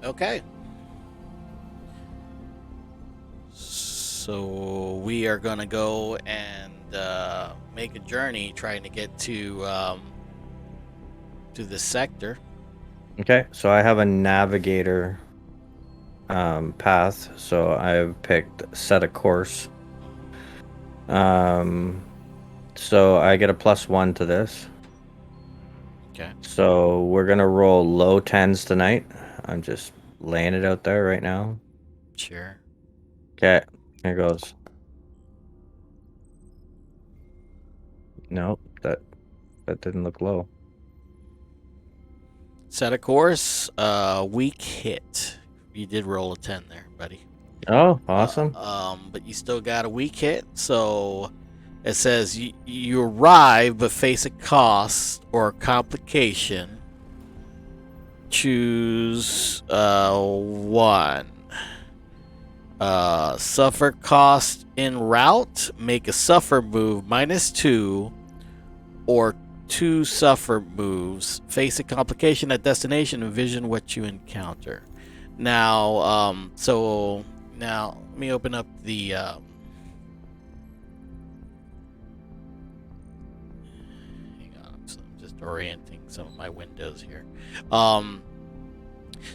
Okay. So we are gonna go and make a journey trying to get to the sector. Okay, so I have a navigator path, so I've picked set a course. Um, so I get a +1 to this. Okay. So we're gonna roll low tens tonight. I'm just laying it out there right now. Sure. Okay, here goes. Nope, that didn't look low. Set a course. Weak hit. You did roll a 10 there, buddy. Oh, awesome. But you still got a weak hit. So it says you arrive but face a cost or a complication. Choose one. Suffer cost en route. Make a suffer move -2 or 2 suffer moves. Face a complication at destination. Envision what you encounter. Now, so now let me open up the. Hang on, I'm just orienting some of my windows here.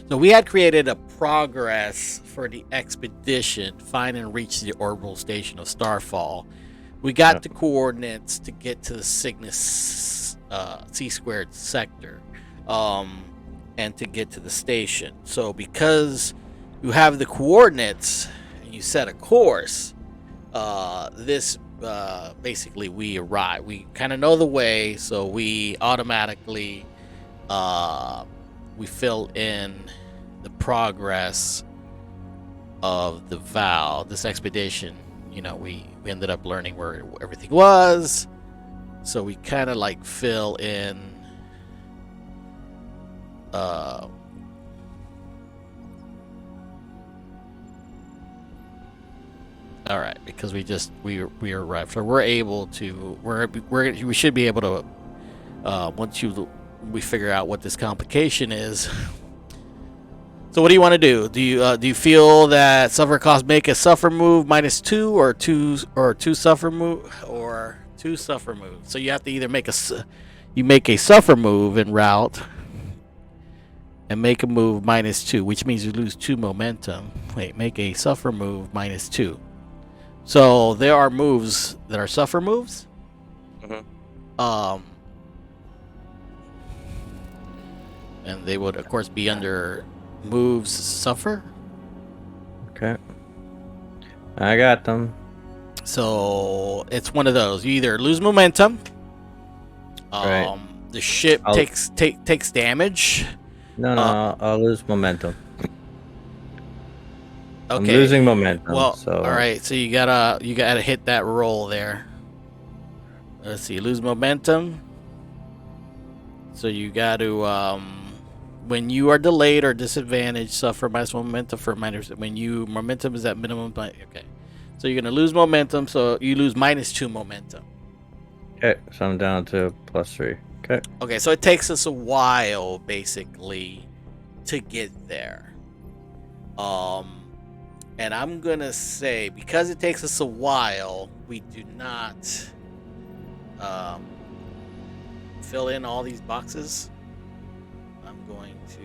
So we had created a progress for the expedition, find and reach the orbital station of Starfall. We got Yeah. the coordinates to get to the Cygnus C² sector, and to get to the station. So because you have the coordinates and you set a course, this basically we arrive. We kind of know the way, so we automatically we fill in the progress of the vow. This expedition, we ended up learning where everything was, so we kind of like fill in all right, because we arrived, so we're able to we should be able to once we figure out what this complication is. So what do you want to do? Do you feel that suffer cost make a suffer move -2 or two suffer move or 2 suffer moves? So you have to either make a suffer move en route and make a move -2, which means you lose 2 momentum. Wait, make a suffer move -2. So there are moves that are suffer moves. Um, and they would of course be under moves suffer. Okay. I got them. So it's one of those. You either lose momentum, Right. the ship I'll takes damage. no, I'll lose momentum. I'm Okay. losing momentum, Well, all so right. So you gotta hit that roll there. Let's see. Lose momentum. So you got to when you are delayed or disadvantaged, suffer minus momentum for minus when you momentum is at minimum. Okay. So you're gonna lose momentum. So you lose -2 momentum. okay, so I'm down to +3. Okay. Okay. So it takes us a while, basically, to get there. And I'm gonna say because it takes us a while, we do not fill in all these boxes. I'm going to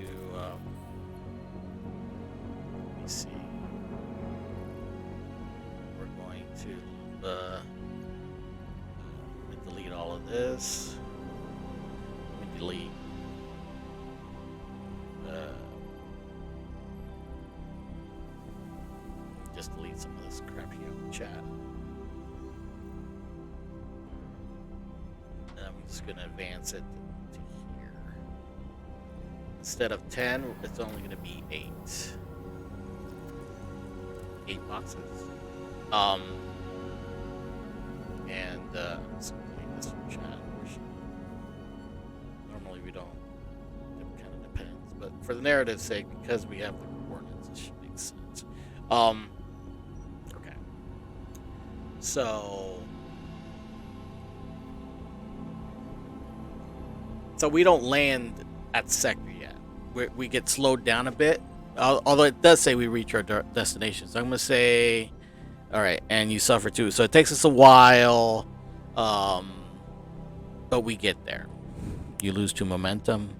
let me see. We're going to delete all of this. Let me delete. Just delete some of this crap here in the chat. And I'm just going to advance it to here. Instead of 10, it's only going to be 8. 8 boxes. And let's delete this from chat. Normally we don't. It kind of depends. But for the narrative's sake, because we have the coordinates, it should make sense. Okay. So we don't land at sector yet. We get slowed down a bit Although it does say we reach our destination, so I'm gonna say, all right, and you suffer too. So it takes us a while, um, but we get there. You lose to momentum.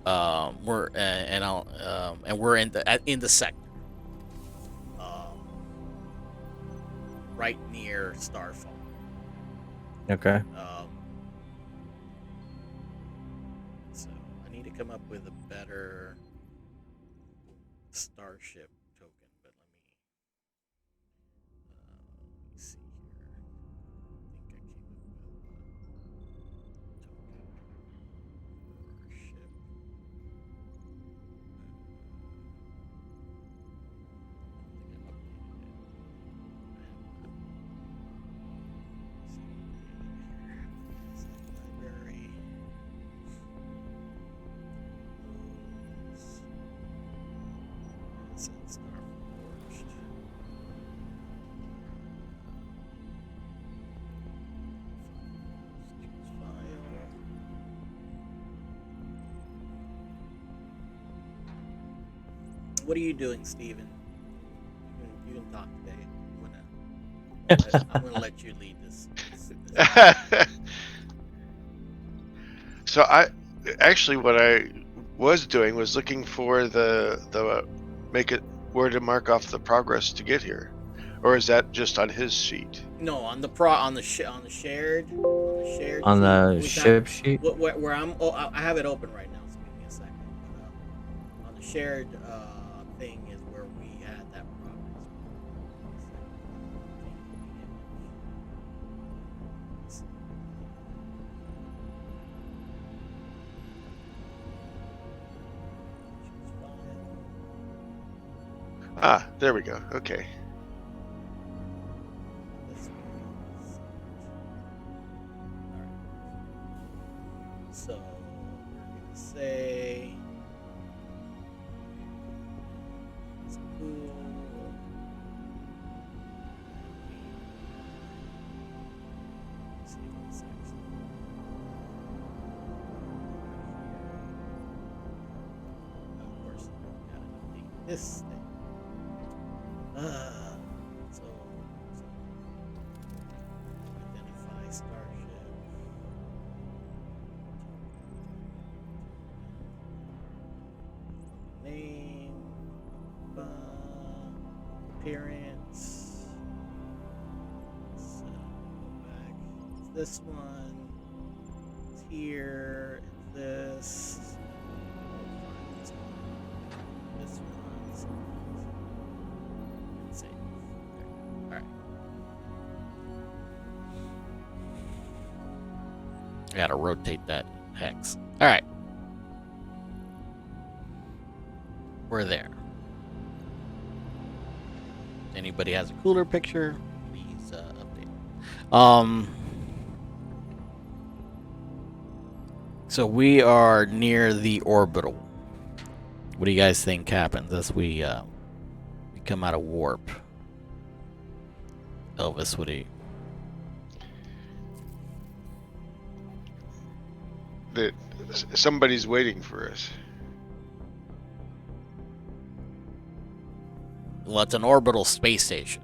We're and we're in the sector, um, right near Starfall. Okay. So I need to come up with a better starship token, but let me see here. I think I came up with a token for ship. Library. Starforged. Choose file. What are you doing, Steven? You can talk today. I'm gonna let you lead this. So I actually what I was doing was looking for the make it where to mark off the progress to get here, or is that just on his sheet? No, on the shared On sheet. the ship sheet. Where I have it open right now. So give me a second. But, on the shared thing is where we had that progress. Ah, there we go. Okay. So we're gonna say it's cool. Let's see what's next. Of course, gotta update this thing. So identify starship. Name, appearance. So go back. It's this one. It's here. It's this. This one. Save. Okay. All right. I gotta rotate that hex. All right. We're there. Anybody has a cooler picture? Please update. So we are near the orbital. What do you guys think happens as we come out of warp? Elvis, what do you? That somebody's waiting for us. Well, it's an orbital space station.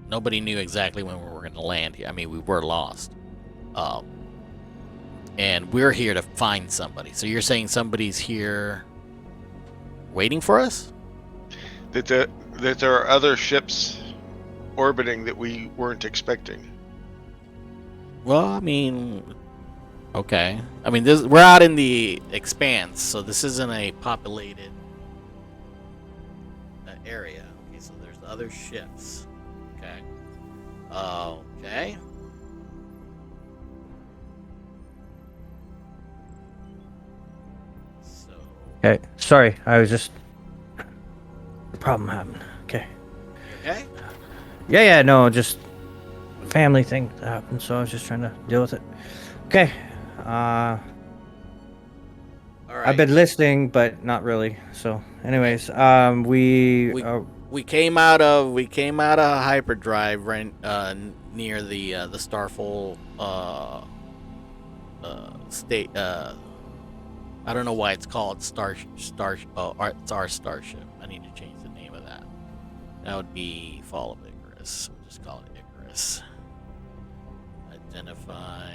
Nobody knew exactly when we were going to land here. I mean, we were lost. And we're here to find somebody. So you're saying somebody's here waiting for us? That there are other ships orbiting that we weren't expecting. Well, I mean, okay. I mean, we're out in the expanse, so this isn't a populated area. Okay, so there's other ships. Okay. Okay. So. Okay. Sorry, I was just. The problem happened. Okay. Okay. Yeah. No, just family thing that happened. So I was just trying to deal with it. Okay. All right. I've been listening, but not really. So, anyways, we came out of hyperdrive right near the Starfall state I don't know why it's called it's our starship. I need to change the name of that. That would be Fall of Icarus. We'll just call it Icarus. Identify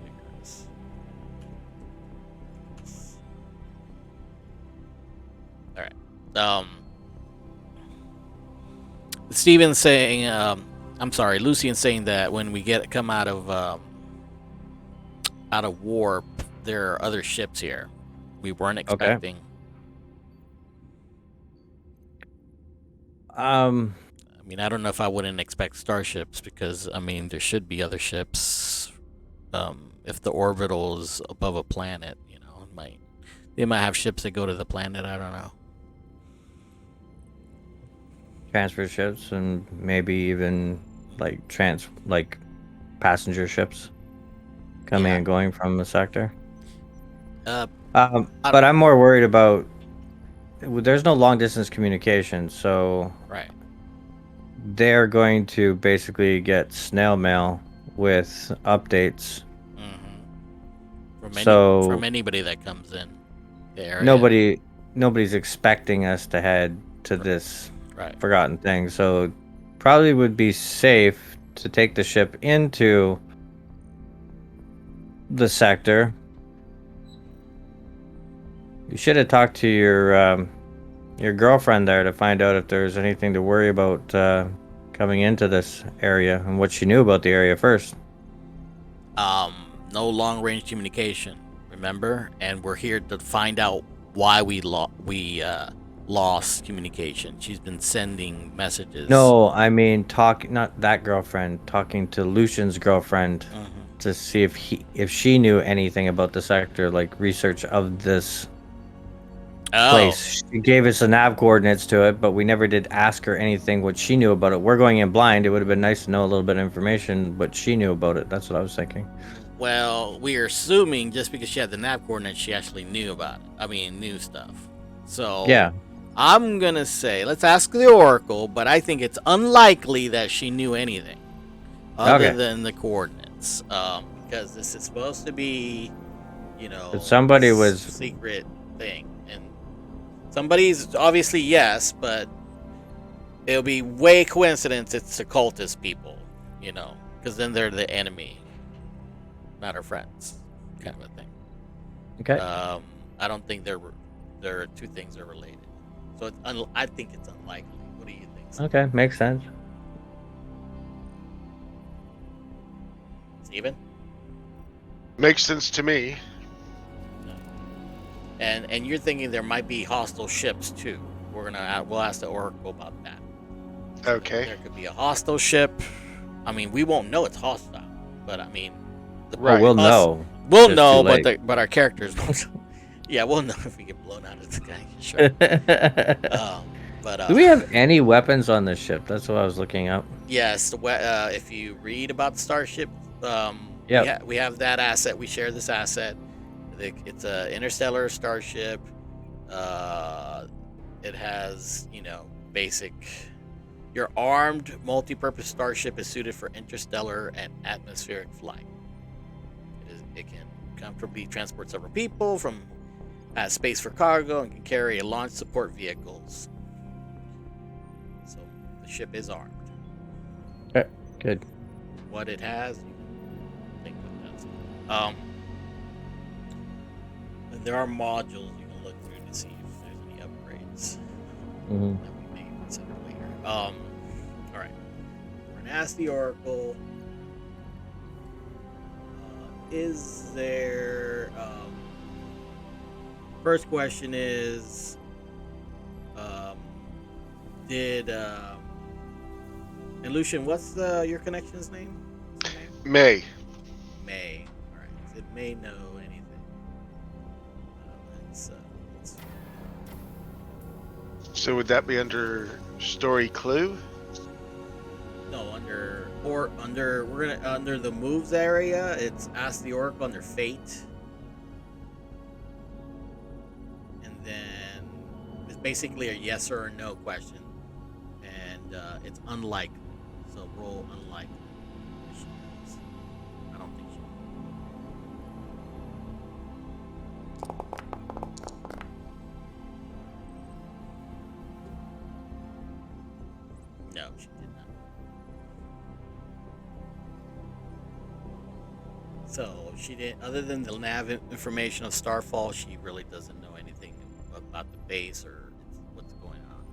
Icarus. All right. Steven's saying, I'm sorry, Lucian's saying that when we come out of warp, there are other ships here. We weren't expecting. I mean, I don't know if I wouldn't expect starships because I mean there should be other ships. If the orbital is above a planet, you know, they might have ships that go to the planet. I don't know. Transfer ships and maybe even like passenger ships coming and going from the sector. But I'm more worried about there's no long distance communication, so right. They're going to basically get snail mail with updates. From anybody that comes in the area. Nobody's expecting us to head to this forgotten thing, so probably would be safe to take the ship into the sector. You should have talked to your girlfriend there to find out if there's anything to worry about coming into this area and what she knew about the area first. No long range communication, remember? And we're here to find out why we lost communication. She's been sending messages. No, I mean not that girlfriend, talking to Lucian's girlfriend to see if she knew anything about the sector, like research of this place. She gave us the nav coordinates to it, but we never did ask her anything what she knew about it. We're going in blind. It would have been nice to know a little bit of information, what she knew about it. That's what I was thinking. Well, we are assuming just because she had the nav coordinates, she actually knew about it. I mean, knew stuff. So yeah, I'm gonna say let's ask the Oracle, but I think it's unlikely that she knew anything other than the coordinates, because this is supposed to be, you know, but somebody was secret thing. Somebody's obviously yes, but it'll be way coincidence it's occultist people, you know, because then they're the enemy, not our friends, kind of a thing. Okay. I don't think there are two things that are related, so I think it's unlikely. What do you think? Okay, makes sense. Steven? Makes sense to me. And you're thinking there might be hostile ships too. We'll ask the Oracle about that. Okay. There could be a hostile ship. I mean, we won't know it's hostile, but I mean, we'll know. We'll know, but our characters won't. Yeah, we'll know if we get blown out of the sky. Sure. Do we have any weapons on this ship? That's what I was looking up. Yes. If you read about the starship, we have that asset. We share this asset. It's a interstellar starship. It has, you know, basic. Your armed, multi-purpose starship is suited for interstellar and atmospheric flight. It can comfortably transport several people has space for cargo and can carry a launch support vehicles. So the ship is armed. Okay, good. What it has, you can think what that's. And there are modules you can look through to see if there's any upgrades that we may consider later. All right, we're gonna ask the Oracle. Is there? First question is, did and Lucian, what's your connection's name? May. May. All right. Did May know anything? So would that be under story clue? No, under the moves area, it's ask the Oracle under fate. And then it's basically a yes or a no question. And it's unlikely. So roll unlikely. I don't think she So she didn't, other than the nav information of Starfall, she really doesn't know anything about the base or what's going on.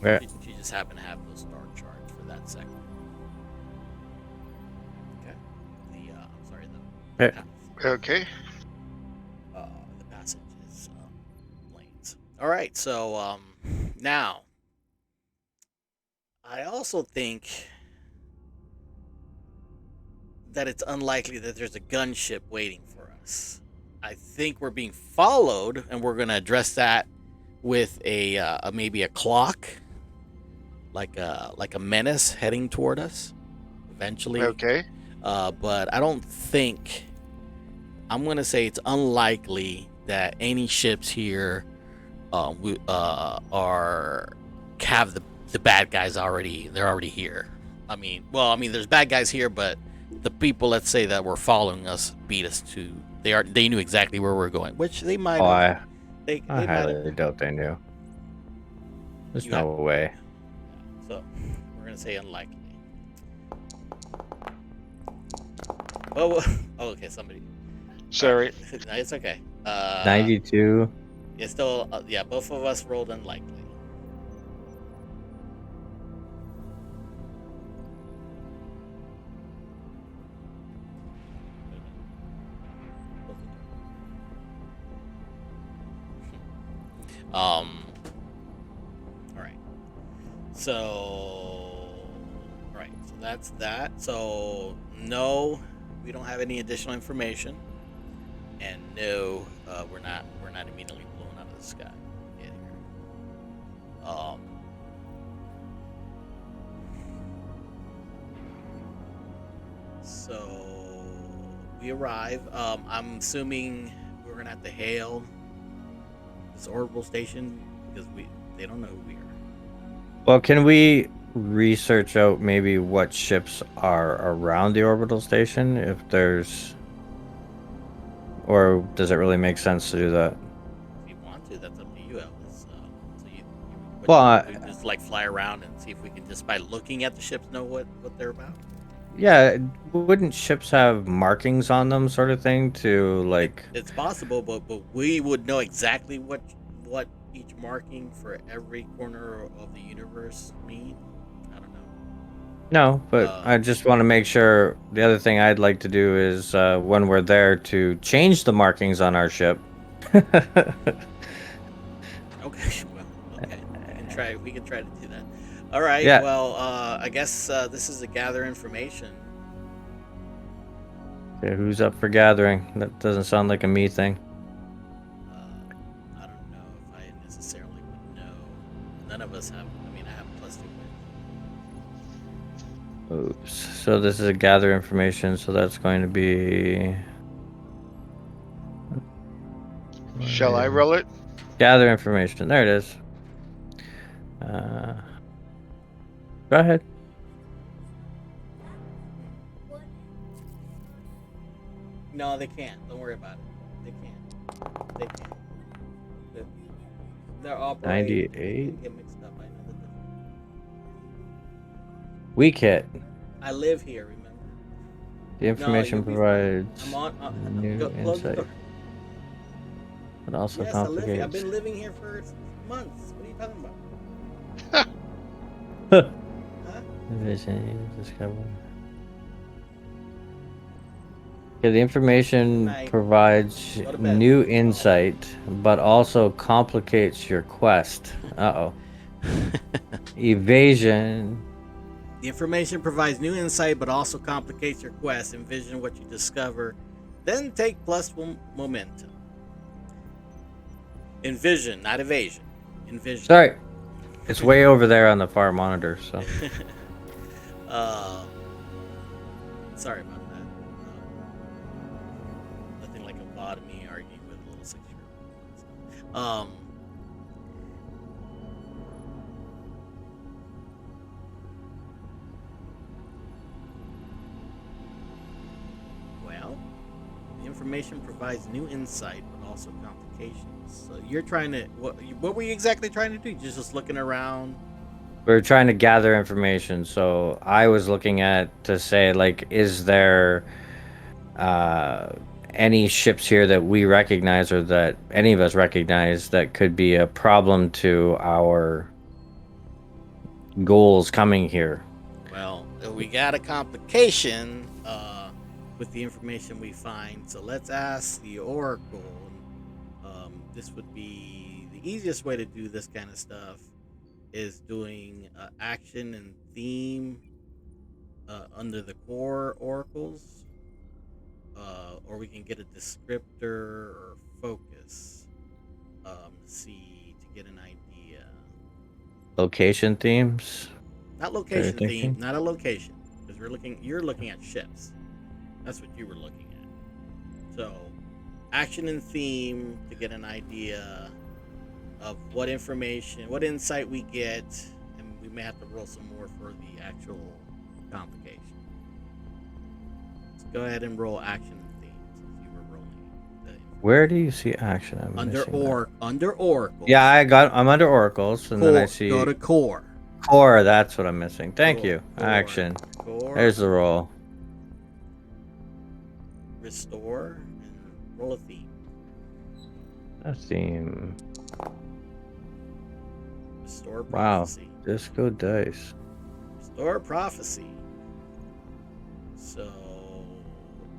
Yeah. She just happened to have those star charts for that sector. Okay. I'm sorry, Yeah. Okay. the passage is lanes. All right, so now I also think that it's unlikely that there's a gunship waiting for us. I think we're being followed, and we're going to address that with a maybe a clock, like a menace heading toward us eventually. Okay. But I don't think. I'm going to say it's unlikely that any ships here are have the bad guys already. They're already here. I mean, there's bad guys here, but the people, let's say, that were following us beat us to. They knew exactly where we're going, which they might. Oh, have. I highly doubt they knew. There's You no way. So we're gonna say unlikely. Oh, okay. Somebody. Sorry. No, it's okay. 92. It's still yeah. Both of us rolled unlikely. All right. So, all right. So that's that. So no, we don't have any additional information, and no, we're not immediately blown out of the sky. Get here. So we arrive. I'm assuming we're gonna have to hail this orbital station because they don't know who we are. Well, can we research out maybe what ships are around the orbital station if there's, or does it really make sense to do that? If you want to, that's up to you, Elvis. So Well, we just like fly around and see if we can just by looking at the ships know what they're about. Yeah, wouldn't ships have markings on them, sort of thing, to like? It's possible, but we would know exactly what each marking for every corner of the universe mean. I don't know. No, but I just want to make sure. The other thing I'd like to do is when we're there to change the markings on our ship. Okay, well, okay, we can try to do that. All right. Yeah. Well, I guess this is to gather information. Okay, who's up for gathering? That doesn't sound like a me thing. I don't know if I necessarily would know. None of us have. I mean, I have +2 wins. Oops. So this is a gather information, so that's going to be. Shall I roll it? Gather information. There it is. Go ahead. No, they can't. Don't worry about it. They can't. They can't. They're operating. 98. Get mixed up. I know that. Weak hit. I live here. Remember. The information you'll be provides fine. I'm on. new Close the insight, door. but also Yes, I live here. I've complicates. been living here for months. What are you talking about? Huh. Huh? Vision discover. Okay, the information Night. provides Go to bed. new insight, but also complicates your quest. Uh-oh. Evasion. The information provides new insight, but also complicates your quest. Envision what you discover, then take +1 momentum. Envision, not evasion. Envision. Sorry. It's way over there on the far monitor, so. Sorry about that. Nothing like a lobotomy arguing with a little 6-year-old. Well, the information provides new insight, but also complications. So you're trying to what were you exactly trying to do? Just looking around. We're trying to gather information, so I was looking at to say, like, is there any ships here that we recognize or that any of us recognize that could be a problem to our goals coming here. Well, we got a complication with the information we find. So let's ask the Oracle. This would be the easiest way to do this kind of stuff is doing action and theme under the core oracles, or we can get a descriptor or focus to get an idea. Location themes. Not location theme, not a location, because you're looking at ships. That's what you were looking at. So, action and theme to get an idea of what information, what insight we get, and we may have to roll some more for the actual complication. Let's go ahead and roll action and theme since you were rolling. Where do you see action? Under Oracle. Yeah, I'm under oracles, and core, then I see go to core. Core, that's what I'm missing. Thank you. Core. Action. Core. There's the roll. Restore and roll a theme. A theme. Restore Wow. prophecy. Disco dice. Restore prophecy. So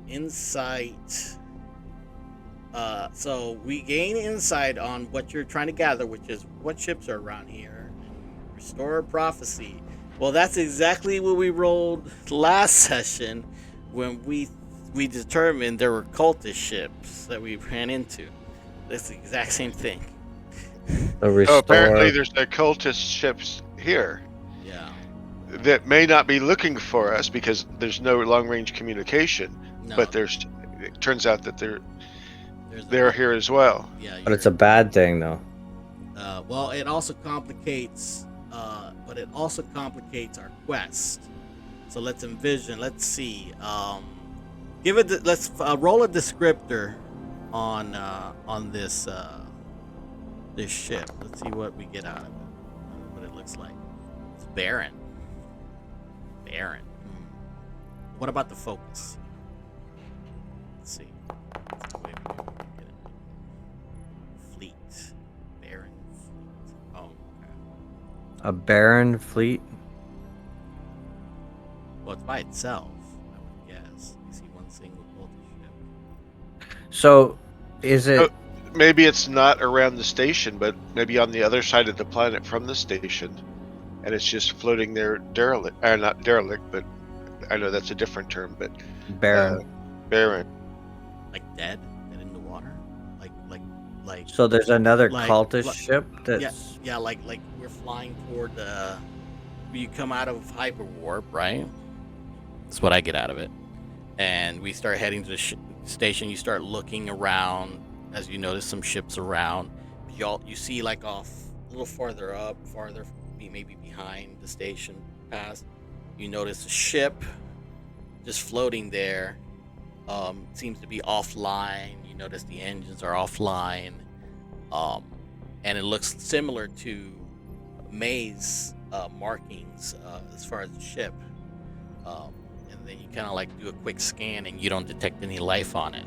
insight. So we gain insight on what you're trying to gather, which is what ships are around here. Restore prophecy. Well, that's exactly what we rolled last session when we determined there were cultist ships that we ran into. That's the exact same thing. Restore. Apparently there's occultist ships here. Yeah. That may not be looking for us because there's no long-range communication. No, But it turns out that they're here as well. Yeah. But it's a bad thing, though. Well, it also complicates. But it also complicates our quest. So let's envision. Let's see. Let's roll a descriptor on this this ship. Let's see what we get out of it. What it looks like. It's barren. Barren. What about the focus? Let's see. That's the way we can get it. Fleet. Barren fleet. Oh, okay. A barren fleet. Well, it's by itself, I would guess. You see one single cultist ship. So, is it? Maybe it's not around the station, but maybe on the other side of the planet from the station, and it's just floating there derelict. Not derelict, but I know that's a different term. But Barren. Barren. Like dead in the water, like. So there's another like- cultist like- ship that's. Yeah, like we're flying toward the. You come out of hyperwarp, right? That's what I get out of it. And we start heading to the station. You start looking around as you notice some ships around. You see like off a little farther up, maybe behind the station past. You notice a ship just floating there. Seems to be offline. You notice the engines are offline. And it looks similar to May's markings as far as the ship. And then you kind of like do a quick scan and you don't detect any life on it.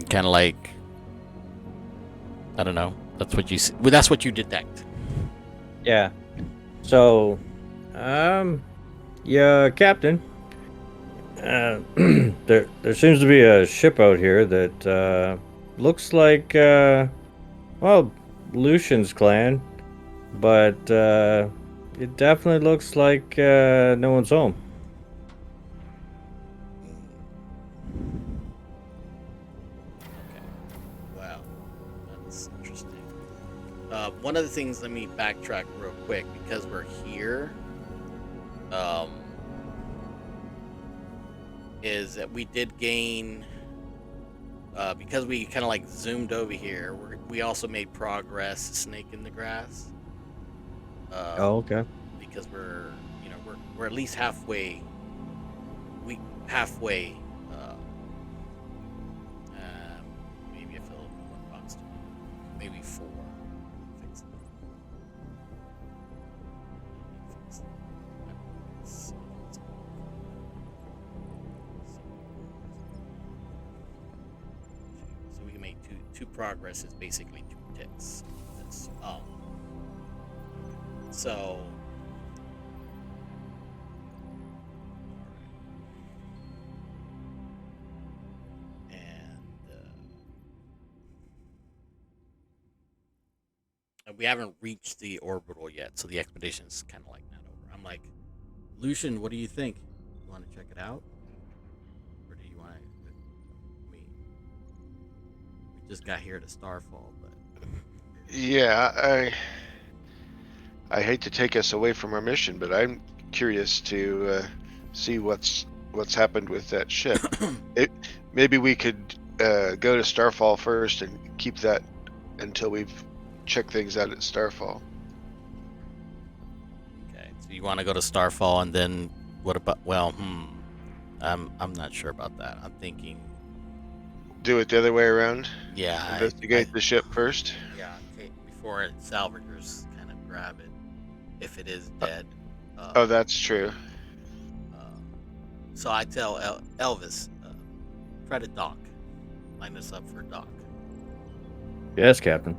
Kind of like, I don't know. That's what you see. Well, that's what you detect. Yeah. So, yeah, Captain. There seems to be a ship out here that looks like, well, Lucian's clan, but it definitely looks like no one's home. Wow, that's interesting. One of the things, let me backtrack real quick because we're here. Is that we did gain because we kind of like zoomed over here. We also made progress. Snake in the grass. Oh, okay. Because we're at least halfway. Halfway. Maybe I filled one box. Maybe 4. Fix it. Fix it. two progress is basically 2 ticks. So. And we haven't reached the orbital yet, so the expedition's kind of like not over. I'm like, Lucian, what do you think? You want to check it out, or do you want to? I mean, we just got here to Starfall, but Yeah, I hate to take us away from our mission, but I'm curious to see what's happened with that ship. Maybe we could go to Starfall first and keep that until we've checked things out at Starfall. okay. So you want to go to Starfall, and then what about? Well, I'm not sure about that. I'm thinking. Do it the other way around. Yeah. Investigate the ship first. Yeah. Okay. Before salvagers kind of grab it, if it is dead. Oh, that's true. So I tell Elvis, try to dock. Line us up for dock. Yes, Captain.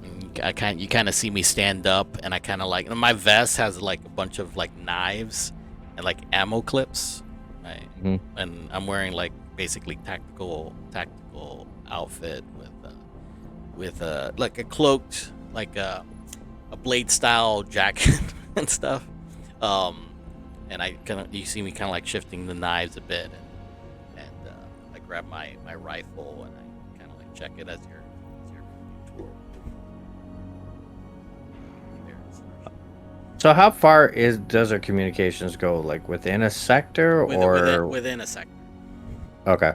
And you kind of see me stand up, and I kind of like, and my vest has like a bunch of like knives and like ammo clips, right? Mm-hmm. And I'm wearing like basically tactical outfit with like a cloaked like a blade style jacket and stuff. And you see me kind of like shifting the knives a bit, and I grab my rifle and I kind of like check it as you're tour. So how far does our communications go? Like within a sector or within a sector? Okay.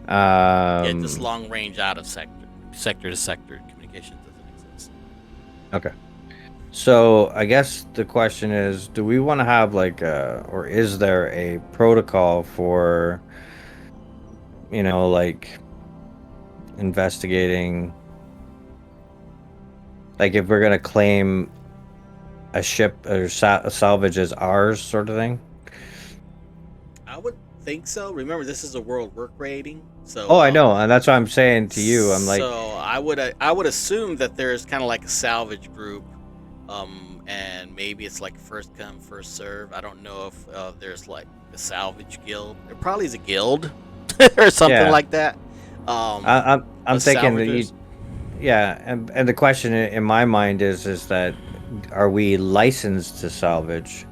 Yeah, just long range out of sector to sector communication doesn't exist. Okay. So I guess the question is, do we want to have like or is there a protocol for, like investigating, like if we're gonna claim a ship or salvage as ours, sort of thing? I would think so. Remember, this is a world we're creating, so. Oh, I know, and that's what I'm saying to you. I'm like, so I would assume that there's kind of like a salvage group, and maybe it's like first come first serve. I don't know if there's like a salvage guild. There probably is a guild or something like that. I'm thinking that salvagers. and the question in my mind is that, are we licensed to salvage,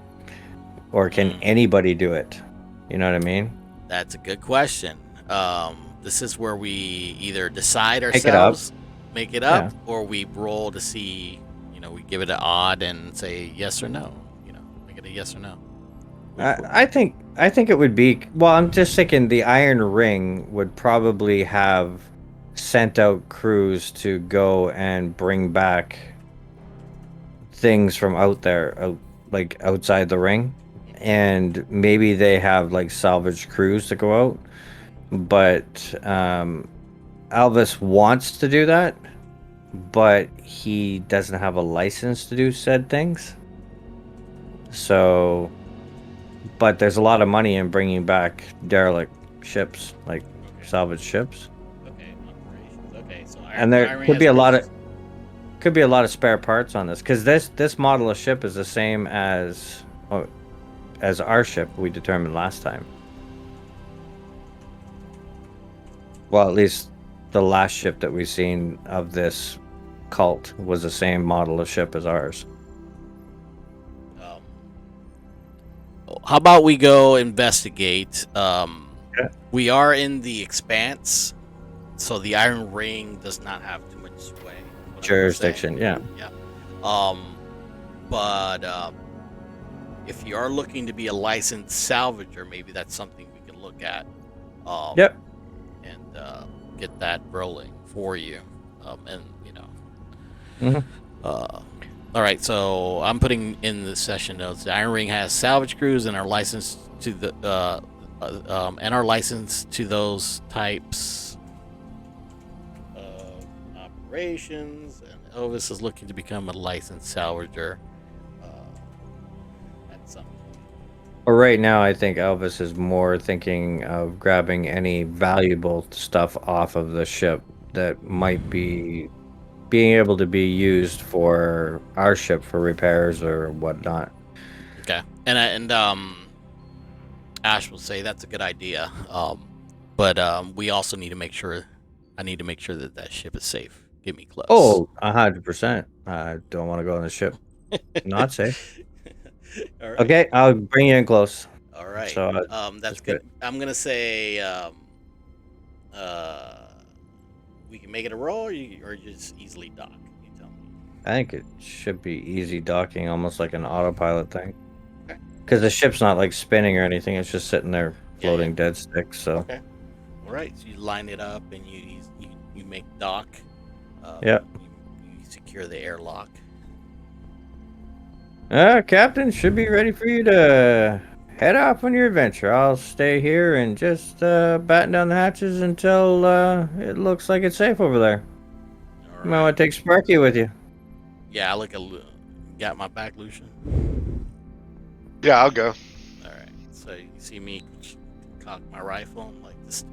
or can anybody do it? You know what I mean? That's a good question. This is where we either decide ourselves, make it up, or we roll to see. We give it an odd and say yes or no. Make it a yes or no. I think it would be. Well, I'm just thinking the Iron Ring would probably have sent out crews to go and bring back things from out there, like outside the ring, and maybe they have like salvage crews to go out. But Alvis wants to do that, but he doesn't have a license to do said things. So, but there's a lot of money in bringing back derelict ships, like salvage ships. Okay, operations. Okay, so and there could be a lot of spare parts on this, because this model of ship is the same as our ship we determined last time. Well, at least the last ship that we've seen of this cult was the same model of ship as ours. How about we go investigate? We are in the Expanse, so the Iron Ring does not have too much sway. Jurisdiction, yeah. But if you are looking to be a licensed salvager, maybe that's something we can look at. Yep. And get that rolling for you. All right, so I'm putting in the session notes. The Iron Ring has salvage crews and are licensed to those types of operations. And Elvis is looking to become a licensed salvager at some point. But right now, I think Elvis is more thinking of grabbing any valuable stuff off of the ship that might be being able to be used for our ship for repairs or whatnot. Okay. And Ash will say that's a good idea. But we also need to make sure. I need to make sure that that ship is safe. Get me close. Oh, 100%. I don't want to go on the ship. Not safe. All right. Okay, I'll bring you in close. All right. So That's just put good. I'm gonna say uh, we can make it a roll, or just easily dock. You tell me. I think it should be easy docking, almost like an autopilot thing. Okay. Because the ship's not like spinning or anything; it's just sitting there Yeah, yeah. floating dead stick. So Okay. All right. So you line it up and you make dock. yeah. You secure the airlock. Captain, should be ready for you to head off on your adventure. I'll stay here and just batten down the hatches until it looks like it's safe over there. All You might right. want to take Sparky with you. Yeah, I look a got my back, Lucian. Yeah, I'll go. All right. So you see me cock my rifle, and like just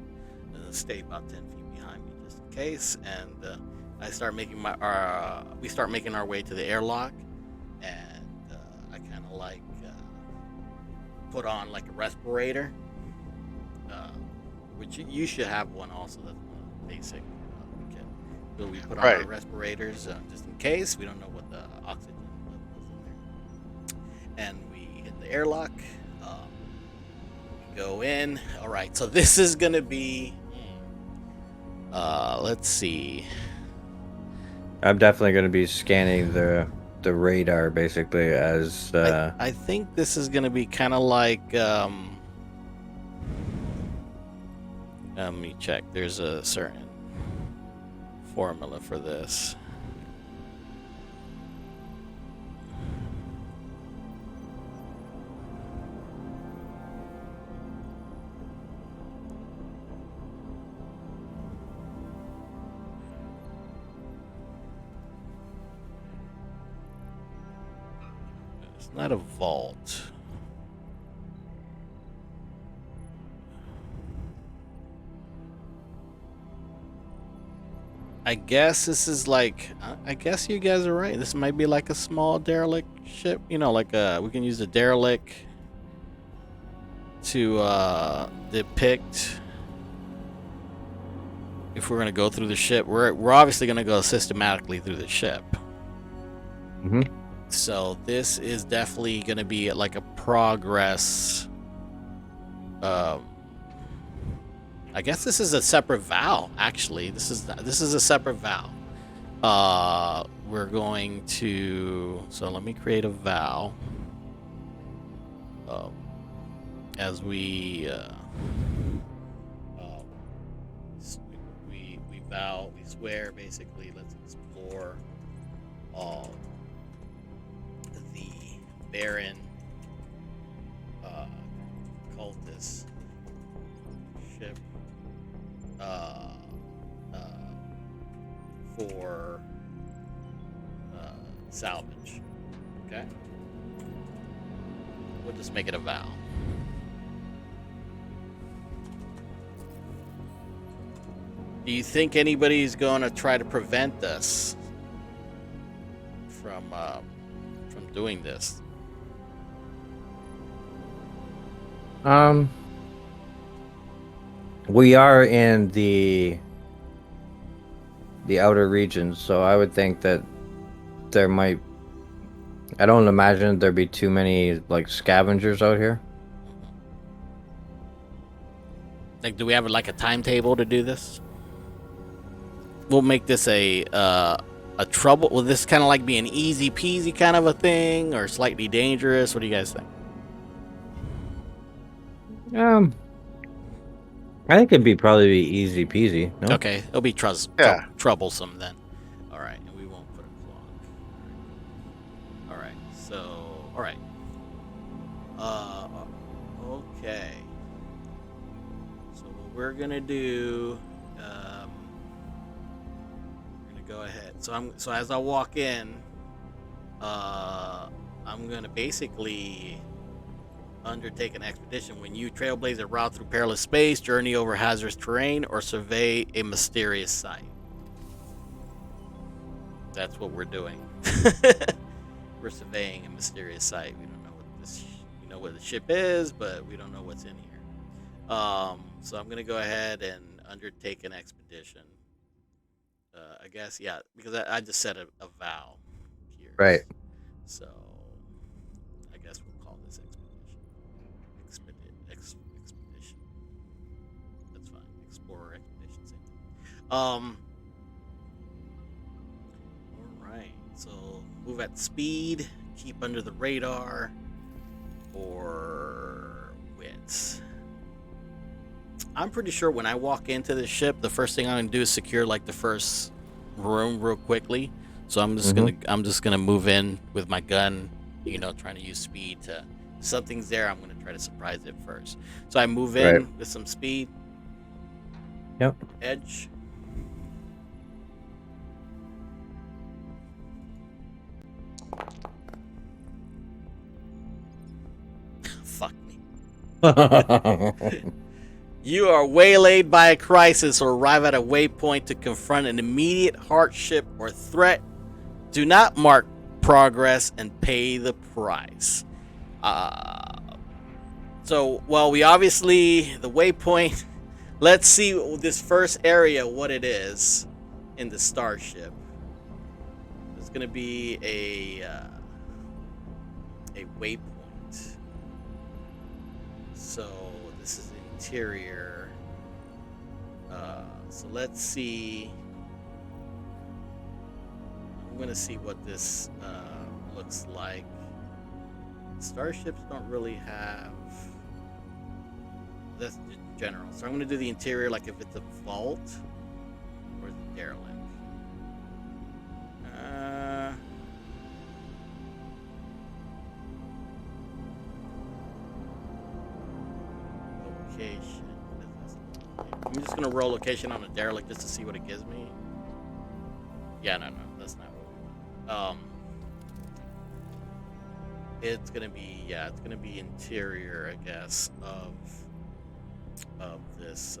stay about 10 feet behind me just in case, and I start making we start making our way to the airlock, and I kind of like put on like a respirator, which you should have one also. That's one of the basic. So we put on our respirators just in case. We don't know what the oxygen level is in there. And we hit the airlock. We go in. All right. So this is gonna be. Let's see. I'm definitely going to be scanning the radar basically as. I think this is gonna be kind of like. Let me check. There's a certain formula for this. It's not a vault. I guess this is like. I guess you guys are right. This might be like a small derelict ship. You know, like we can use the derelict to depict if we're gonna go through the ship. We're obviously gonna go systematically through the ship. Mm-hmm. So this is definitely gonna be like a progress. I guess this is a separate vow. Actually, this is a separate vow. We're going to. So let me create a vow. As we vow, we swear. Basically, let's explore the barren cultist ship for salvage. Okay, we'll just make it a vow. Do you think anybody's going to try to prevent us from doing this? We are in the outer regions, so I would think that there might. I don't imagine there'd be too many like scavengers out here. Like, do we have like a timetable to do this? We'll make this a trouble. Will this kind of like be an easy peasy kind of a thing, or slightly dangerous? What do you guys think? I think it'd probably be easy peasy. No? Okay, it'll be troublesome then. All right, and we won't put a clock. All right, so all right. Okay. So what we're gonna do, we're gonna go ahead. So as I walk in, I'm gonna basically Undertake an expedition when you trailblaze a route through perilous space, journey over hazardous terrain, or survey a mysterious site. That's what we're doing. We're surveying a mysterious site. We don't know what this. We know what the ship is, but we don't know what's in here. So I'm gonna go ahead and undertake an expedition. I guess, yeah, because I just said a vow here. Right. So I guess we'll call this expedition. That's fine. Explorer expedition. Same thing. All right. So move at speed, keep under the radar, or wits. I'm pretty sure when I walk into the ship, the first thing I'm gonna do is secure like the first room real quickly. So I'm just gonna move in with my gun, trying to use speed to. If something's there, I'm gonna try to surprise it first. So I move in with some speed. Yep. Edge. Fuck me. You are waylaid by a crisis or arrive at a waypoint to confront an immediate hardship or threat. Do not mark progress and pay the price. We obviously, the waypoint, let's see this first area, what it is in the starship. There's going to be a waypoint. So this is the interior. So let's see. I'm gonna see what this looks like. Starships don't really have. That's general. So I'm gonna do the interior, like if it's a vault or the derelict. Location. I'm just gonna roll location on a derelict just to see what it gives me. Yeah, no, that's not what we want. It's gonna be interior, I guess, of this.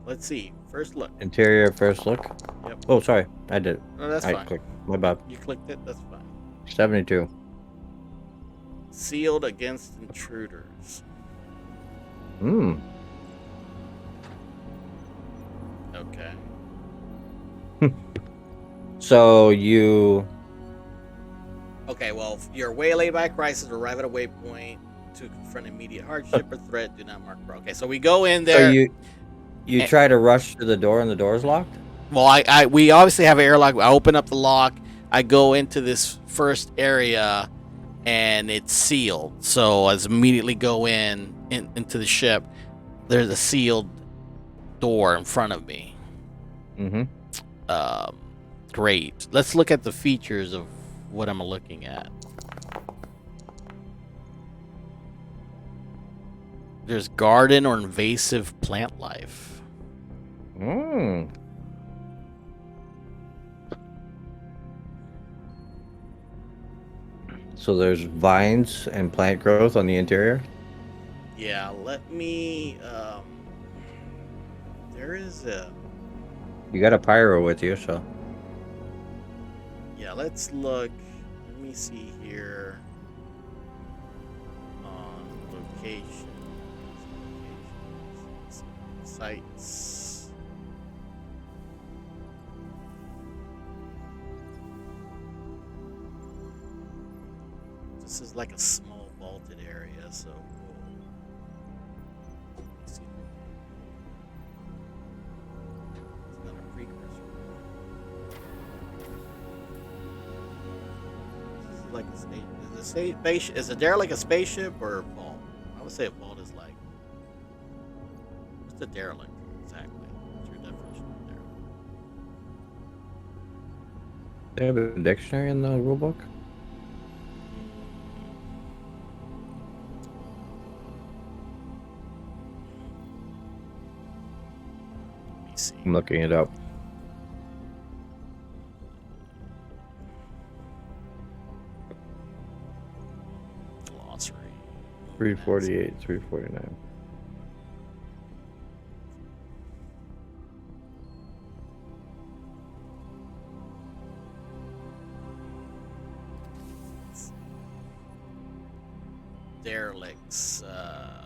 Let's see. First look. Interior first look. Yep. Oh, sorry, I did it. No, that's I fine. clicked. My bad. You clicked it. That's fine. 72. Sealed against intruders. Okay. So you. Okay, well, you're waylaid by a crisis, arrive at a waypoint to confront immediate hardship or threat. Do not mark pro. Okay, so we go in there. So you try to rush to the door and the door's locked? Well, we obviously have an airlock. I open up the lock. I go into this first area, and it's sealed. So as immediately go into the ship, there's a sealed door in front of me. Mm-hmm. Great. Let's look at the features of what I'm looking at. There's garden or invasive plant life. So there's vines and plant growth on the interior? Yeah, let me there is a You got a pyro with you, so. Yeah, let's look. Let me see here on locations. Sites. This is like a small vaulted area, so let me see. It's not a precursor. This is like a state. Is a derelict a spaceship or a vault? I would say a vault is like. What's the derelict exactly? What's your definition of derelict? They have a dictionary in the rulebook? Let me see. I'm looking it up. Glossary. 348, 349. Derelicts.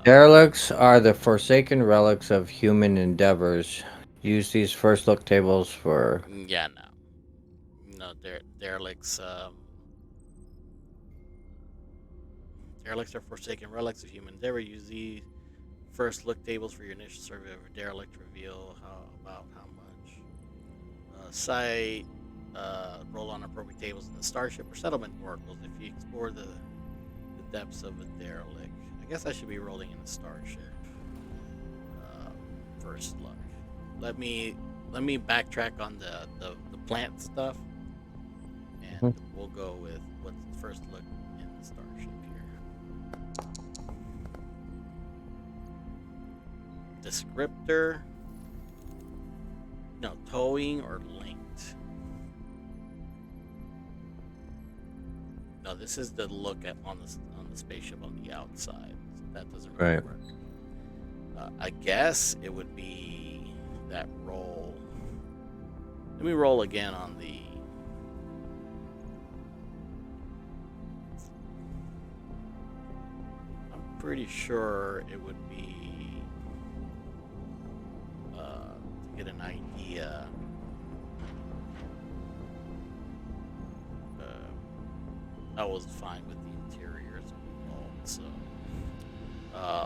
Derelicts are the forsaken relics of human endeavors. Use these first look tables for. Yeah, no. No, derelicts. Derelicts are forsaken relics of human endeavor. Use these first look tables for your initial survey of a derelict. Reveal how much. Site. Roll on appropriate tables in the starship or settlement oracles if you explore the depths of a derelict. I guess I should be rolling in the starship. First look. Let me backtrack on the plant stuff, and we'll go with what's the first look in the starship here. Descriptor. No, towing or linked. No, this is the look at on the spaceship on the outside. So that doesn't really work. I guess it would be that roll. Let me roll again on the. I'm pretty sure it would be to get an idea. I was fine with the interior as a result, so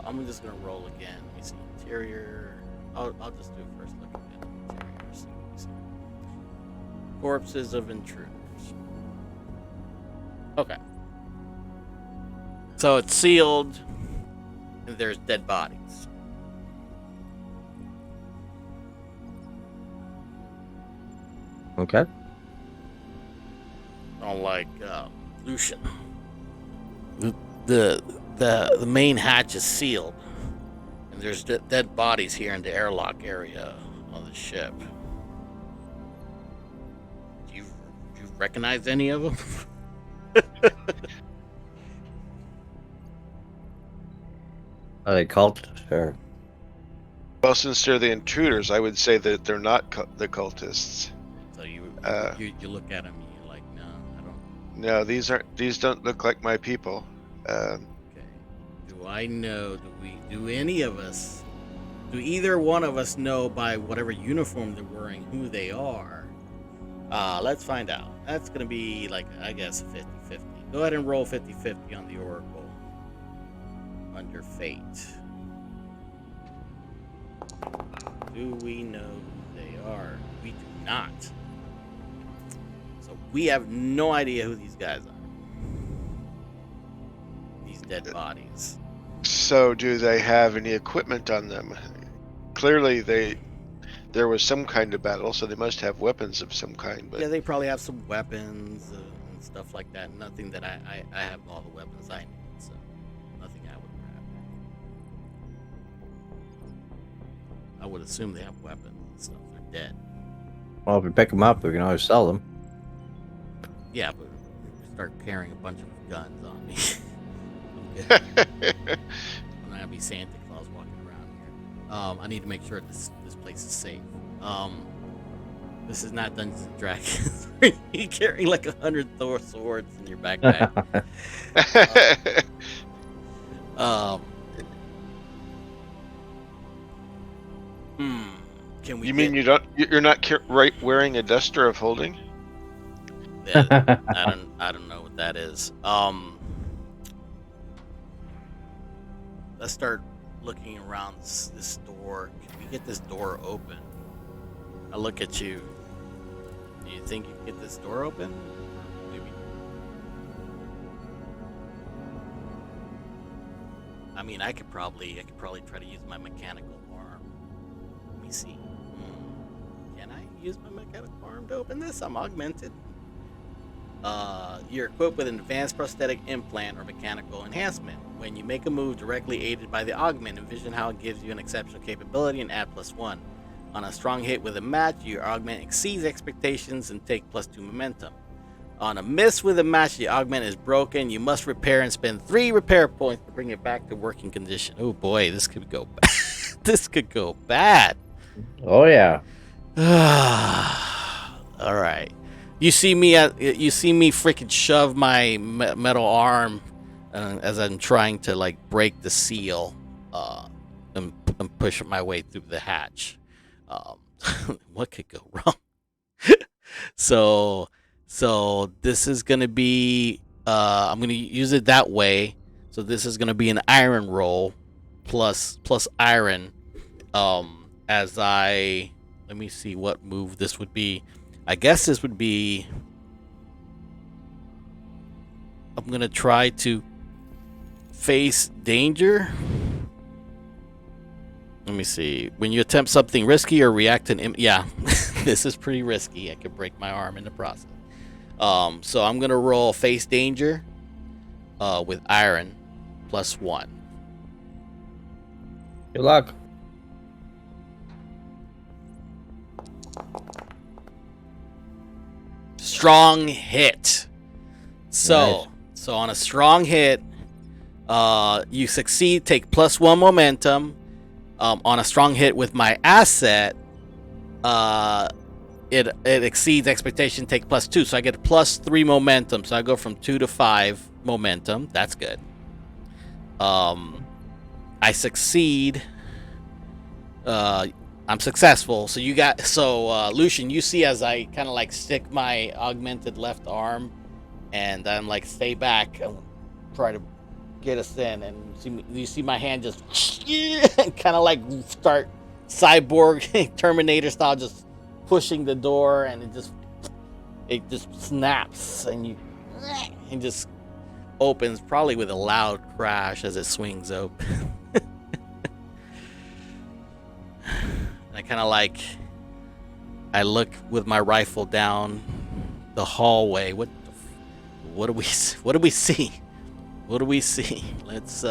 I'm just gonna roll again. Let me see interior. I'll just do a first look again. Interior. See what we see. Corpses of intruders. Okay. So it's sealed, and there's dead bodies. Okay. Unlike Lucian. The main hatch is sealed, and there's dead bodies here in the airlock area of the ship. Do you recognize any of them? Are they cultists or? Well, since they're the intruders, I would say that they're not the cultists. So you look at them and you're like, no, I don't. No, these don't look like my people. Okay. Do I know? Do any of us? Do either one of us know by whatever uniform they're wearing who they are? Let's find out. That's gonna be like, I guess, 50-50. Go ahead and roll 50-50 on the Oracle. Under fate. Do we know who they are? We do not. So we have no idea who these guys are. These dead bodies. So, do they have any equipment on them? Clearly, there was some kind of battle, so they must have weapons of some kind. But yeah, they probably have some weapons and stuff like that. Nothing that I have all the weapons I need, so nothing I would grab. I would assume they have weapons and stuff. They're dead. Well, if we pick them up, we can always sell them. Yeah, but start carrying a bunch of guns on me. I'm not gonna be Santa Claus walking around here. I need to make sure this place is safe. This is not Dungeons and Dragons. You're carrying like 100 Thor swords in your backpack. Can we? You mean you're not wearing a duster of holding? I don't know what that is. Let's start looking around this door. Can we get this door open? I look at you. Do you think you can get this door open? Maybe. I mean, I could probably try to use my mechanical arm. Let me see. Can I use my mechanical arm to open this? I'm augmented. You're equipped with an advanced prosthetic implant or mechanical enhancement. When you make a move directly aided by the augment, envision how it gives you an exceptional capability and add +1. On a strong hit with a match, your augment exceeds expectations and take +2 momentum. On a miss with a match, the augment is broken. You must repair and spend 3 repair points to bring it back to working condition. Oh boy, this could go bad. This could go bad. Oh yeah. All right. You see me freaking shove my metal arm as I'm trying to like break the seal and push my way through the hatch. What could go wrong? So this is gonna be I'm gonna use it that way. So this is gonna be an iron roll plus iron. As I let me see what move this would be. I guess this would be. I'm gonna try to face danger. Let me see. When you attempt something risky or react to yeah, this is pretty risky. I could break my arm in the process. So I'm gonna roll face danger with iron +1. Good luck. Strong hit. Nice. So on a strong hit, you succeed. Take +1 momentum. On a strong hit with my asset, it exceeds expectation. Take +2, so I get +3 momentum. So I go from 2 to 5 momentum. That's good. I succeed. I'm successful. So Lucian, you see as I kind of like stick my augmented left arm, and I'm like stay back and try to get us in, and you see my hand just kind of like start cyborg Terminator style, just pushing the door, and it just snaps, and just opens, probably with a loud crash as it swings open. I kind of like, I look with my rifle down the hallway. What do we see? What do we see? Let's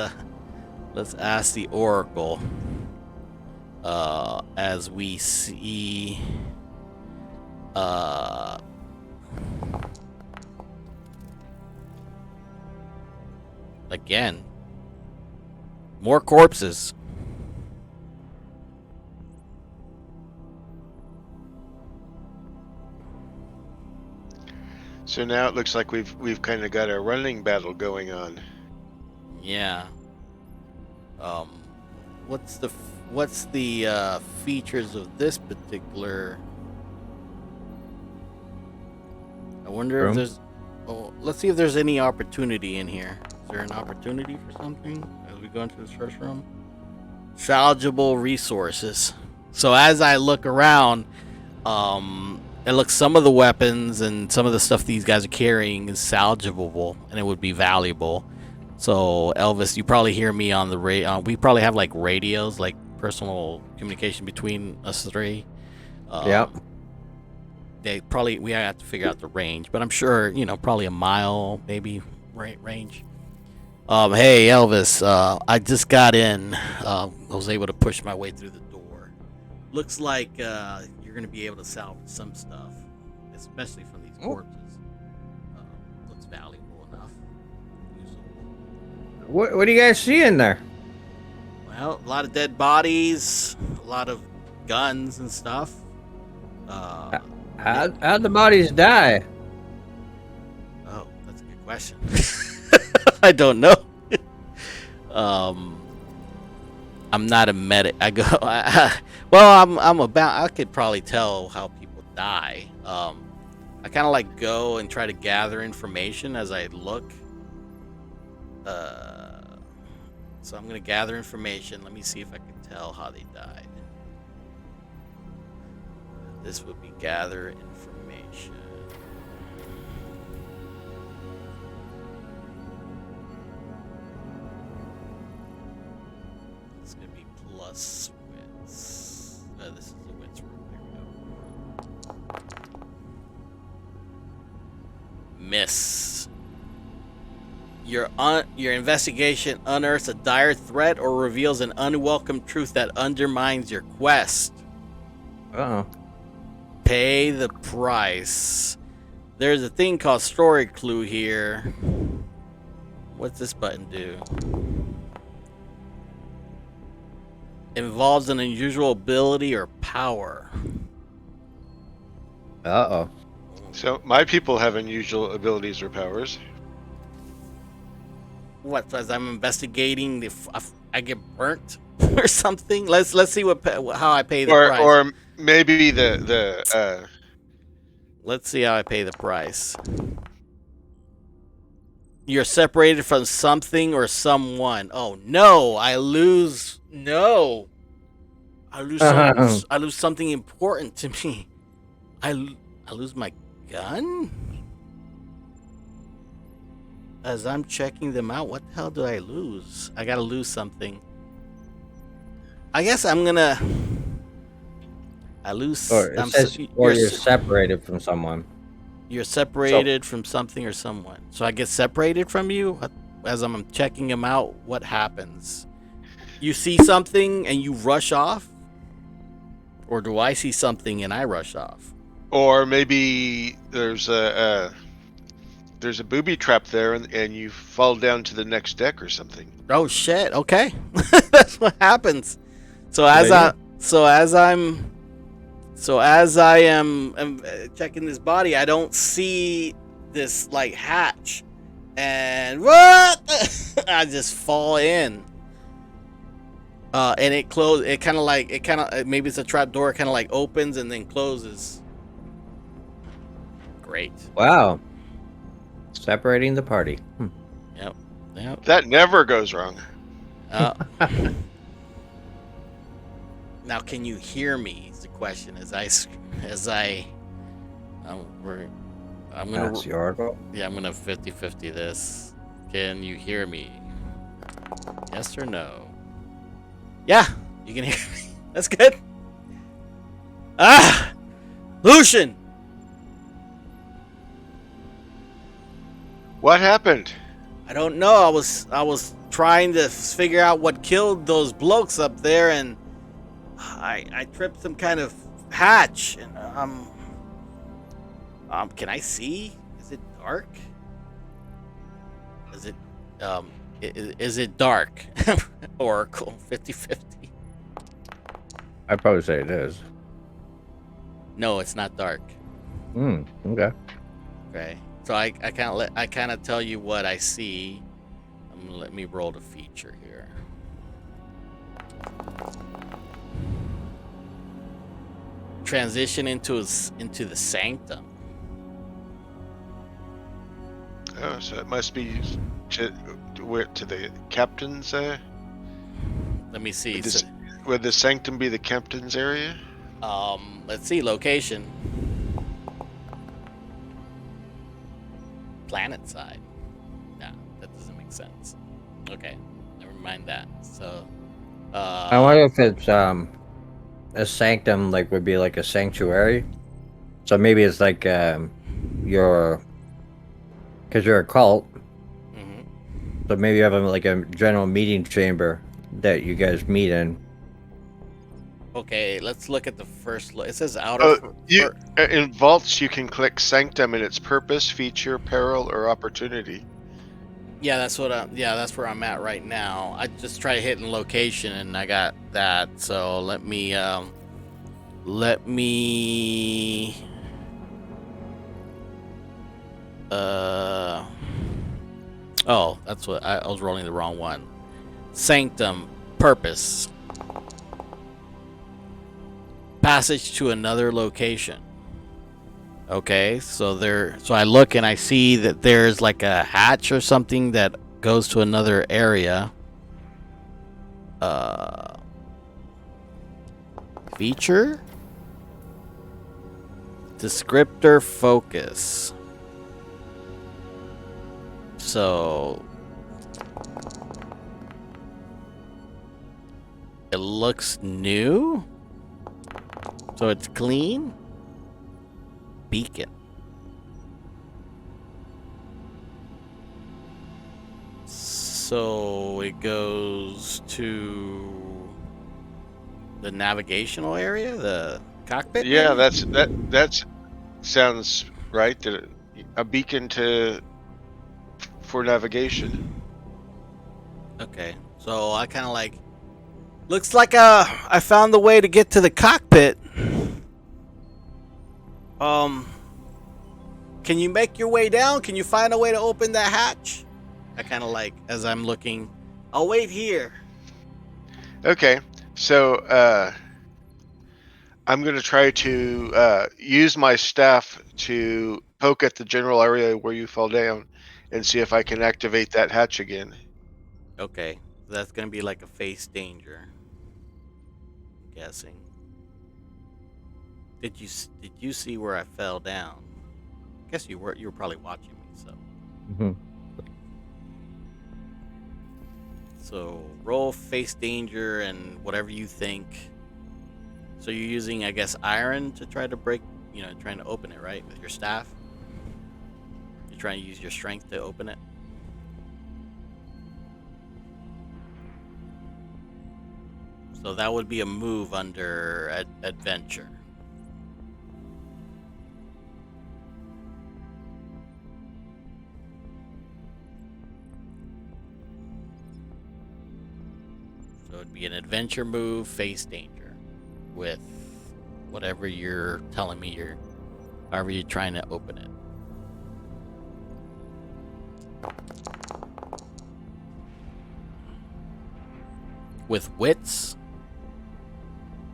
ask the Oracle. As we see, again, more corpses. So now it looks like we've kind of got a running battle going on. Yeah. What's the features of this particular? I wonder Room? if there's. Oh, let's see if there's any opportunity in here. Is there an opportunity for something as we go into this first room? Salvageable resources. So as I look around, it looks, some of the weapons and some of the stuff these guys are carrying is salvageable, and it would be valuable. So Elvis, you probably hear me on the we probably have like radios, like personal communication between us three. Yep. We have to figure out the range, but I'm sure, probably a mile, maybe range. Hey Elvis, I just got in. I was able to push my way through the door. Looks like you're going to be able to salvage some stuff, especially from these corpses. Looks valuable enough. Usable. What do you guys see in there? Well, a lot of dead bodies, a lot of guns and stuff. How'd the bodies die? Oh, that's a good question. I don't know. I'm not a medic. I could probably tell how people die. I kind of like go and try to gather information as I look. So I'm gonna gather information. Let me see if I can tell how they died. This would be gather information. It's gonna be plus wits. This is the wits room. There we go. Miss. Your investigation unearths a dire threat or reveals an unwelcome truth that undermines your quest. Uh-oh. Pay the price. There's a thing called story clue here. What's this button do? Involves an unusual ability or power. Uh-oh. So my people have unusual abilities or powers. What? As I'm investigating, if I get burnt or something. Let's see how I pay the price. Or maybe the Let's see how I pay the price. You're separated from something or someone. Oh no, I lose. No, I lose. I lose something important to me. I lose my gun. As I'm checking them out, what the hell do I lose? I gotta lose something. I guess I'm gonna. I lose. Or it says, or you're separated from someone. You're separated from something or someone. So I get separated from you as I'm checking them out. What happens? You see something and you rush off, or do I see something and I rush off? or maybe there's a booby trap there, and you fall down to the next deck or something. Oh shit! Okay, that's what happens. So as I am checking this body, I don't see this like hatch, and what? I just fall in. And it closes. It kind of maybe it's a trap door. Kind of like opens and then closes. Great. Wow. Separating the party. Yep. That never goes wrong. Now, can you hear me? Is the question. I'm gonna. That's your goal. Yeah, I'm gonna 50-50 this. Can you hear me? Yes or no? Yeah, you can hear me. That's good. Lucian. What happened? I don't know. I was trying to figure out what killed those blokes up there, and I tripped some kind of hatch, and can I see? Is it dark? Is it dark? Oracle 50-50. I'd probably say it is. No, it's not dark. Okay. Okay. So I kind of tell you what I see. Let me roll the feature here. Transition into the sanctum. Oh, so it must be to the captain's. Let me see. Would the sanctum be the captain's area? Let's see. Location. Planet side. No, that doesn't make sense. Okay, never mind that. So, I wonder if it's a sanctum, like would be like a sanctuary. So maybe it's like because you're a cult. Mm-hmm. So maybe you have like a general meeting chamber that you guys meet in. Okay, let's look at the first. It says outer. In vaults, you can click sanctum and its purpose, feature, peril, or opportunity. Yeah, that's where I'm at right now. I just tried hitting location and I got that. So let me. Oh, that's what I was rolling the wrong one. Sanctum, purpose. Passage to another location. Okay, so I look and I see that there's like a hatch or something that goes to another area. Feature? Descriptor focus. So it looks new. So it's clean. Beacon. So it goes to the navigational area, the cockpit. Yeah, area? that sounds right. That a beacon for navigation. Okay, so I kind of like. Looks like I found the way to get to the cockpit. Can you make your way down? Can you find a way to open that hatch? I kind of like, as I'm looking, I'll wait here. Okay, so I'm going to try to use my staff to poke at the general area where you fell down and see if I can activate that hatch again. Okay, that's gonna be like a face danger. I'm guessing. Did you see where I fell down? I guess you were probably watching me. Mhm. So roll face danger and whatever you think. So you're using, I guess, iron to try to break, trying to open it, right? With your staff? You're trying to use your strength to open it? So that would be a move under adventure. So it'd be an adventure move, face danger, with whatever you're telling me however you're trying to open it. With wits?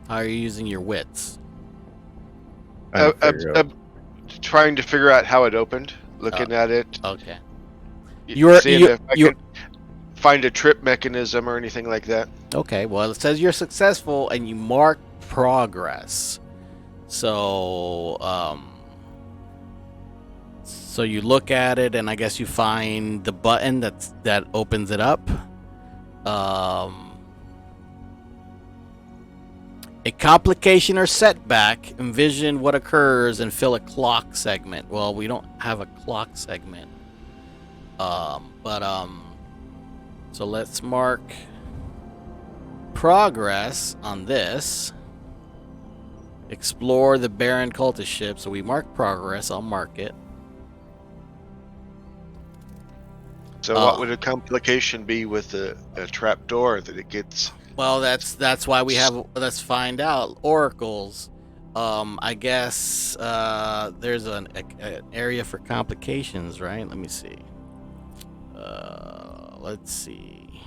How are you using your wits? Trying to figure out how it opened, looking at it, Okay. seeing if I can find a trip mechanism or anything like that. Okay, well, it says you're successful and you mark progress. So, so you look at it and I guess you find the button that opens it up. A complication or setback, envision what occurs and fill a clock segment. Well, we don't have a clock segment. So let's mark progress on this. Explore the barren cultist ship. So we mark progress. I'll mark it. So what would a complication be with a trap door that it gets? Well, that's why we have. Let's find out. Oracles. I guess there's an area for complications, right? Let me see. Let's see.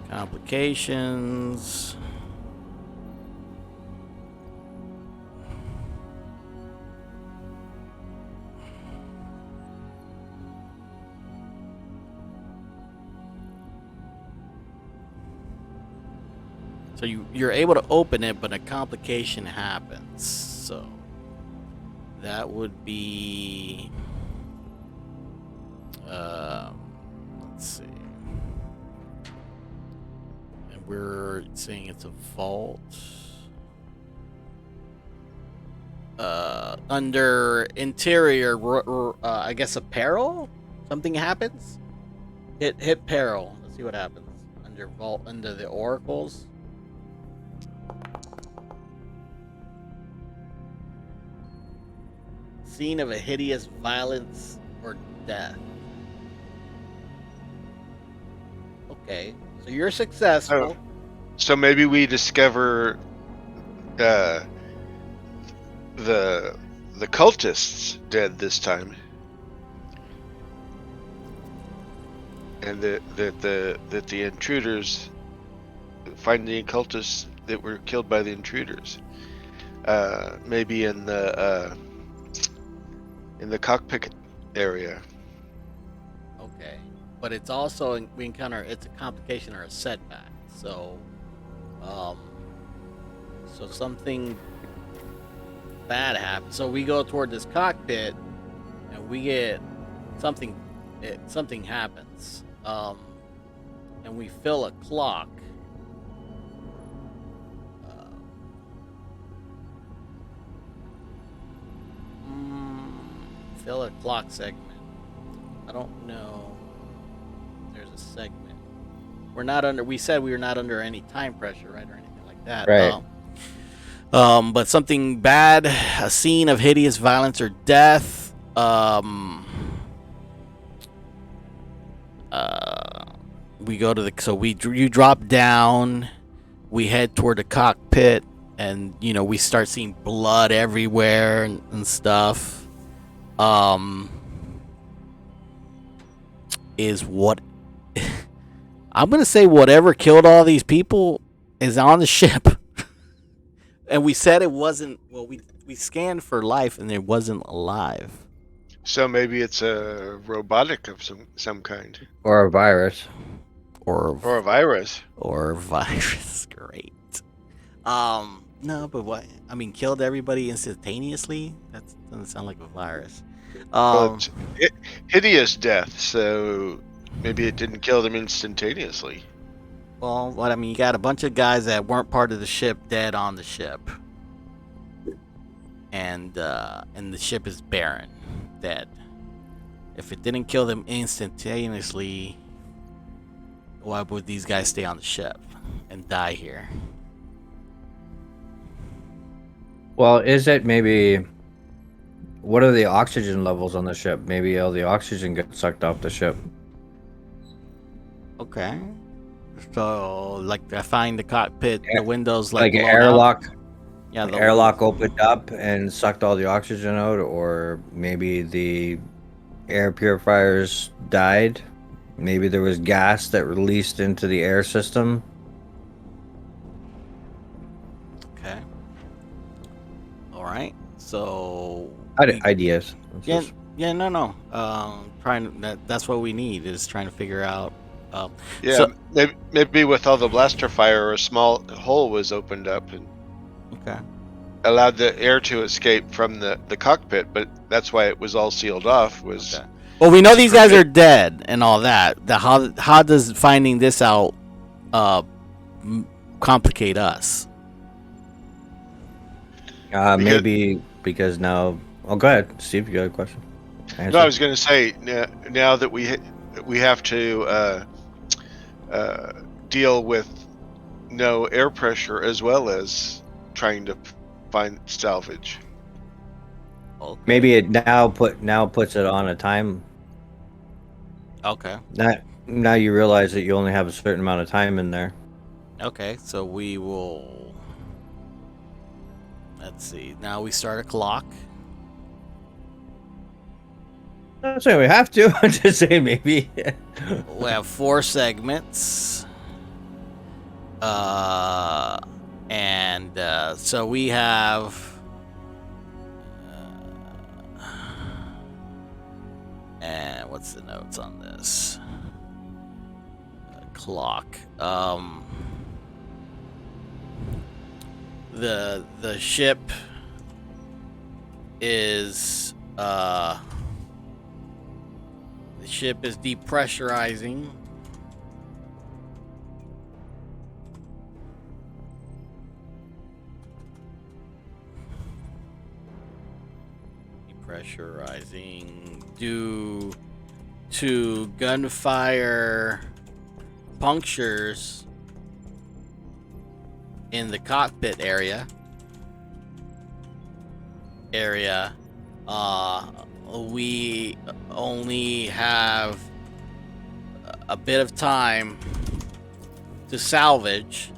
Complications. So you're able to open it, but a complication happens. So that would be, let's see. And we're saying it's a vault. Under interior, I guess apparel. Something happens. Hit peril. Let's see what happens under vault under the oracles. Scene of a hideous violence or death. Okay, so you're successful. So maybe we discover the cultists dead this time, and that the intruders find the cultists that were killed by the intruders. Maybe in the cockpit area. Okay, but it's also we encounter it's a complication or a setback. So, so something bad happens. So we go toward this cockpit, and we get something. Something happens, and we fill a clock. Fill a clock segment. I don't know. There's a segment. We're not under. We said we were not under any time pressure, right, or anything like that. Right. But something bad, a scene of hideous violence or death. We go to the you drop down. We head toward the cockpit, and we start seeing blood everywhere and stuff. Is what I'm gonna say? Whatever killed all these people is on the ship, and we said it wasn't. Well, we scanned for life, and it wasn't alive. So maybe it's a robotic of some kind, or a virus, or a virus, or virus. Great. No, but what? I mean, killed everybody instantaneously? That doesn't sound like a virus. Well, it's hideous death. So maybe it didn't kill them instantaneously. Well, what I mean, you got a bunch of guys that weren't part of the ship dead on the ship, and the ship is barren, dead. If it didn't kill them instantaneously, why would these guys stay on the ship and die here? well, is it maybe? What are the oxygen levels on the ship? Maybe all the oxygen gets sucked off the ship. Okay. So, like, I find the cockpit, the windows Like an blown out. airlock. Yeah, the airlock opened up and sucked all the oxygen out, or maybe the air purifiers died. Maybe there was gas that released into the air system. Okay. All right. So Ideas. No. That's what we need, is trying to figure out. Maybe with all the blaster fire, a small hole was opened up and okay, allowed the air to escape from the cockpit, but that's why it was all sealed off. Okay. Well, we know these guys are dead and all that. How does finding this out complicate us? Maybe because now. Oh, go ahead, Steve. You got a question? No, I was going to say now that we have to deal with no air pressure as well as trying to find salvage. Okay. Maybe it now puts it on a time. Okay. Now you realize that you only have a certain amount of time in there. Okay, so we will. Let's see. Now we start a clock. I'm not saying we have to. I'm just saying maybe. We have 4 segments. So we have. And what's the notes on this? Clock. The ship is depressurizing. Depressurizing due to gunfire punctures in the cockpit area. We only have a bit of time to salvage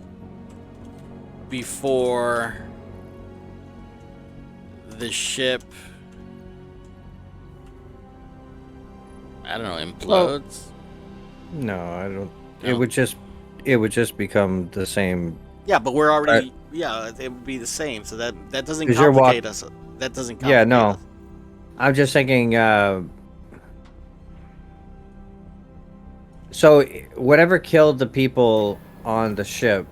before the ship, I don't know, implodes. No, I don't. No. It would just become the same. Yeah, but we're already. Yeah, it would be the same. So that doesn't complicate us. That doesn't complicate us. Yeah, no. Us. I'm just thinking. So whatever killed the people on the ship,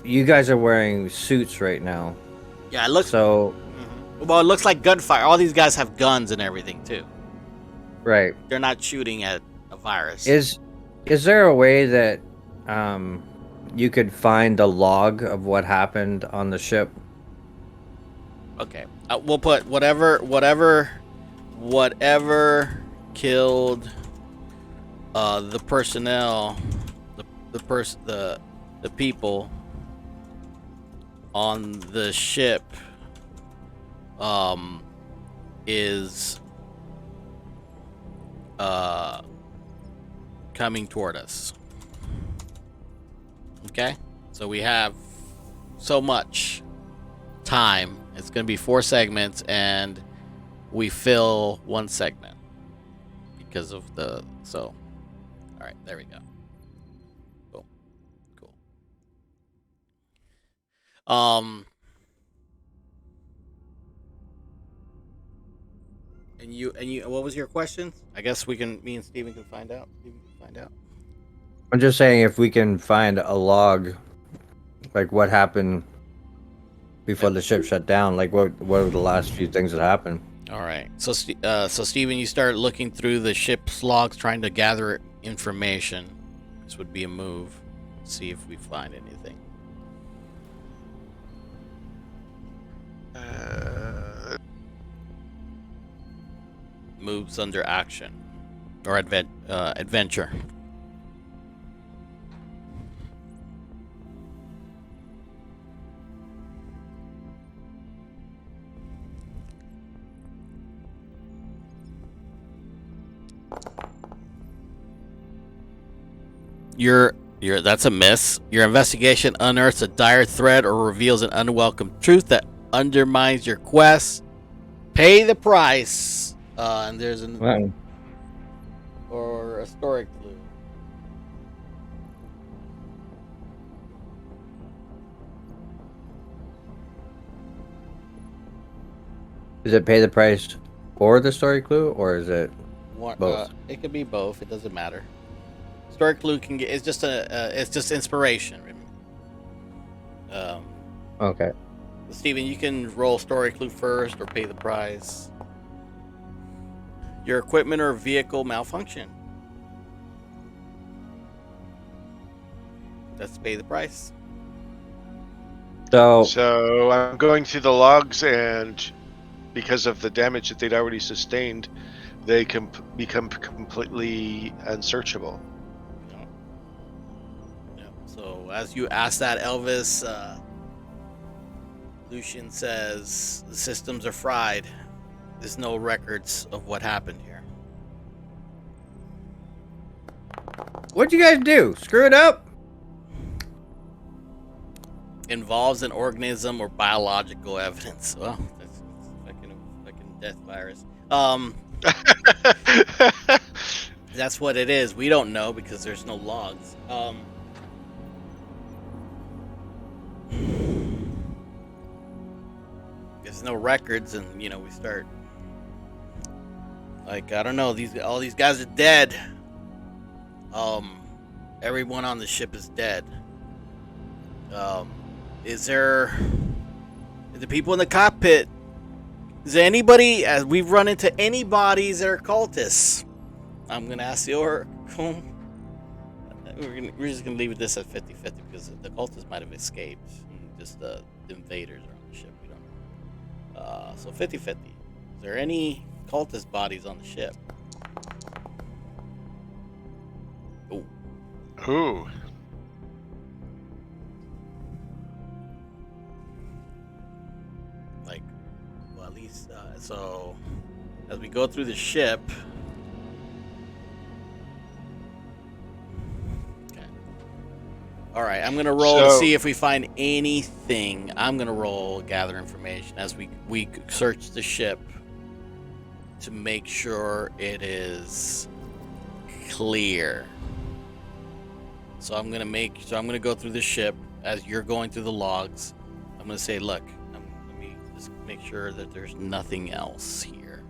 you guys are wearing suits right now. Yeah, it looks so. Mm-hmm. Well, it looks like gunfire. All these guys have guns and everything too. Right. They're not shooting at a virus. Is there a way that you could find a log of what happened on the ship? Okay, we'll put whatever killed the personnel, the people. on the ship is coming toward us. Okay? So we have so much time. It's going to be 4 segments, and we fill 1 segment because of the... So, all right, there we go. Cool. And you, what was your question? I guess me and Steven can find out. I'm just saying if we can find a log, like what happened before the ship shut down, like what were the last few things that happened? All right. So Steven, you start looking through the ship's logs, trying to gather information. This would be a move. See if we find anything. Moves under action or adventure. That's a miss. Your investigation unearths a dire threat or reveals an unwelcome truth that undermines your quest. Pay the price. And there's or a story clue. Is it pay the price or the story clue, or is it both? It could be both. It doesn't matter. Story clue can get. It's just inspiration. Okay. Steven, you can roll story clue first or pay the price. Your equipment or vehicle malfunction. Let's pay the price. So I'm going through the logs, and because of the damage that they'd already sustained, they can become completely unsearchable. Yeah. So as you ask that, Elvis, Lucian says the systems are fried. There's no records of what happened here. What'd you guys do? Screw it up? Involves an organism or biological evidence. Well, that's fucking death virus. That's what it is. We don't know because there's no logs. There's no records, and we start like, I don't know. All these guys are dead. Everyone on the ship is dead. Is the people in the cockpit? Is there anybody? As we've run into any bodies that are cultists? I'm gonna ask the Oracle. We're just gonna leave this at 50-50 because the cultists might have escaped. Just the invaders are on the ship. We don't know. So 50-50. Is there any cultist bodies on the ship? Ooh. At least, so as we go through the ship. Okay. All right, I'm gonna roll to see if we find anything. I'm gonna roll gather information as we search the ship to make sure it is clear. So I'm gonna go through the ship as you're going through the logs. I'm gonna say, look, let me just make sure that there's nothing else here.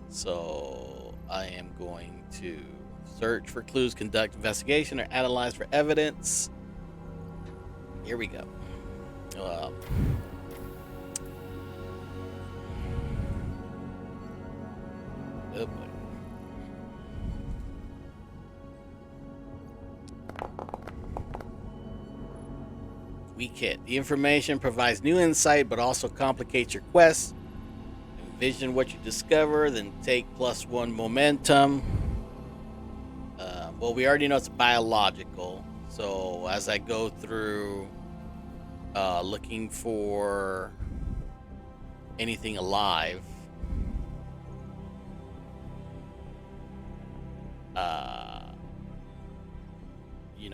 So I am going to search for clues, conduct investigation, or analyze for evidence. Here we go. Oh boy. Weak hit. The information provides new insight, but also complicates your quest. Envision what you discover, then take +1 momentum. Well, we already know it's biological. So as I go through looking for anything alive.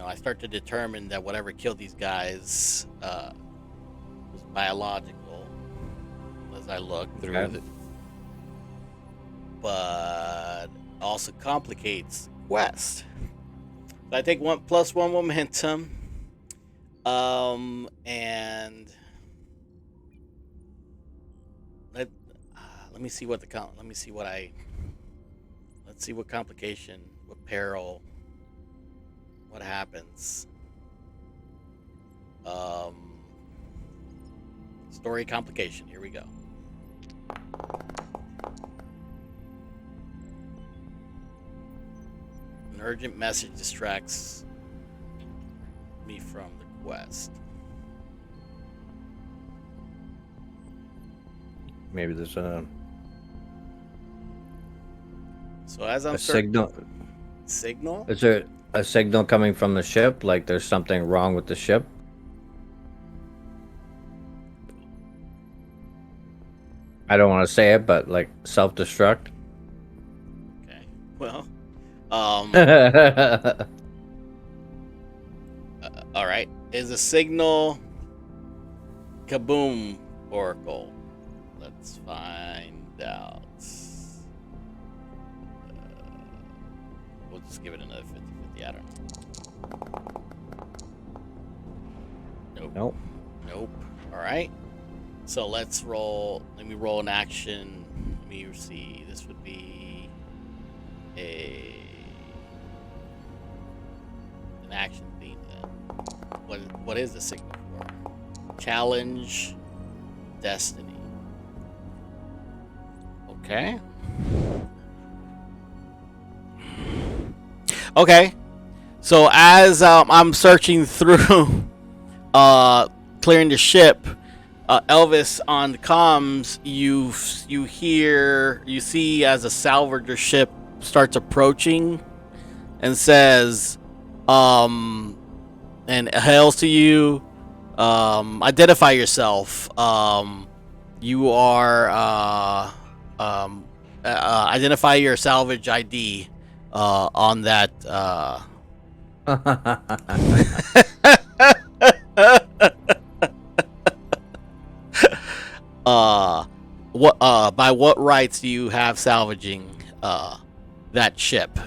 I start to determine that whatever killed these guys was biological as I look through Okay. but also complicates the quest. So I take 1+1 momentum, and let me see what let's see what complication, what peril, what happens. Story complication. Here we go. An urgent message distracts me from the quest. Maybe there's a So as I'm signal. Signal? Is there a signal coming from the ship? Like there's something wrong with the ship? I don't want to say it, but like self-destruct. Okay. Well, all right. Is a signal kaboom oracle? Let's find out. We'll just give it another 50-50. I don't know. Nope. Nope. All right. So let's roll. Let me roll an action. Let me see. This would be an action theme then. What is the signal for? Challenge destiny. Okay. Okay. So as I'm searching through clearing the ship, Elvis on the comms, you see as a salvager ship starts approaching and says, and hails to you, identify yourself. You are identify your salvage ID on that. By what rights do you have salvaging that ship?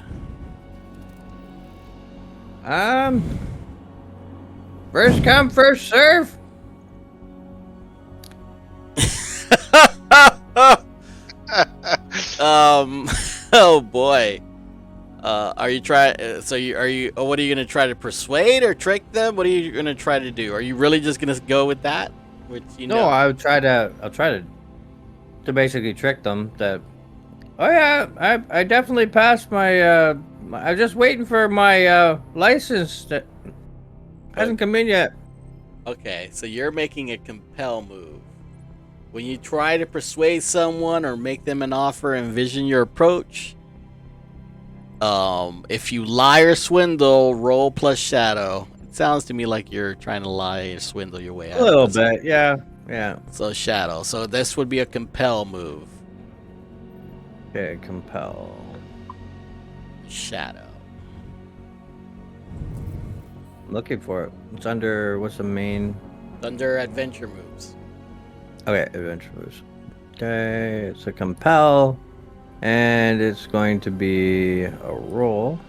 First come, first serve. Oh boy. Are you trying? What are you gonna try to persuade or trick them? What are you gonna try to do? Are you really just gonna go with that? Which No, I'll try to basically trick them that. Oh yeah, I definitely passed my. I'm just waiting for my license that hasn't come in yet. Okay, so you're making a compel move. When you try to persuade someone or make them an offer, envision your approach. If you lie or swindle, roll plus shadow. It sounds to me like you're trying to lie or swindle your way out. A little bit, yeah. So shadow. So this would be a compel move. Okay, compel. Shadow. I'm looking for it. It's under, what's the main? Under adventure moves. Okay, adventure moves. Okay, it's a compel, and it's going to be a roll.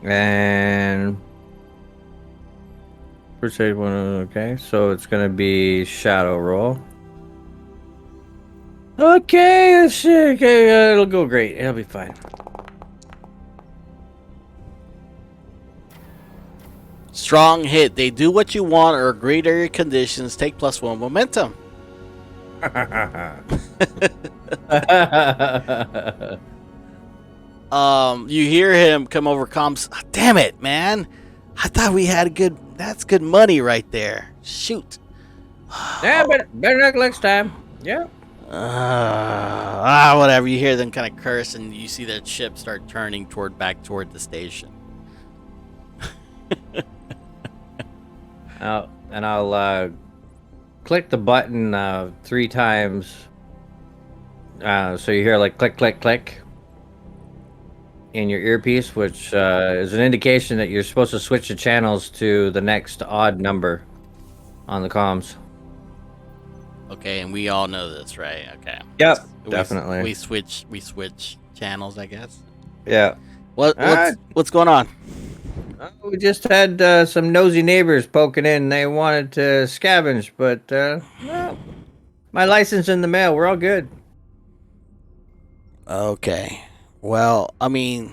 And first aid one. Okay, so it's gonna be shadow roll. Okay, let's see. Okay, it'll go great. It'll be fine. Strong hit. They do what you want or agree to your conditions. Take +1 momentum. You hear him come over comms. Oh, damn it, man! I thought we had that's good money right there. Shoot. Yeah, better luck next time. Yeah. Whatever. You hear them kind of curse, and you see that ship start turning back toward the station. and I'll click the button 3 times. So you hear like click, click, click in your earpiece, which is an indication that you're supposed to switch the channels to the next odd number on the comms. Okay, and we all know this, right? Okay. Yep, We- definitely. We switch channels, I guess. Yeah. What's going on? We just had some nosy neighbors poking in. They wanted to scavenge, but no, my license in the mail. We're all good. Okay. Well, I mean,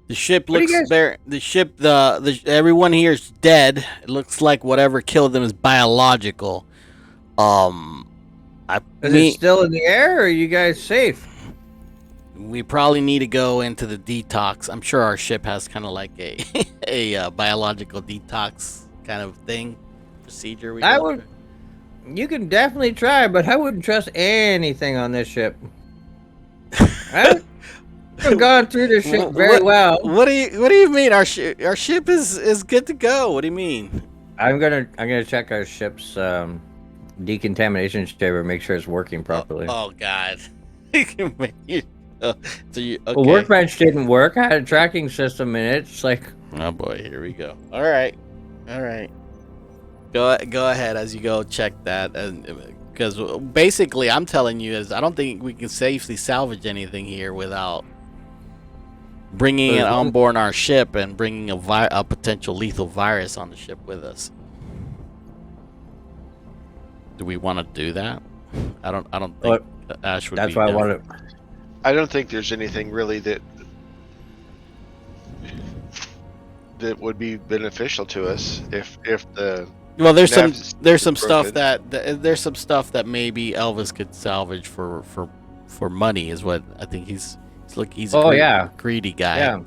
the ship What do you looks guys- there. The ship, the everyone here is dead. It looks like whatever killed them is biological. Is it still in the air, or are you guys safe? We probably need to go into the detox. I'm sure our ship has kind of like a a biological detox kind of thing procedure. We I go would. through. You can definitely try, but I wouldn't trust anything on this ship. I've gone through this ship very well. What do you mean? Our ship is good to go. What do you mean? I'm gonna check our ship's decontamination chamber, make sure it's working properly. Oh God. Okay. Well, workbench didn't work. I had a tracking system in it. It's like, Oh boy, here we go. All right. Go ahead as you go check that, and because basically I'm telling you is I don't think we can safely salvage anything here without bringing it on board our ship and bringing a potential lethal virus on the ship with us. Do we want to do that? I don't think Ash would. That's why I wanted. I don't think there's anything really that would be beneficial to us if the Well, there's some broken. stuff there's some stuff that maybe Elvis could salvage for money is what I think he's a greedy guy. Yeah.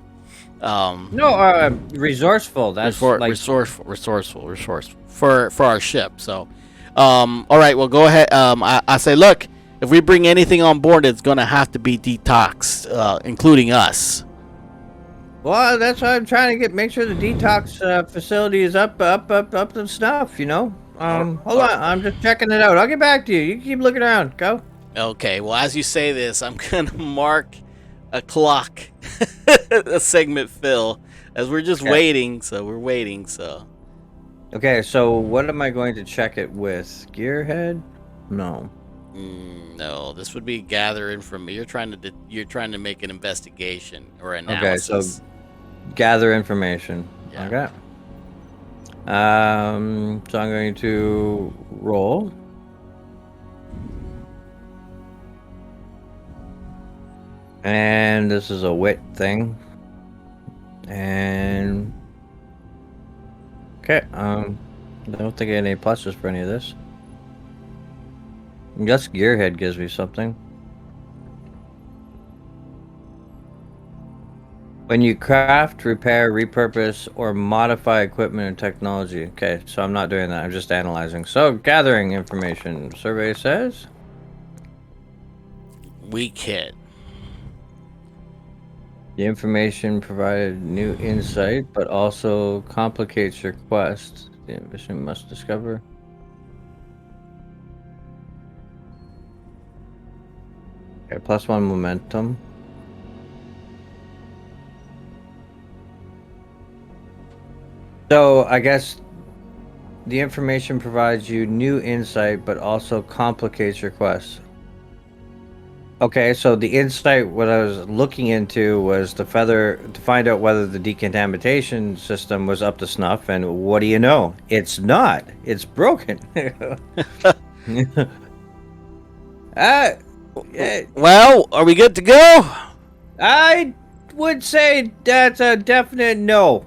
No, Resourceful. That's resourceful for our ship. So, all right. Well, go ahead. I say, look, if we bring anything on board, it's gonna have to be detoxed, including us. Well, that's why I'm trying to make sure the detox facility is up to snuff. You know. Hold on, I'm just checking it out. I'll get back to you. You keep looking around. Go. Okay. Well, as you say this, I'm gonna mark a clock, a segment fill, as we're just waiting. So we're waiting. So. Okay. So what am I going to check it with? Gearhead? No. No, this would be gathering from. You're trying to make an investigation or analysis. Okay, so gather information. Yeah. Okay. So I'm going to roll. And this is a wit thing. And okay, I don't think I get any pluses for any of this. I guess Gearhead gives me something. When you craft, repair, repurpose, or modify equipment and technology. Okay, so I'm not doing that. I'm just analyzing. So, gathering information. Survey says? Weak hit. The information provided new insight, but also complicates your quest. The ambition must discover. Okay, +1 momentum. So I guess the information provides you new insight, but also complicates your quest. Okay, so the insight, what I was looking into was to find out whether the decontamination system was up to snuff, and what do you know? It's not. It's broken. Well, are we good to go? I would say that's a definite no.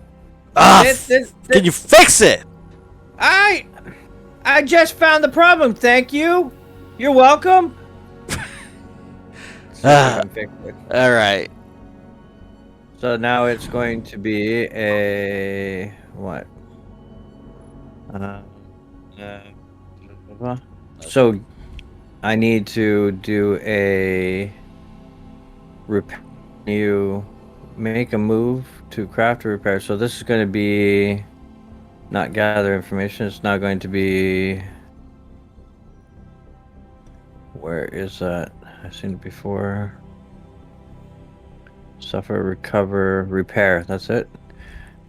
Can you fix it? I just found the problem. Thank you. You're welcome. All right. So now it's going to be a what? So I need to do a repair. You make a move to craft a repair. So this is going to be Not gather information. It's now going to be. Where is that? I've seen it before. Suffer, recover, repair. That's it.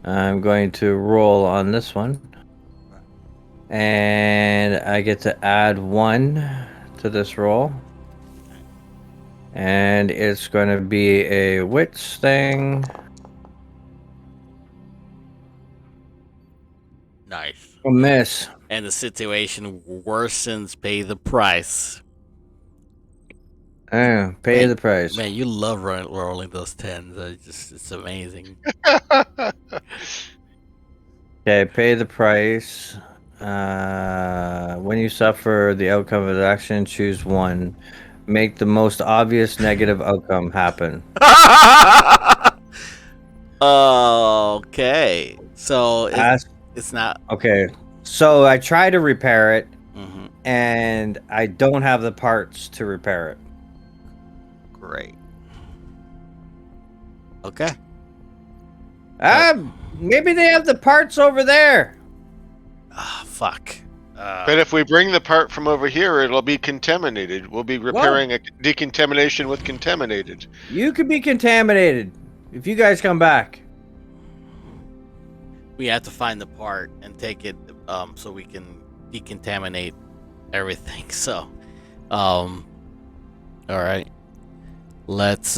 I'm going to roll on this one. And I get to add 1 to this roll. And it's going to be a wits thing. Nice. A miss. And the situation worsens. Pay the price. Pay the price. Man, you love rolling those 10s. It's amazing. Okay, pay the price. When you suffer the outcome of the action, choose 1. Make the most obvious negative outcome happen. Okay. So it's not. Okay. So I try to repair it, Mm-hmm. and I don't have the parts to repair it. Great. Okay. Maybe they have the parts over there. Ah, fuck. But if we bring the part from over here, it'll be contaminated. We'll be repairing a decontamination with contaminated. You could be contaminated if you guys come back. We have to find the part and take it so we can decontaminate everything. So, all right. Let's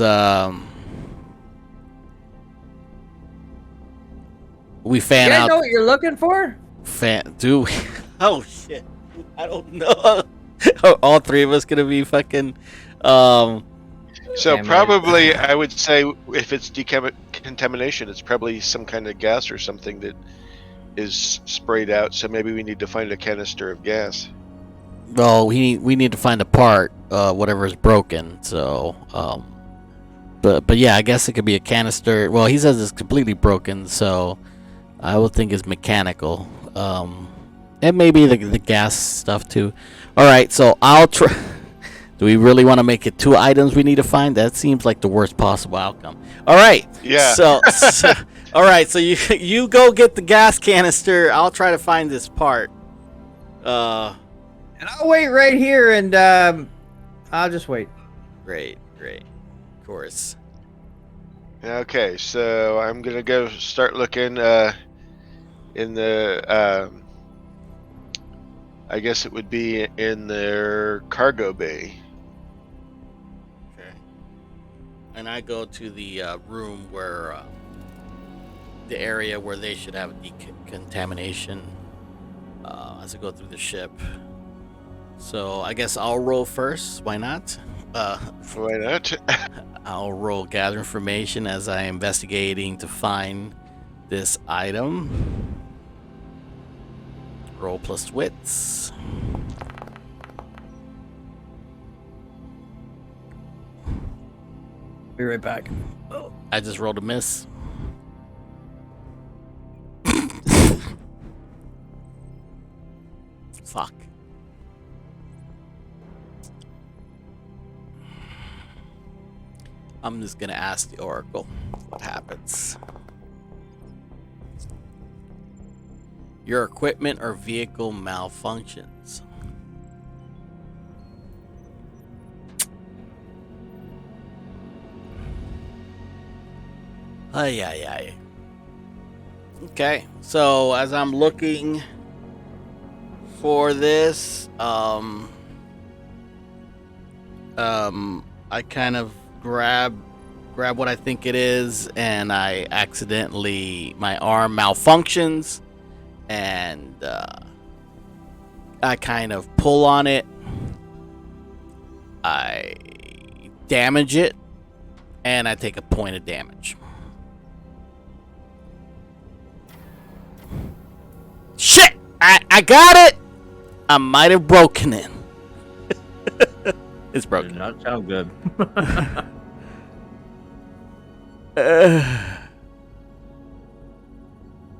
we fan You guys out. know what you're looking for? Do we? Oh shit! I don't know. All 3 of us gonna be fucking. So Contaminated. probably, I would say, if it's contamination, it's probably some kind of gas or something that is sprayed out. So maybe we need to find a canister of gas. Well, we need to find a part, whatever is broken. So, but yeah, I guess it could be a canister. Well, he says it's completely broken, so I would think it's mechanical. And maybe the gas stuff too. All right, so I'll try. Do we really want to make it 2 items we need to find? That seems like the worst possible outcome. All right. Yeah. So all right. So you go get the gas canister. I'll try to find this part. And I'll wait right here, and I'll just wait. Great. Of course. Okay, so I'm gonna go start looking in the. I guess it would be in their cargo bay. Okay. And I go to the room where the area where they should have decontamination as I go through the ship. So I guess I'll roll first. Why not? Why not? I'll roll gather information as I am investigating to find this item. Roll plus wits. Be right back. Oh, I just rolled a miss. Fuck. I'm just gonna ask the Oracle what happens. Your equipment or vehicle malfunctions. Ay. Okay, so as I'm looking for this, I kind of grab what I think it is, and I accidentally, my arm malfunctions, and I kind of pull on it. I damage it, and I take a point of damage. Shit! I got it! I might have broken it. It's broken. Did not sound good.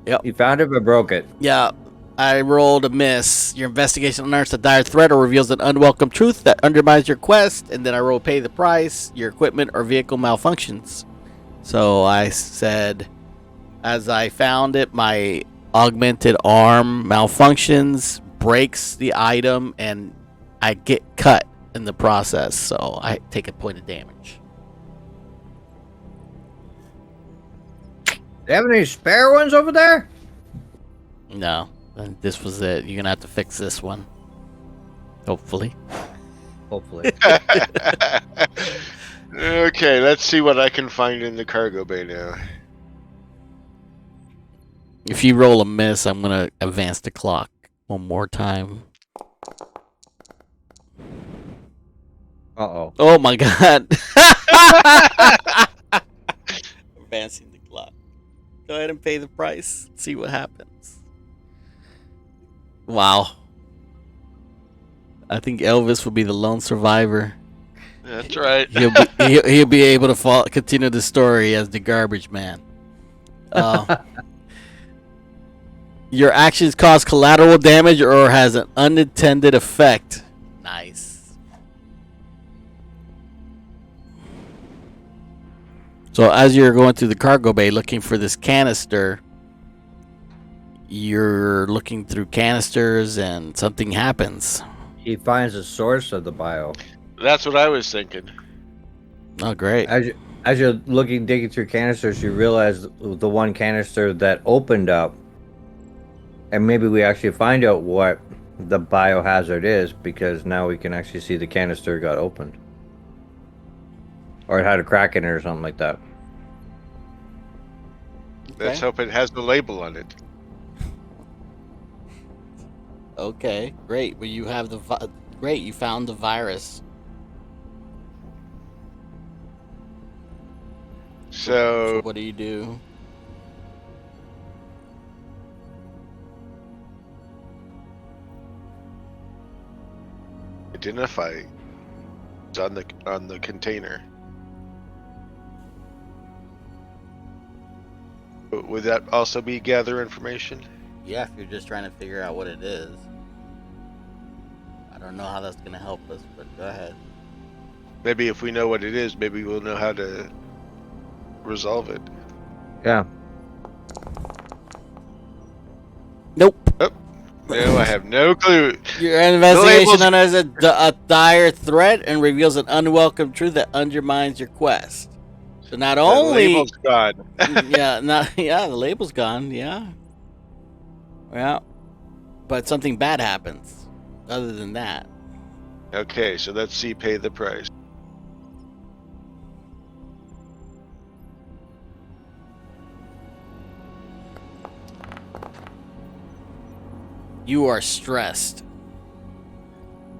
Yep. You found it but broke it. Yeah, I rolled a miss. Your investigation unearths a dire threat or reveals an unwelcome truth that undermines your quest, and then I roll pay the price. Your equipment or vehicle malfunctions. So I said, as I found it, my augmented arm malfunctions, breaks the item, and I get cut in the process, so I take a point of damage. Do you have any spare ones over there? No, this was it. You're gonna have to fix this one. Hopefully. Hopefully. Okay, let's see what I can find in the cargo bay now. If you roll a miss, I'm gonna advance the clock one more time. Uh-oh. Oh my god. Advancing the clock. Go ahead and pay the price. See what happens. Wow. I think Elvis will be the lone survivor. That's right. He'll be able to continue the story as the garbage man. Your actions cause collateral damage or has an unintended effect. Nice. So as you're going through the cargo bay looking for this canister, you're looking through canisters and something happens. He finds the source of the bio. That's what I was thinking. Oh, great. As you're digging through canisters, you realize the one canister that opened up, and maybe we actually find out what the biohazard is, because now we can actually see the canister got opened. Or it had a crack in it or something like that. Let's hope it has the label on it. Okay, great. Well, you have great. You found the virus. So what do you do? identify it's on the container. Would that also be gather information? Yeah, if you're just trying to figure out what it is. I don't know how that's going to help us, but go ahead. Maybe if we know what it is, maybe we'll know how to resolve it. Yeah. Nope. Oh, no, I have no clue. Your investigation unearths a dire threat and reveals an unwelcome truth that undermines your quest. So not only the label's gone. the label's gone. Yeah. But something bad happens. Other than that. Okay, so let's see. Pay the price. You are stressed.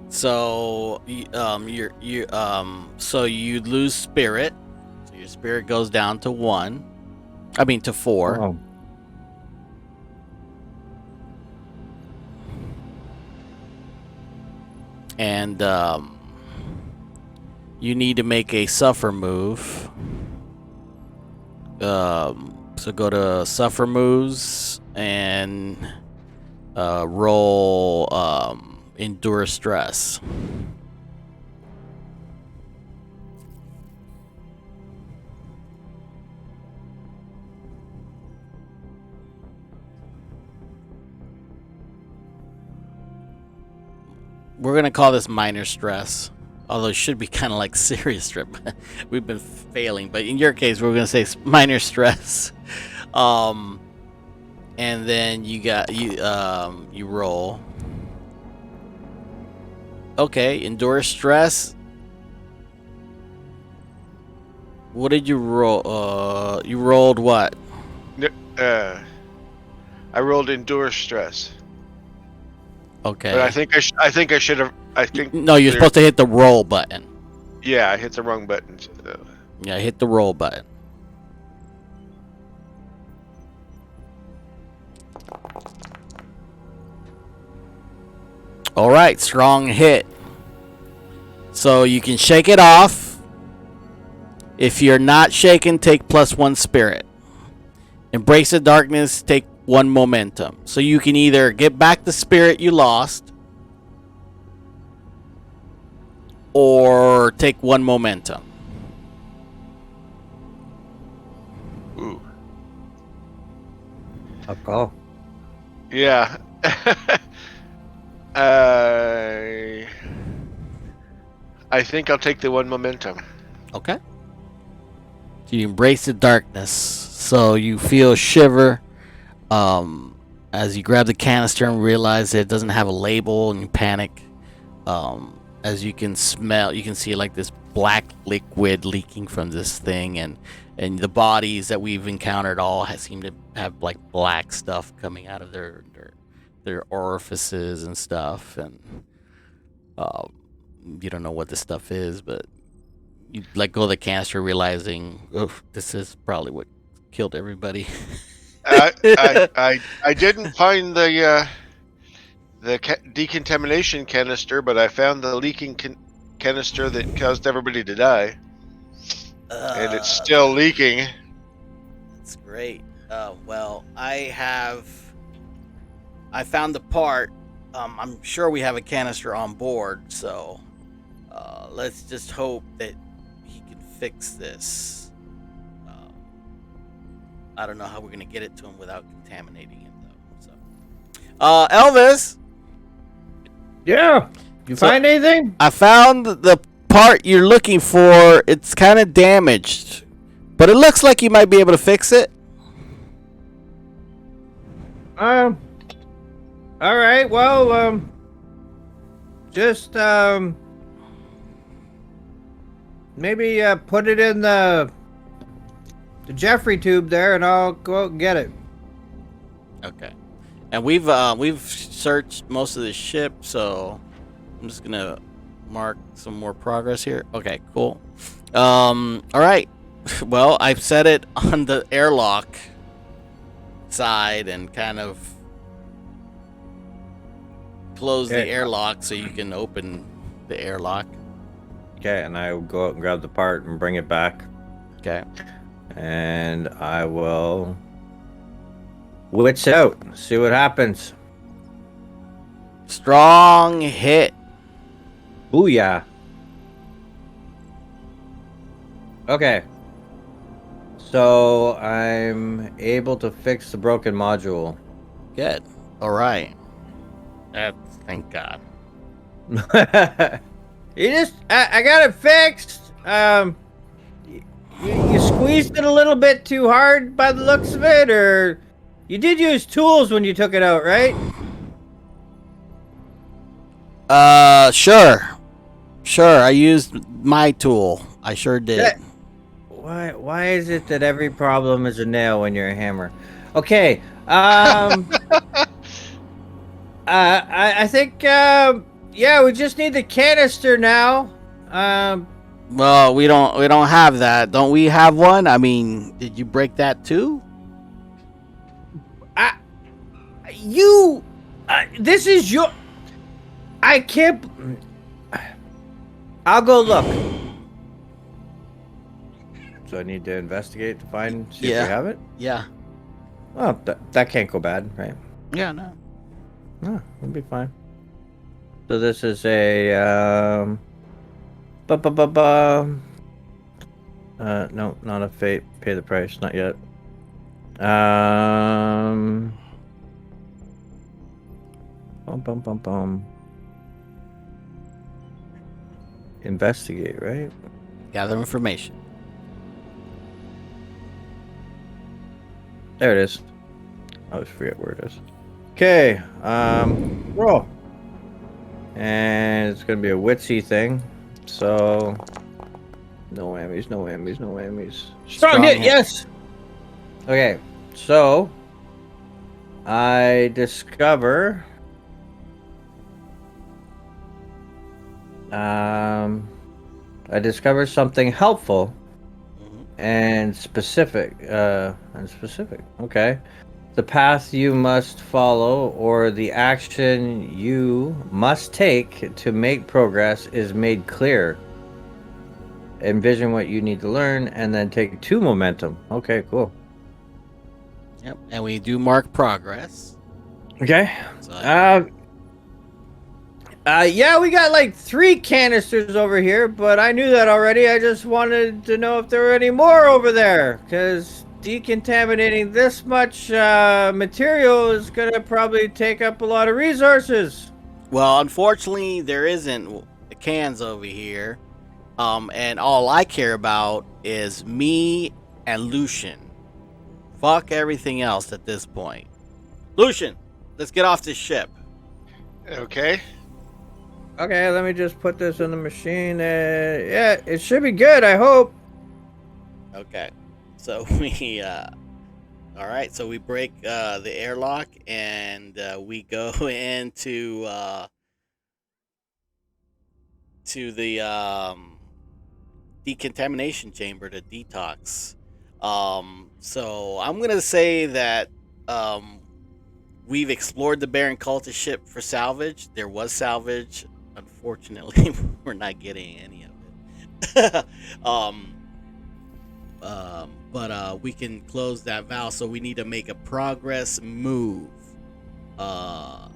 So so you lose spirit. So your spirit goes down to 4. Oh. And you need to make a suffer move. So go to suffer moves and roll endure stress. We're gonna call this minor stress, although it should be kind of like serious stress. We've been failing, but in your case, we're gonna say minor stress. And then you roll. Okay, endure stress. What did you roll? You rolled what? I rolled endure stress. Okay. But I think I should have. No, you're supposed to hit the roll button. Yeah, I hit the wrong button. Yeah, hit the roll button. All right, strong hit. So you can shake it off. If you're not shaken, take +1 spirit. Embrace the darkness, take 1 momentum. So you can either get back the spirit you lost or take 1 momentum. Ooh. Tough call. Yeah. I think I'll take the 1 momentum. Okay. So you embrace the darkness. So you feel a shiver as you grab the canister and realize that it doesn't have a label, and you panic. As you can see like this black liquid leaking from this thing, and the bodies that we've encountered all seem to have like black stuff coming out of their orifices and stuff, and you don't know what this stuff is, but you let go of the canister, realizing, oh, this is probably what killed everybody. I didn't find the decontamination canister, but I found the leaking canister that caused everybody to die, and it's still leaking. That's great. Well, I found the part. I'm sure we have a canister on board, so let's just hope that he can fix this. I don't know how we're gonna get it to him without contaminating him, though. So, Elvis. Yeah. You find anything? I found the part you're looking for. It's kind of damaged, but it looks like you might be able to fix it. All right. Well, just maybe put it in the Jeffrey tube there, and I'll go out and get it. Okay. And we've searched most of the ship, so I'm just gonna mark some more progress here. Okay, cool. All right. Well, I've set it on the airlock side and kind of close the airlock so you can open the airlock. Okay, and I will go out and grab the part and bring it back. Okay. And I will wits out, see what happens. Strong hit. Booyah. Okay. So I'm able to fix the broken module. Good. All right. Thank God. I got it fixed. You squeezed it a little bit too hard by the looks of it, or you did use tools when you took it out, right? Sure. I used my tool. I sure did. Why is it that every problem is a nail when you're a hammer? Okay. I think yeah, we just need the canister now. Well, we don't have that. Don't we have one? I mean, did you break that too? This is your. I can't. I'll go look. So I need to investigate to see if we have it. Yeah. Well, that can't go bad, right? Yeah, no. No, it'll be fine. So this is a no, not a fate. Pay the price, not yet. Investigate, right? Gather information. There it is. I always forget where it is. Okay, roll. And it's gonna be a witsy thing. So no whammies, no whammies, no whammies. Strong hit, yes. Okay, so I discover something helpful and specific. Okay. The path you must follow or the action you must take to make progress is made clear. Envision what you need to learn and then take 2 momentum. Okay, cool. Yep, and we do mark progress. Okay. So, yeah, we got like 3 canisters over here, but I knew that already. I just wanted to know if there were any more over there, because decontaminating this much material is gonna probably take up a lot of resources. Well, unfortunately, there isn't cans over here. And all I care about is me and Lucian. Fuck everything else at this point. Lucian, let's get off this ship. Okay. Okay, let me just put this in the machine. Yeah, it should be good, I hope. Okay. So we all right, so we break the airlock and we go into to the decontamination chamber to detox. So I'm gonna say that we've explored the Baron Cultist ship for salvage. There was salvage. Unfortunately, we're not getting any of it. But we can close that valve. So we need to make a progress move to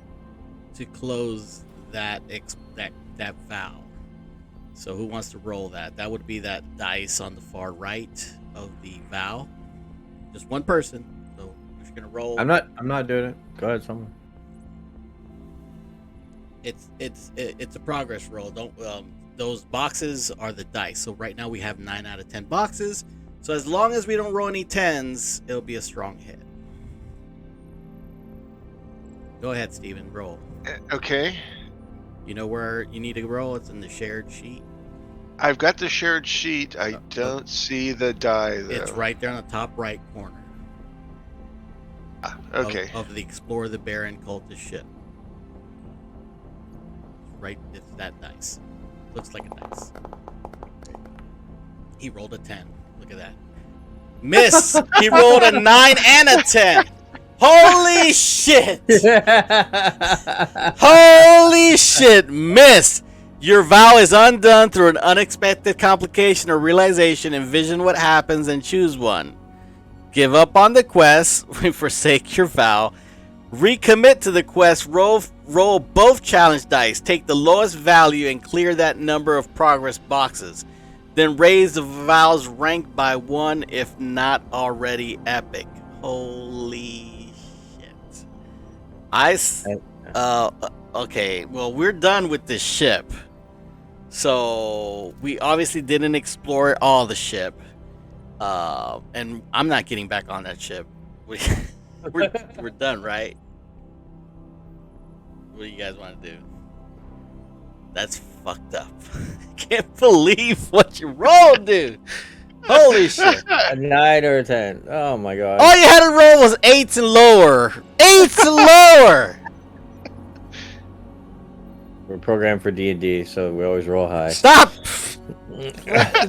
close that that valve. So who wants to roll that? That would be that dice on the far right of the valve. Just one person. So we're just gonna roll. I'm not doing it. Go ahead, someone. It's a progress roll. Don't those boxes are the dice. So right now we have 9 out of 10 boxes. So as long as we don't roll any 10s, it'll be a strong hit. Go ahead, Steven. Roll. Okay. You know where you need to roll? It's in the shared sheet. I've got the shared sheet. I don't see the die, though. It's right there on the top right corner. Okay. Of the Explore the Baron Cultist ship. Right, it's that dice. Looks like a dice. He rolled a 10. Look at that. Miss! He rolled a 9 and a 10. Holy shit! Holy shit! Miss! Your vow is undone through an unexpected complication or realization. Envision what happens and choose one. Give up on the quest. Forsake your vow. Recommit to the quest. Roll both challenge dice. Take the lowest value and clear that number of progress boxes. Then raise the vow's rank by 1 if not already epic. Holy shit. Okay, well, we're done with this ship. So we obviously didn't explore all the ship. And I'm not getting back on that ship. We're done, right? What do you guys want to do? That's fucked up. I can't believe what you rolled, dude. Holy shit. A 9 or a 10. Oh my god. All you had to roll was 8s and lower. 8s and lower. We're programmed for D&D, so we always roll high. Stop.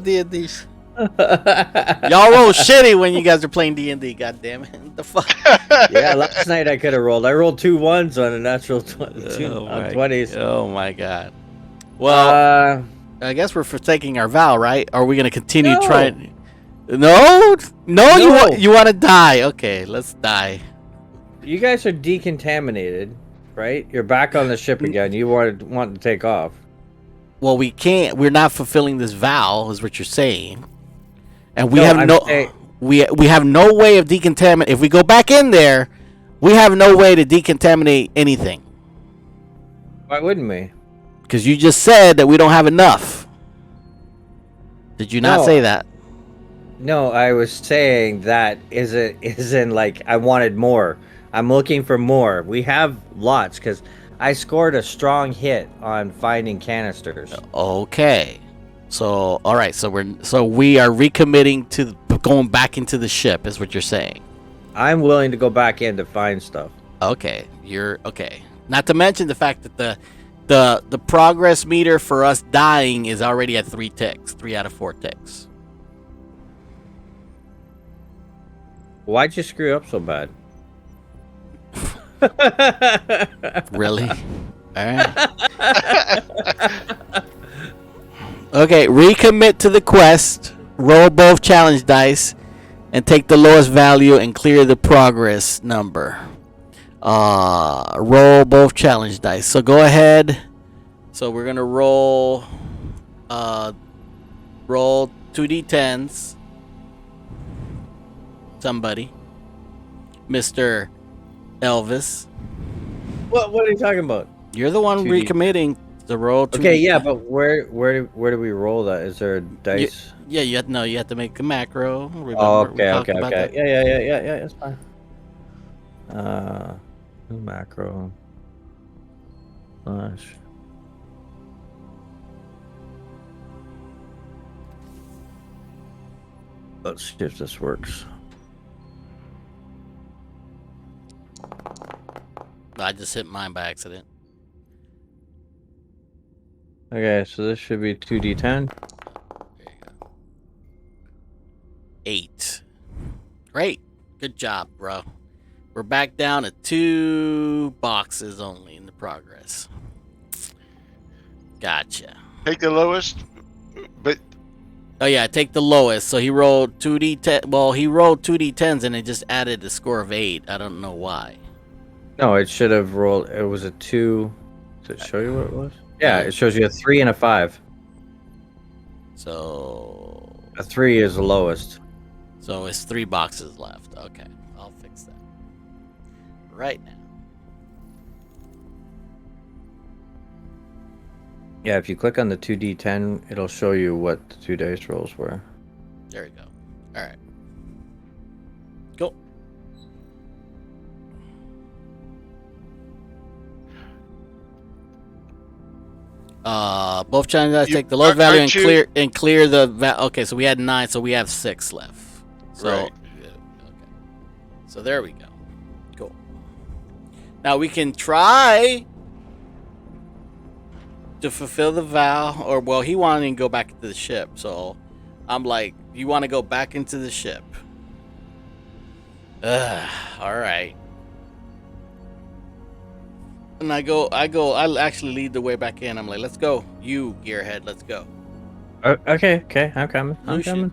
D&D. Y'all roll shitty when you guys are playing D&D. God damn it. What the fuck? Yeah, last night I could have rolled. I rolled 2 1s on a natural 20s. Oh my god. Well, I guess we're forsaking our vow, right? Are we gonna continue trying? No. You want to die? Okay, let's die. You guys are decontaminated, right? You're back on the ship again. You want to take off. Well, we can't. We're not fulfilling this vow, is what you're saying. And we have we have no way of decontaminate. If we go back in there, we have no way to decontaminate anything. Why wouldn't we? Because you just said that we don't have enough. Did you not say that? No, I was saying that isn't like I wanted more. I'm looking for more. We have lots because I scored a strong hit on finding canisters. Okay. So, all right. So we are recommitting to going back into the ship, is what you're saying. I'm willing to go back in to find stuff. Okay. You're okay. Not to mention the fact that the progress meter for us dying is already at 3 ticks, 3 out of 4 ticks. Why'd you screw up so bad? Really? All right. Okay, recommit to the quest, roll both challenge dice, and take the lowest value and clear the progress number. Roll both challenge dice. So go ahead. So we're gonna roll 2d10s. somebody, Mr. Elvis. What are you talking about? You're the one 2D. recommitting the roll. 2D. Okay, yeah, but where do we roll that? Is there a dice? Yeah, you have to make a macro. Remember, Oh, we talked okay. about that. Yeah. That's fine. Macro. Slash. Let's see if this works. I just hit mine by accident. Okay, so this should be 2d10. There you go. 8. Great. Good job, bro. We're back down to 2 boxes only in the progress. Gotcha. Take the lowest, but Oh yeah, take the lowest. So he rolled 2d10. Well, he rolled 2d10s and it just added a score of 8. I don't know why. No, it should have rolled. It was a 2. Does it show you what it was? Yeah, it shows you a 3 and a 5. So A 3 is the lowest. So it's 3 boxes left. Okay, I'll fix that right now. Yeah, if you click on the 2d10, it'll show you what the 2 dice rolls were. There we go. All right. Go. Both challenges take the lowest value and clear the okay, so we had 9, so we have 6 left. So, right. Okay. So there we go. Cool. Now we can try to fulfill the vow, or well, he wanted to go back into the ship, so I'm like, you want to go back into the ship? All right. And I actually lead the way back in. I'm like, let's go. You, gearhead, let's go. Okay, I'm coming.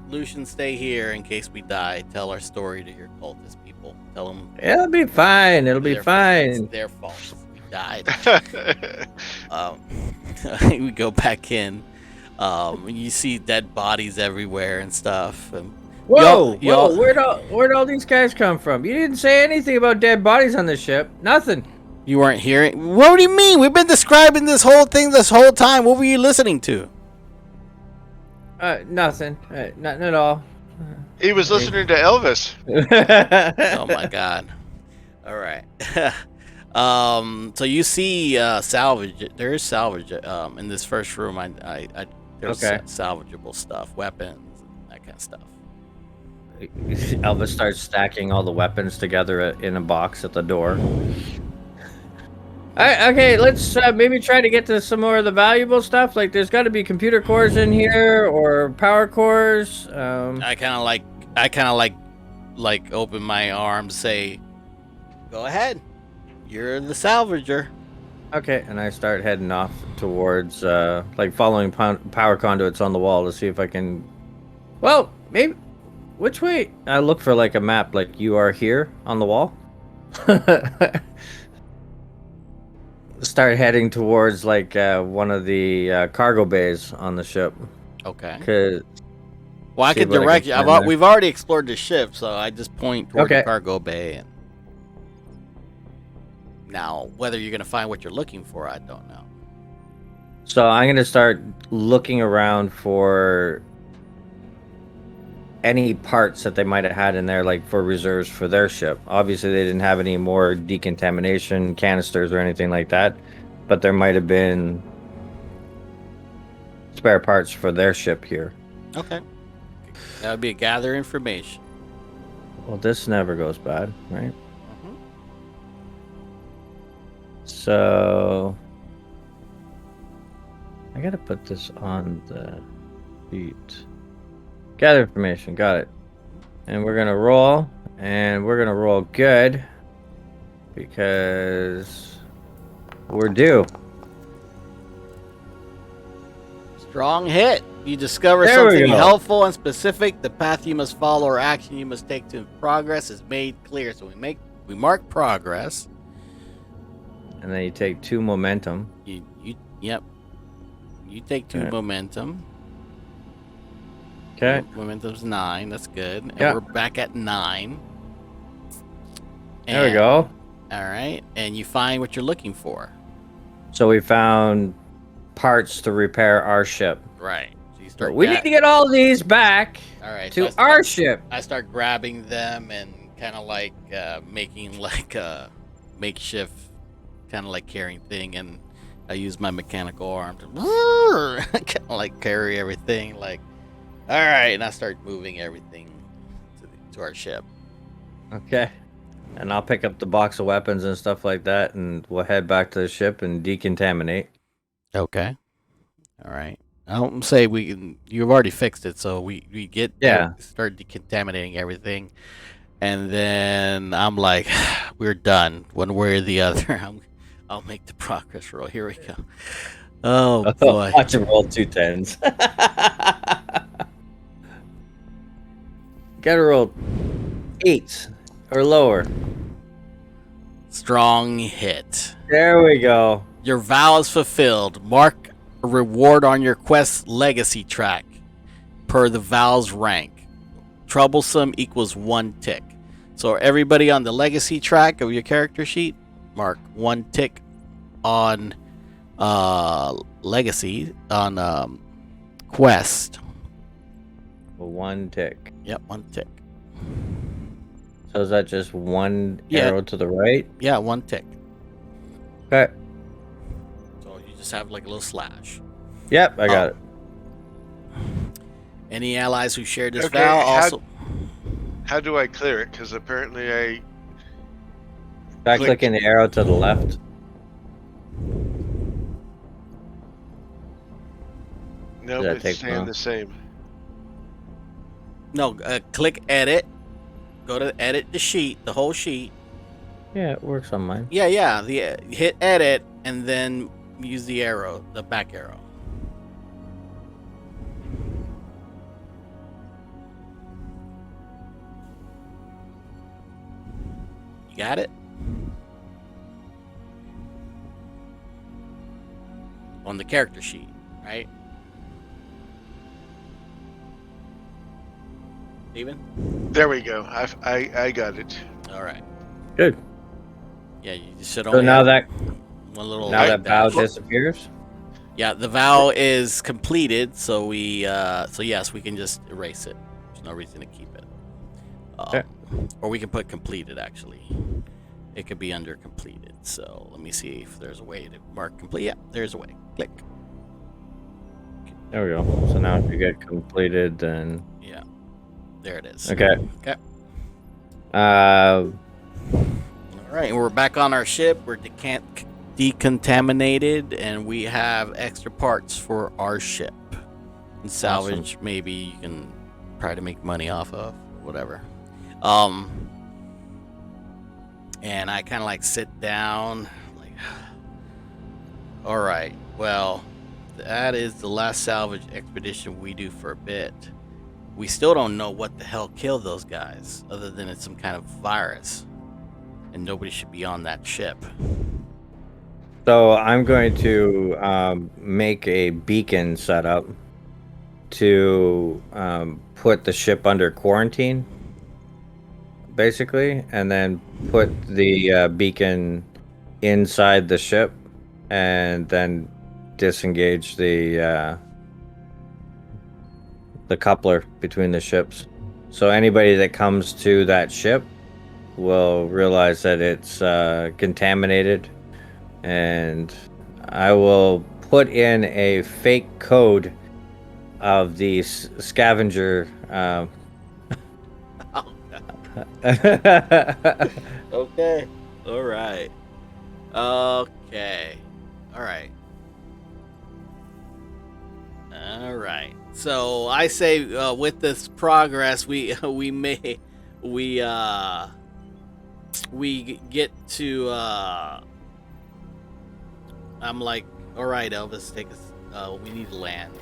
Lucian, stay here in case we die. Tell our story to your cultist people. Tell them. It'll be fine. It'll be fine. It's their fault. We died. We go back in. You see dead bodies everywhere and stuff. And Whoa! Where'd all these guys come from? You didn't say anything about dead bodies on the ship. Nothing. You weren't hearing? What do you mean? We've been describing this whole thing this whole time. What were you listening to? Nothing. Nothing at all. He was listening to Elvis. Oh my god. All right. So you see salvage. There is salvage in this first room. There's salvageable stuff, weapons, and that kind of stuff. Elvis starts stacking all the weapons together in a box at the door. Okay, let's maybe try to get to some more of the valuable stuff. Like, there's got to be computer cores in here or power cores. I kind of like open my arms, say, "Go ahead, you're the salvager." Okay, and I start heading off towards, like, following power conduits on the wall to see if I can. Well, maybe. Which way? I look for like a map, like you are here on the wall. Start heading towards like one of the cargo bays on the ship. Okay. Well, I can direct you. We've already explored the ship, so I just point toward the cargo bay. And now, whether you're gonna find what you're looking for, I don't know. So I'm gonna start looking around for any parts that they might have had in there, like for reserves for their ship. Obviously, they didn't have any more decontamination canisters or anything like that, but there might have been spare parts for their ship here. Okay. That would be a gather information. Well, this never goes bad, right? So I gotta put this on the sheet. Gather information, got it. And we're gonna roll, and we're gonna roll good because we're due. Strong hit. You discover something helpful and specific. The path you must follow or action you must take to progress is made clear. So we mark progress. And then you take 2 momentum. Yep. You take 2 momentum. Okay. Momentum's 9. That's good. And Yeah. we're back at 9. There we go. All right. And you find what you're looking for. So we found parts to repair our ship. Right. So you So start. we need to get all these back All right. to So our ship. I start grabbing them and kind of like making like a makeshift, kind of like carrying thing, and I use my mechanical arm to kind of like carry everything. Like, all right, and I start moving everything to our ship. Okay. And I'll pick up the box of weapons and stuff like that, and we'll head back to the ship and decontaminate. Okay. All right. I don't say we can. You've already fixed it, so we get start decontaminating everything, and then I'm like, we're done. One way or the other, I'll make the progress roll. Here we go. Oh boy! Watch him roll 2 10s. Gotta roll 8s or lower. Strong hit. There we go. Your vow is fulfilled. Mark a reward on your quest legacy track per the vow's rank. Troublesome equals 1 tick. So everybody on the legacy track of your character sheet, mark 1 tick on legacy on quest. 1 tick. Yep, 1 tick. So is that just 1 arrow to the right? Yeah, 1 tick. Okay. So you just have like a little slash. Yep, I got it. Any allies who shared this Okay, vow also. How do I clear it? Because apparently I. By clicking the arrow to the left. Nope, it's staying the same. No, click edit. Go to edit the sheet, the whole sheet. Yeah, it works on mine. Yeah. Hit edit and then use the arrow, the back arrow. You got it? On the character sheet, right? Steven? There we go. I got it. All right. Good. Yeah, you should So only now have that one little. now that vow disappears. Yeah, the vow is completed, so yes, we can just erase it. There's no reason to keep it. Okay. Or we can put completed. Actually, it could be under completed. So let me see if there's a way to mark complete. Yeah, there's a way. Click. There we go. So now if you get completed, then yeah, there it is. Okay. Okay. All right, we're back on our ship. We're decontaminated, and we have extra parts for our ship. And salvage, awesome. Maybe you can try to make money off of, whatever. And I kind of like sit down, like, all right, well, that is the last salvage expedition we do for a bit. We still don't know what the hell killed those guys, other than it's some kind of virus. And nobody should be on that ship. So I'm going to make a beacon setup to put the ship under quarantine, basically, and then put the beacon inside the ship, and then disengage the coupler between the ships. So anybody that comes to that ship will realize that it's contaminated, and I will put in a fake code of the scavenger. Okay. All right. Okay. All right. All right. So I say, with this progress, we get to. I'm like, all right, Elvis, take us. We need to land.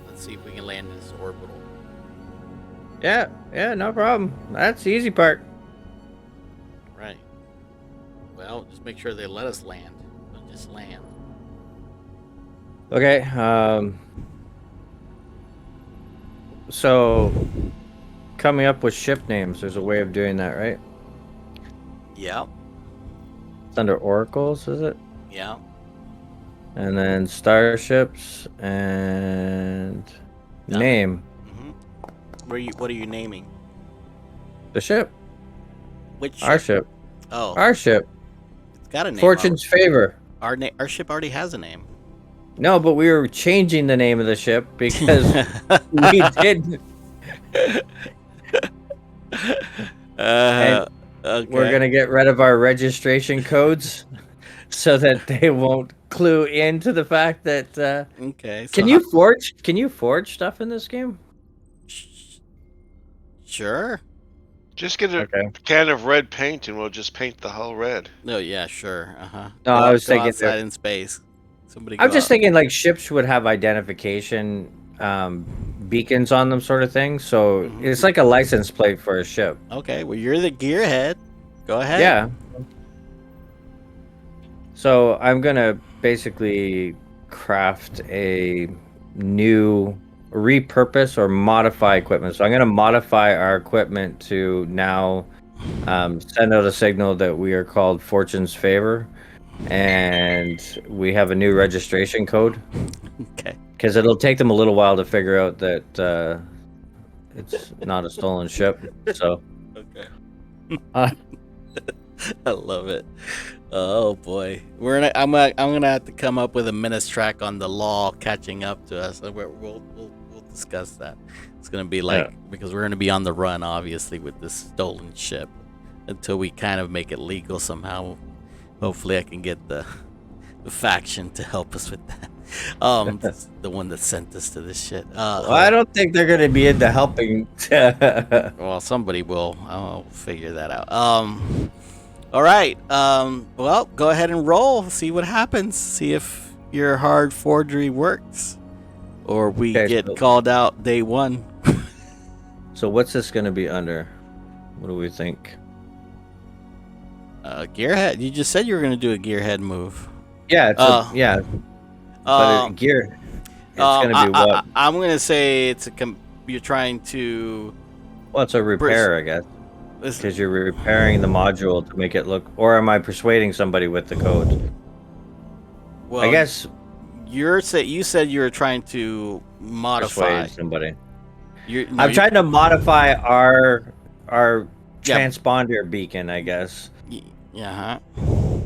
Let's see if we can land in this orbital. Yeah, no problem. That's the easy part. Right. Well, just make sure they let us land. Don't just land. So, coming up with ship names, there's a way of doing that, right? Yeah. It's under oracles, is it? Yeah. And then starships and name. What are you naming? The ship. Which ship? Our ship. Oh, Our ship. it's got a name. Fortune's favor. Our ship already has a name. No, but we were changing the name of the ship because we did. And Okay. we're gonna get rid of our registration codes so that they won't clue into the fact that. Okay. So Can you forge? Can you forge stuff in this game? Sure. Just get a can of red paint and we'll just paint the hull red. No. Yeah. Sure. No, I was thinking outside in space. Somebody. I'm just thinking like ships would have identification beacons on them, sort of thing. So it's like a license plate for a ship. Okay. Well, you're the gearhead. Go ahead. Yeah. So I'm gonna basically craft a new repurpose or modify equipment. So I'm gonna modify our equipment to now send out a signal that we are called Fortune's Favor, and we have a new registration code. Okay. Because it'll take them a little while to figure out that it's not a stolen ship. So. Okay. I love it. Oh boy, I'm gonna have to come up with a menace track on the law catching up to us. We'll discuss that. It's gonna be like because we're gonna be on the run, obviously, with this stolen ship until we kind of make it legal somehow. Hopefully, I can get the faction to help us with that. The one that sent us to this shit. Well, I don't think they're gonna be into helping. Well, somebody will. I'll figure that out. All right. Well, go ahead and roll. See what happens. See if your hard forgery works, or we get called out day one. So what's this going to be under? What do we think? Gearhead. You just said you were going to do a gearhead move. Yeah. It's yeah. But gear. It's going to be what? I'm going to say it's you're trying to. Well, it's a repair, I guess. Because you're repairing the module to make it look, or am I persuading somebody with the code? Well, I guess you said you were trying to modify persuade somebody. I'm trying to modify our transponder beacon, I guess. Yeah.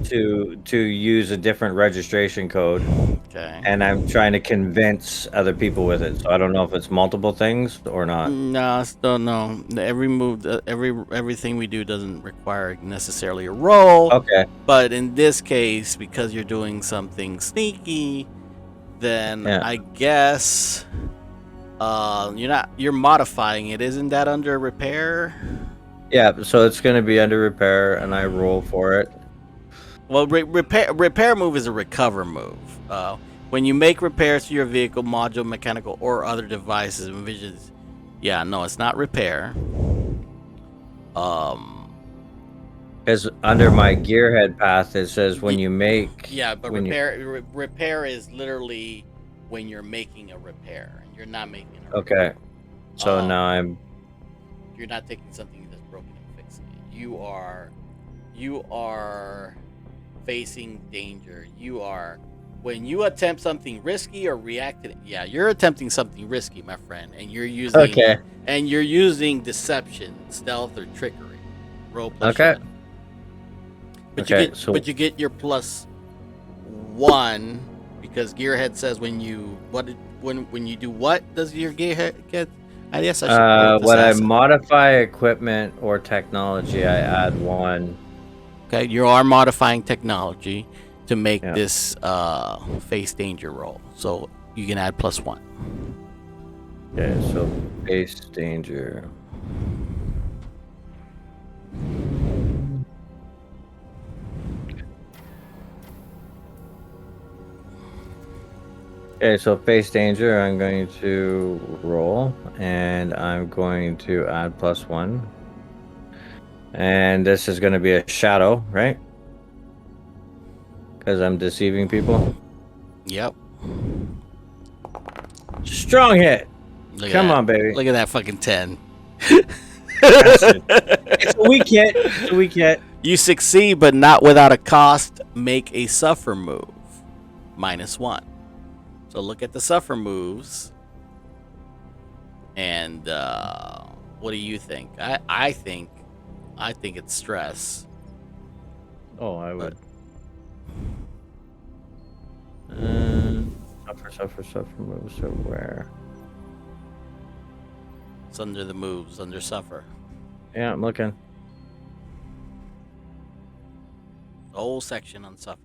To use a different registration code. Okay. And I'm trying to convince other people with it. So I don't know if it's multiple things or not. No, still no. Every move, everything we do doesn't require necessarily a roll. Okay. But in this case, because you're doing something sneaky, then I guess you're modifying it. Isn't that under repair? Yeah, so it's going to be under repair, and I roll for it. Well, repair move is a recover move. When you make repairs to your vehicle, module, mechanical, or other devices, envisions. Yeah, no, it's not repair. Because under my gearhead path, it says when you make. Yeah, but repair is literally when you're making a repair, and you're not making a repair. Okay, so now I'm. You're not taking something that's broken and fixing it. You are facing danger. When you attempt something risky or react to it, you're attempting something risky, my friend, and you're using deception, stealth, or trickery. Roll plus. Okay. But you get your +1 because Gearhead says when you do what does your Gearhead get? I guess I should. When I modify equipment or technology, I add 1. Okay, you are modifying technology to make this face danger roll, so you can add +1. Okay, so face danger. Okay, so face danger, I'm going to roll, and I'm going to add +1. And this is going to be a shadow, right? Because I'm deceiving people. Yep. Strong hit. Come on, baby. Look at that fucking 10. That's it. It's a weak hit. It's a weak hit. You succeed, but not without a cost. Make a suffer move. -1. So look at the suffer moves. And what do you think? I think it's stress. Oh, I would. Suffer moves. So where? It's under the moves, under suffer. Yeah, I'm looking. The whole section on suffer.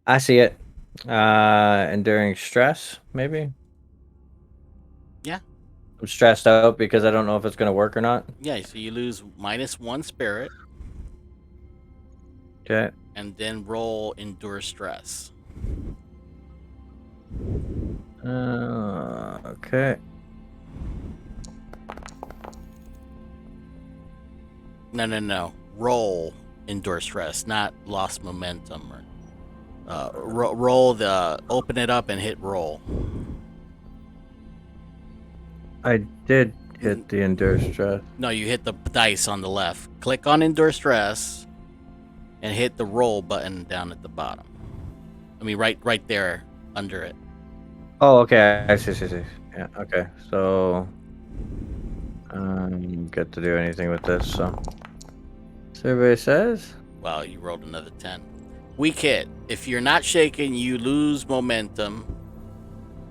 I see it. Enduring stress, maybe? Yeah. I'm stressed out because I don't know if it's going to work or not. Yeah, so you lose -1 spirit. Okay. And then roll endure stress. Okay. No. Roll endure stress, not lost momentum. Or roll the open it up and hit roll. I did hit the endure stress. No, you hit the dice on the left. Click on endure stress and hit the roll button down at the bottom. I mean, right there under it. Oh, okay. I see. Yeah. Okay. So, get to do anything with this. So everybody says. Well, you rolled another 10. Weak hit. If you're not shaken, you lose momentum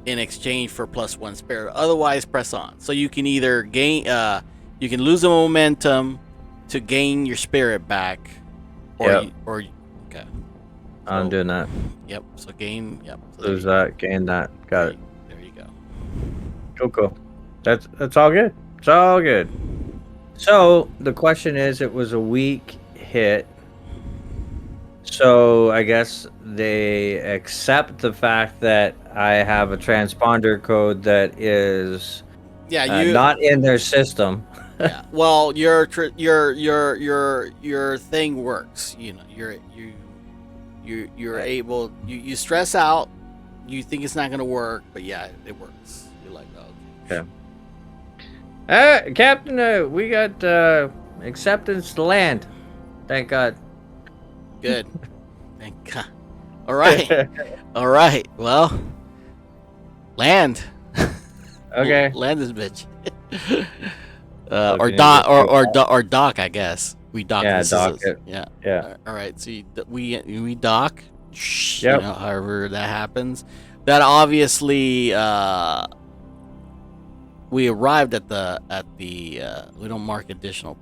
in exchange for +1 spirit. Otherwise, press on. So you can either gain, you can lose the momentum to gain your spirit back, or Yep. okay. I'm doing that. Yep. So gain. Yep. So Lose that, gain that. Got it. There you go. Cool. That's all good. It's all good. So the question is, it was a weak hit. So I guess they accept the fact that I have a transponder code that is not in their system. Yeah. Well, your thing works. You know, you're able. You stress out. You think it's not gonna work, but yeah, it works. You're like, oh, okay. Captain, we got acceptance to land. Thank God. Good. Thank God. All right. All right. Well, land. Okay. Land this bitch. Or dock, I guess. We dock. Yeah, dock it. Yeah. All right. So we dock. Yep. You know, however that happens. That obviously we arrived at the we don't mark additional.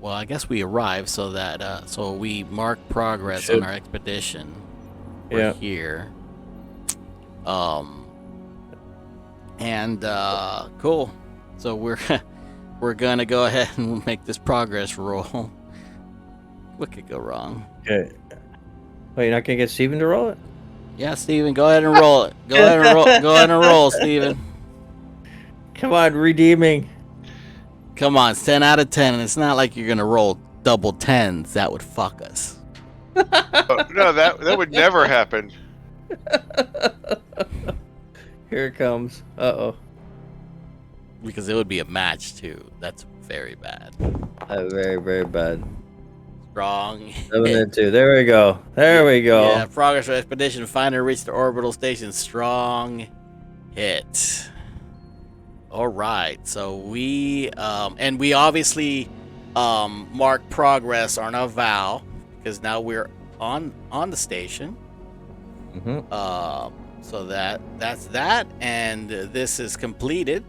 Well, I guess we arrived so that so we mark progress on our expedition. We're here. And cool. So we're gonna go ahead and make this progress roll. What could go wrong? Okay. Wait, you're not gonna get Steven to roll it? Yeah, Steven, go ahead and roll it. Go ahead and roll, Steven. Come on, redeeming. Come on, it's 10 out of 10, and it's not like you're gonna roll double 10s. That would fuck us. No, that would never happen. Here it comes. Uh-oh. Because it would be a match too. That's very bad. Very, very bad. Strong. 7 and 2. There we go. There we go. Yeah, progress for expedition. Finder reached the orbital station. Strong hit. All right. So we and we obviously mark progress on our vow because now we're on the station. Mm-hmm. So that's that, and this is completed.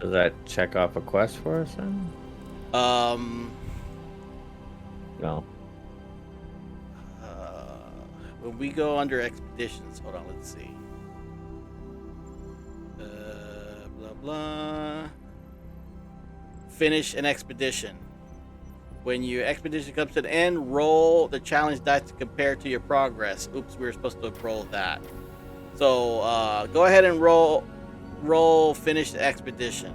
Does that check off a quest for us then? No. When we go under expeditions, hold on, let's see. Blah blah. Finish an expedition. When your expedition comes to an end, roll the challenge dice to compare to your progress. Oops, we were supposed to roll that. So go ahead and roll finish the expedition.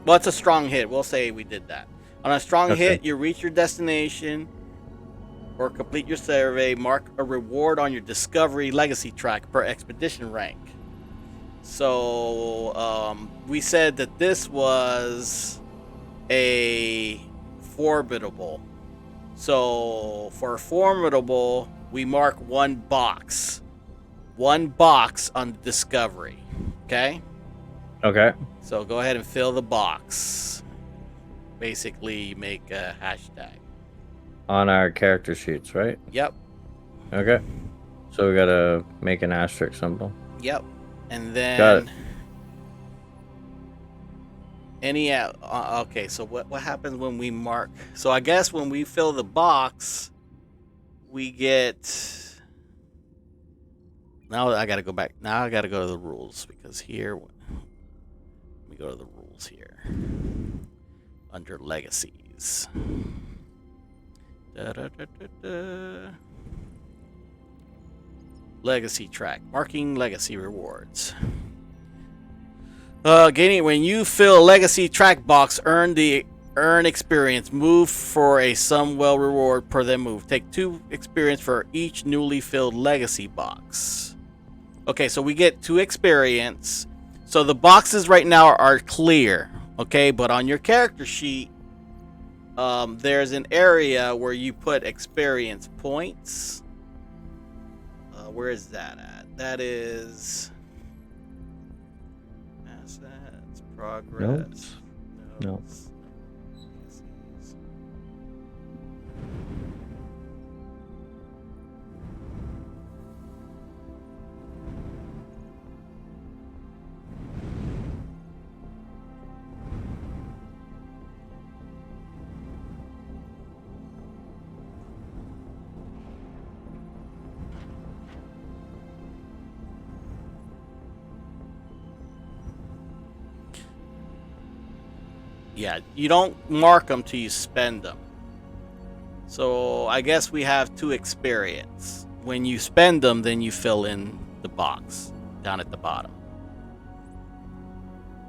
Well, it's a strong hit. We'll say we did that. On a strong hit, you reach your destination. or complete your survey, mark a reward on your Discovery Legacy track per expedition rank. So we said that this was a formidable. So for formidable, we mark one box on the Discovery. Okay? Okay. So go ahead and fill the box. Basically, you make a hashtag. On our character sheets, right? Yep. Okay. So we gotta make an asterisk symbol. Yep. And Got it. then okay, so what happens when we mark? So I guess when we fill the box, we get. Now I gotta go back. Now I gotta go to the rules, because here, let me go to the rules here. Under legacies. Legacy track. Marking legacy rewards. Gaining when you fill a legacy track box, earn experience. Move for a sum well reward per then move. Take 2 experience for each newly filled legacy box. Okay, so we get 2 experience. So the boxes right now are clear. Okay, but on your character sheet, there's an area where you put experience points. Where is that at? That is assets, progress. Notes. Yeah, you don't mark them till you spend them. So I guess we have 2 experience. When you spend them, then you fill in the box down at the bottom.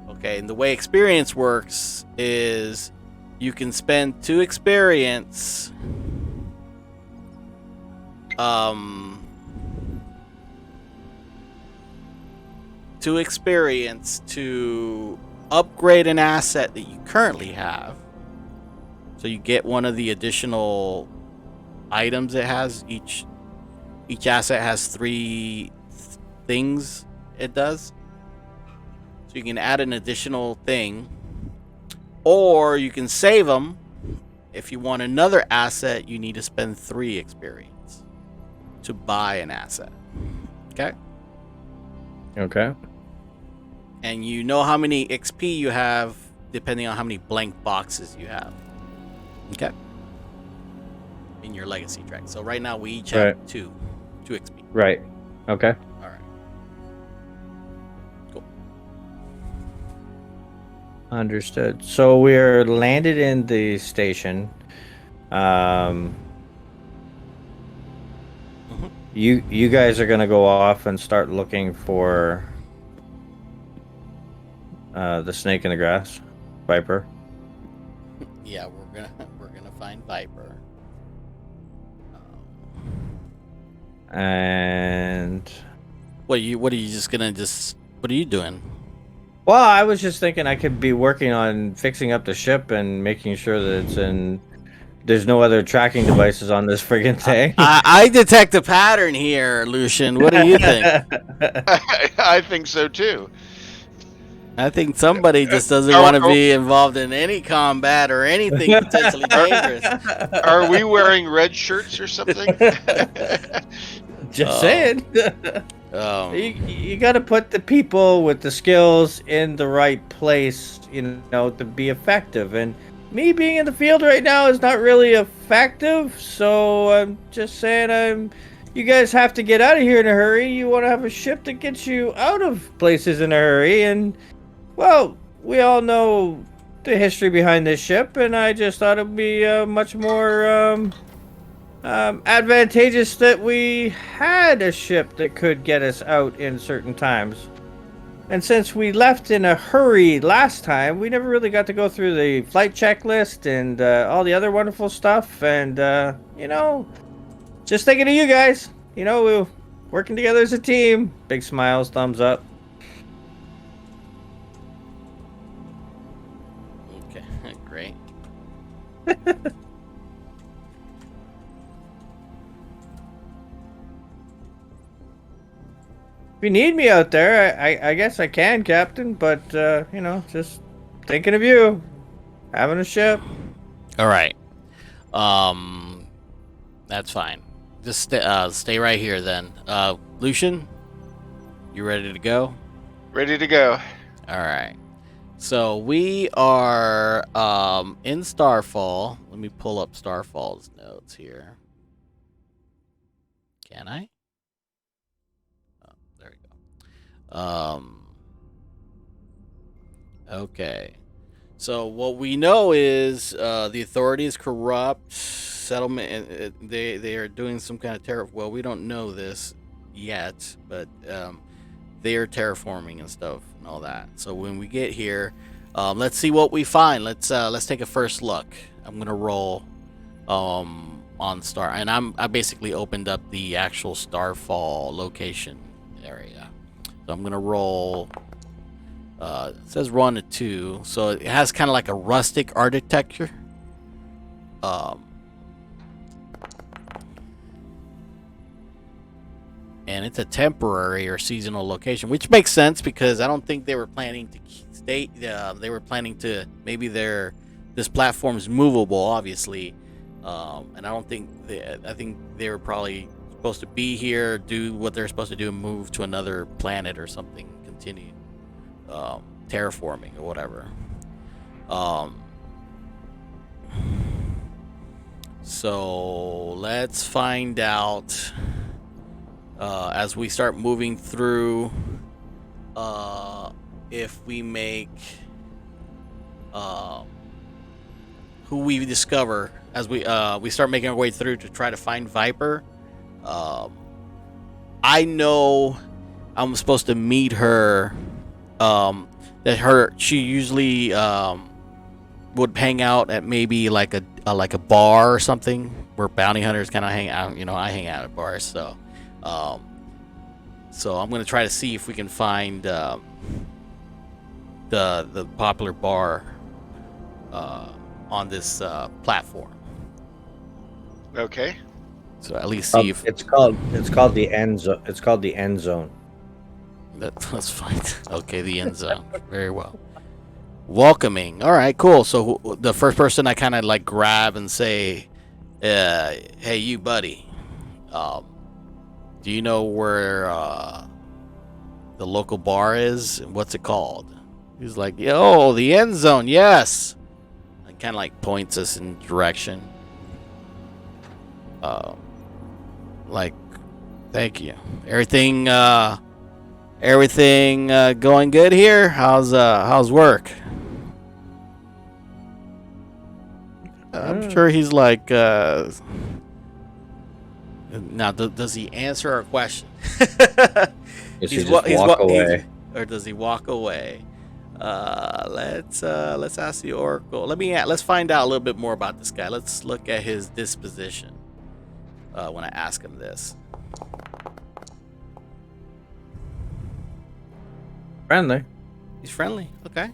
Okay, and the way experience works is you can spend 2 experience. 2 experience to upgrade an asset that you currently have. So you get one of the additional items it has. Each asset has 3 things it does. So you can add an additional thing, or you can save them. If you want another asset, you need to spend 3 experience to buy an asset. Okay? Okay. And you know how many XP you have depending on how many blank boxes you have. Okay? In your legacy track. So right now we each have 2 XP. Right. Okay. All right. Cool. Understood. So we're landed in the station. You guys are gonna go off and start looking for the snake in the grass, Viper. Yeah, we're gonna find Viper. And What are you doing? well, I was just thinking I could be working on fixing up the ship and making sure that it's in. There's no other tracking devices on this friggin' thing. I detect a pattern here, Lucian. What do you think? I think so too. I think somebody just doesn't want to be involved in any combat or anything potentially dangerous. Are we wearing red shirts or something? Just saying. You got to put the people with the skills in the right place, to be effective. And me being in the field right now is not really effective. So I'm just saying, you guys have to get out of here in a hurry. You want to have a ship that gets you out of places in a hurry. And, well, we all know the history behind this ship. And I just thought it would be much more advantageous that we had a ship that could get us out in certain times. And since we left in a hurry last time, we never really got to go through the flight checklist and all the other wonderful stuff. And, Just thinking of you guys. You know, we're working together as a team. Big smiles, thumbs up. Okay, great. If you need me out there, I guess I can, Captain. But you know, just thinking of you. Having a ship. All right. That's fine. Just stay right here then. Lucian, you ready to go? Ready to go. All right. So we are in Starfall. Let me pull up Starfall's notes here. Can I? Oh, there we go. Okay. So what we know is the authority is corrupt. Settlement. They are doing some kind of terror. Well, we don't know this yet, but they are terraforming and stuff and all that. So when we get here, let's see what we find. Let's take a first look. I'm gonna roll on Star, and I basically opened up the actual Starfall location area. So I'm gonna roll. It says 1 to 2, so it has kind of like a rustic architecture. And it's a temporary or seasonal location, which makes sense because I don't think they were planning to stay. They were planning to maybe this platform's movable, obviously, and I don't think I think they were probably supposed to be here, do what they're supposed to do, and move to another planet or something, continue terraforming or whatever. So let's find out. As we start moving through, if we make who we discover as we start making our way through to try to find Viper. I know I'm supposed to meet her. She usually would hang out at maybe like a bar or something where bounty hunters kind of hang out. You know, I hang out at bars, so. So I'm gonna try to see if we can find the popular bar on this platform. Okay. So at least see if it's called the end zone. It's called the end zone. That's fine. Okay, the end zone. Very well. Welcoming. All right, cool. So the first person I kind of like grab and say, "Hey, you, buddy. Do you know where the local bar is? What's it called?" He's like, "Yo, the end zone, yes." And kind of like points us in direction. Like, thank you. Everything going good here? How's work? I'm sure he's like. Now, does he answer our question? Walk away. Or does he walk away? Let's ask the Oracle. Let's find out a little bit more about this guy. Let's look at his disposition when I ask him this. Friendly. He's friendly. Okay.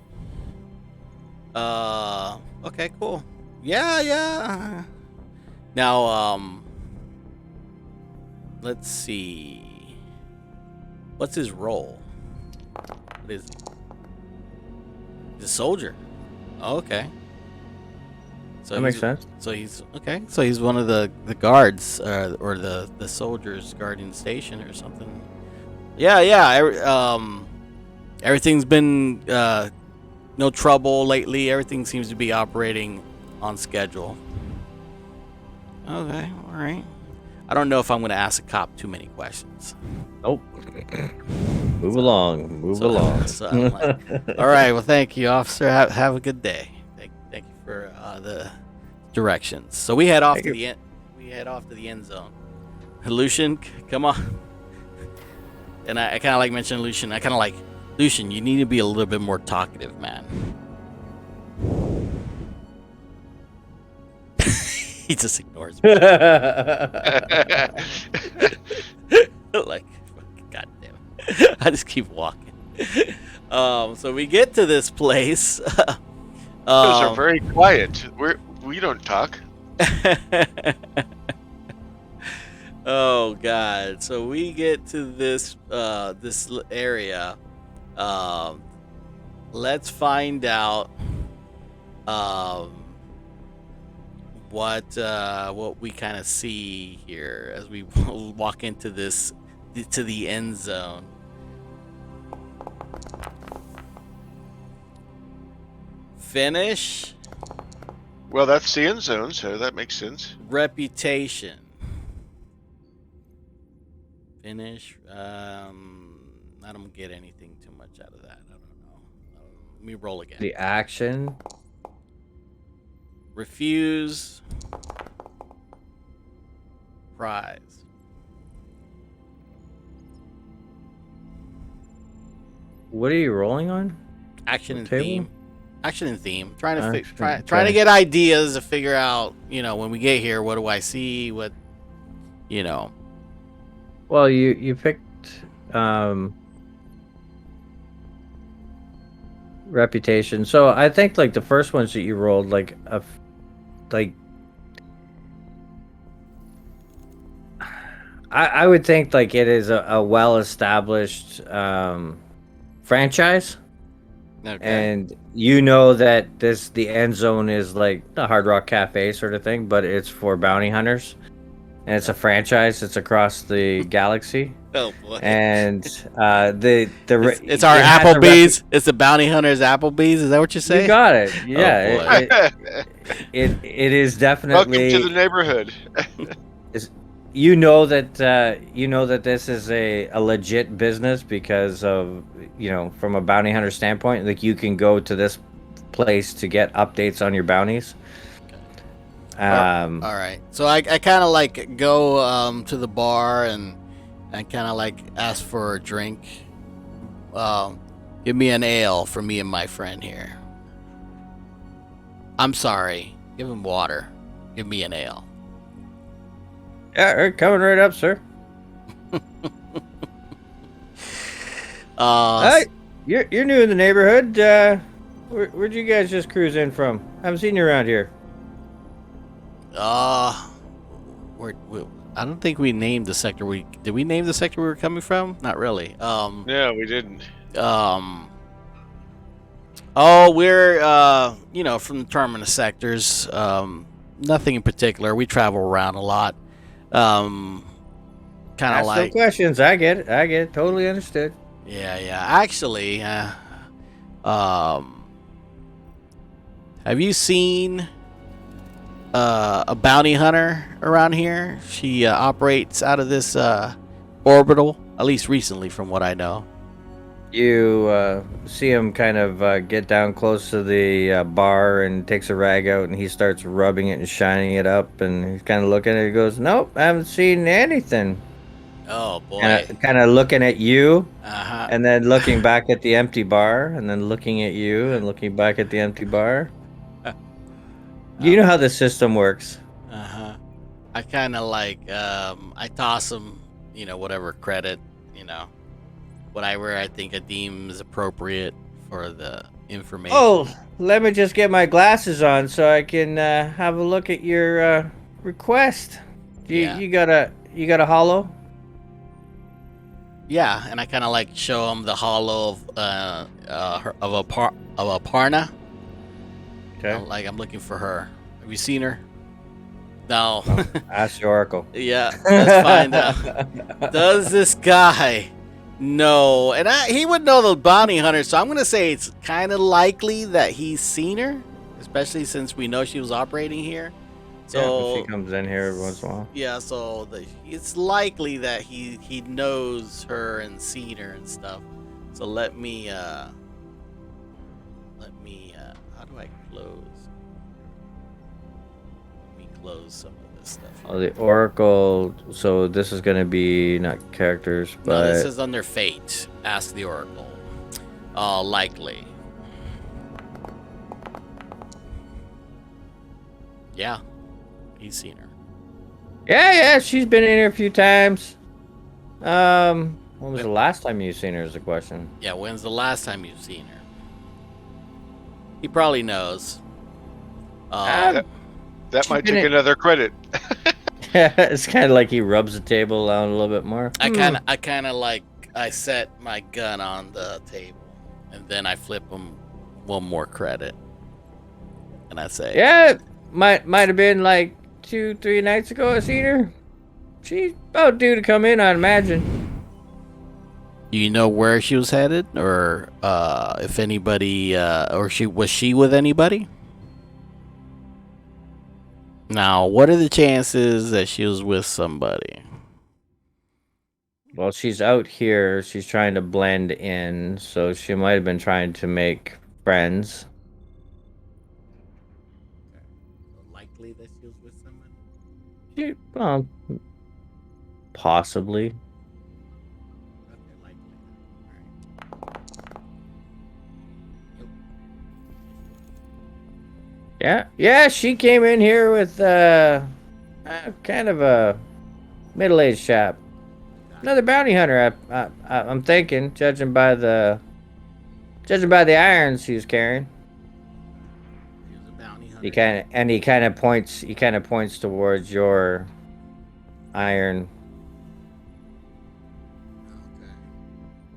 Okay, cool. Yeah. Now, let's see. What's his role? What is he? He's a soldier. Oh, okay. So That makes sense. So he's okay. So he's one of the guards or the soldiers guarding the station or something. Yeah. Everything's been no trouble lately. Everything seems to be operating on schedule. Okay, all right. I don't know if I'm going to ask a cop too many questions. Nope. Move along. So I'm like, all right. Well, thank you, officer. Have a good day. Thank you for the directions. So we head off to the end. We head off to the end zone. Lucian, come on. And I kind of like mentioned Lucian. I kind of like Lucian. You need to be a little bit more talkative, man. He just ignores me. Like, God damn it. I just keep walking. So we get to this place. Those are very quiet. We don't talk. Oh God! So we get to this area. Let's find out what we kind of see here as we walk into the end zone. Finish. Well, that's the end zone, so that makes sense. Reputation. Finish. I don't get anything too much out of that. I don't know. Let me roll again. The action. Refuse. Prize. What are you rolling on? Action and table? theme. Action and theme. Trying to Action, trying to get ideas to figure out, when we get here, what do I see? What, Well, you picked reputation. So I think like the first ones that you rolled, like I would think like it is a well-established franchise. Okay. And you know that the end zone is like the Hard Rock Cafe sort of thing, but it's for bounty hunters, and it's a franchise. It's across the galaxy. Oh boy. And it's our it has a Applebee's. It's the bounty hunters Applebee's. Is that what you're saying? You got it. Oh, Yeah. boy. It is definitely. Welcome to the neighborhood. You know that this is a legit business because of, from a bounty hunter standpoint, like you can go to this place to get updates on your bounties. All right. So I kind of like go to the bar and kind of like ask for a drink. Give me an ale for me and my friend here. I'm sorry. Give him water. Give me an ale. Yeah, coming right up, sir. Hey, you're new in the neighborhood. Where'd you guys just cruise in from? Haven't seen you around here. I don't think we named the sector. Did we name the sector we were coming from? Not really. No, we didn't. We're from the terminus sectors. Nothing in particular. We travel around a lot. Kind of like some questions. I get it. Totally understood. Yeah. Actually, have you seen a bounty hunter around here? She operates out of this orbital, at least recently, from what I know. You see him kind of get down close to the bar and takes a rag out and he starts rubbing it and shining it up and he's kind of looking at it and goes, "Nope, I haven't seen anything." Oh boy. Kind of looking at you, Uh-huh. and then looking back at the empty bar, and then looking at you and looking back at the empty bar. You know how the system works. Uh-huh. I kind of like I toss him, whatever credit, whatever I think I deem is appropriate for the information. Oh, let me just get my glasses on so I can have a look at your request. You got a holo? Yeah, and I kind of like show him the hollow of a Parna. Okay. I'm looking for her. Have you seen her? No. Ask the Oracle. Yeah, let's find out. Does this guy know? And he would know the bounty hunter, so I'm going to say it's kind of likely that he's seen her, especially since we know she was operating here. So she comes in here every once in a while. Yeah, so it's likely that he knows her and seen her and stuff. So let me how do I close? Let me close some of this stuff here. Oh, the Oracle. So this is going to be not characters, but No, this is under fate. Ask the Oracle. Likely. He's seen her. Yeah, she's been in here a few times. When was the last time you seen her is the question. Yeah, when's the last time you've seen her? He probably knows. That might take another credit. It's kind of like he rubs the table down a little bit more. I kind of like I set my gun on the table, and then I flip him one more credit, and I say, Yeah, might have been like 2-3 nights ago I seen her. She's about due to come in, I'd imagine. "Do you know where she was headed, or if anybody, or was she with anybody?" Now, what are the chances that she was with somebody? Well, she's out here. She's trying to blend in, so she might have been trying to make friends. Likely that she was with somebody. Well, possibly. Okay, likely. Yeah, she came in here with kind of a middle-aged chap. Another bounty hunter, I'm thinking, judging by the irons he's carrying. He was a bounty hunter. He kind of points towards your iron. Okay.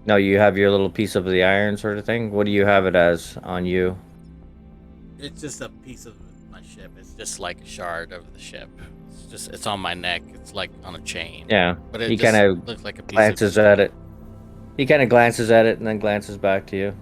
No, you have your little piece of the iron sort of thing. What do you have it as on you? It's just a piece of my ship. It's just like a shard of the ship. It's on my neck. It's like on a chain. Yeah, But it he just kind of looks like a piece glances of at it. He kind of glances at it and then glances back to you.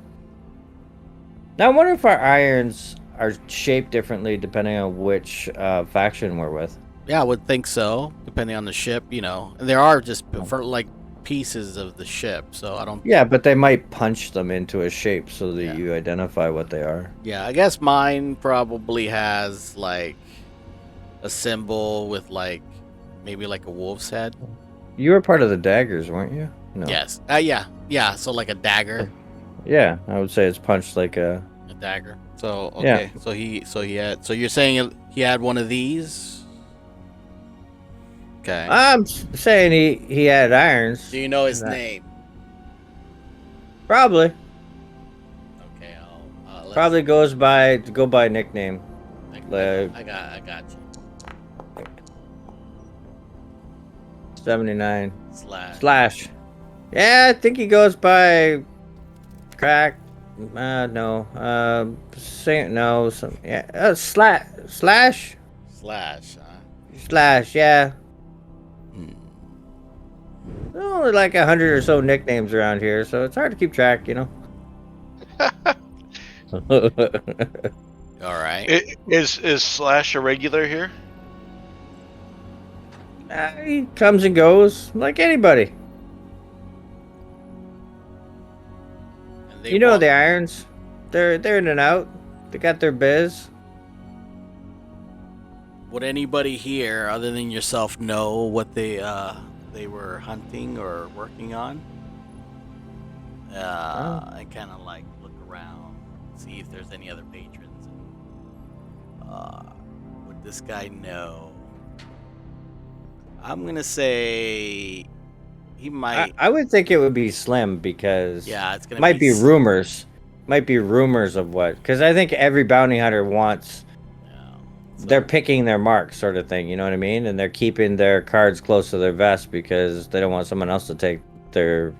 Now, I wonder if our irons are shaped differently depending on which faction we're with. Yeah, I would think so, depending on the ship, you know. And there are just for like pieces of the ship, so I don't. Yeah, but they might punch them into a shape so that Yeah. you identify what they are. Yeah, I guess mine probably has like a symbol with like maybe like a wolf's head. You were part of the daggers, weren't you? No. Yes. Yeah. So like a dagger. Yeah, I would say it's punched like a. A dagger. So okay. Yeah. So he had. So you're saying he had one of these? Okay. I'm saying he had irons. Do you know his name? Probably. Okay. Let's, Probably go by nickname. I got you. 79 Slash. Yeah, I think he goes by crack. No. No. Some. Yeah. Slash. Slash. Slash. Yeah. Hmm. There's only like 100 or so nicknames around here, so it's hard to keep track, you know. All right. Is Slash a regular here? He comes and goes like anybody. And You know the irons. They're in and out. They got their biz. Would anybody here, other than yourself, know what they were hunting or working on? I kind of like look around, see if there's any other patrons. Would this guy know? I'm gonna say he might. I would think it would be slim because Yeah, it's gonna might be rumors. Might be rumors of what? Because I think every bounty hunter wants. Yeah, so- They're picking their mark, sort of thing. You know what I mean? And they're keeping their cards close to their vest because they don't want someone else to take their.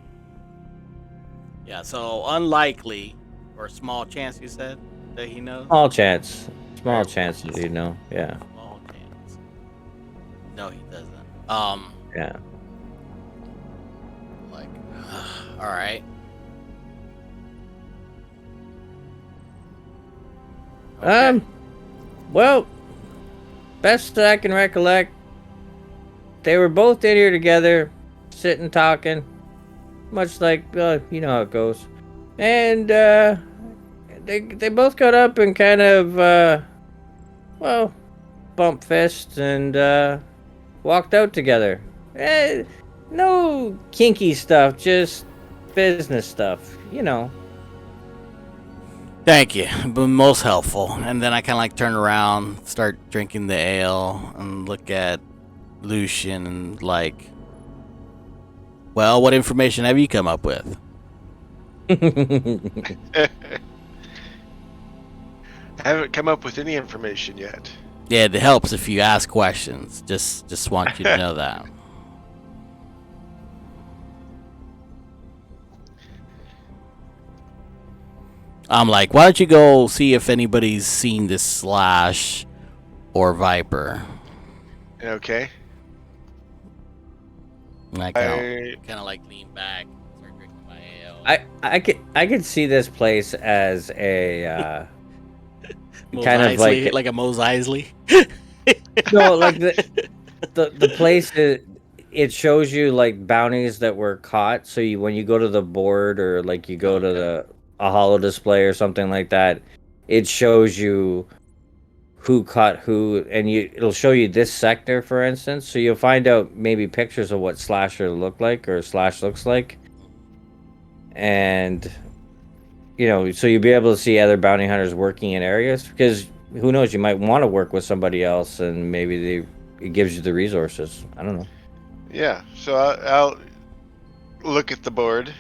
Yeah, so unlikely or small chance. You said that he knows. Small chance. Small Very chance well. that you know. Yeah. Small chance. No, he doesn't. Yeah. Like, all right. Okay. Well, best that I can recollect, they were both in here together, sitting talking, much like you know how it goes, and they both got up and kind of bumped fists and walked out together. No kinky stuff, just business stuff, you know. Thank you. Been most helpful. And then I kind of like turn around, start drinking the ale, and look at Lucian and like, well, what information have you come up with? Haven't come up with any information yet. Yeah, it helps if you ask questions. Just want you to know that. I'm like, why don't you go see if anybody's seen this Slash or Viper? Okay. And I kind of like lean back, start drinking my ale. I could see this place as a Mos kind of Eisley, like a Mos Eisley. no, like the place it shows you like bounties that were caught. So when you go to the board or like you go to a holo display or something like that, it shows you who caught who, and it'll show you this sector, for instance. So you'll find out maybe pictures of what Slasher looked like or Slash looks like, and so you'll be able to see other bounty hunters working in areas because who knows, you might want to work with somebody else, and maybe it gives you the resources. I don't know. Yeah, so I'll look at the board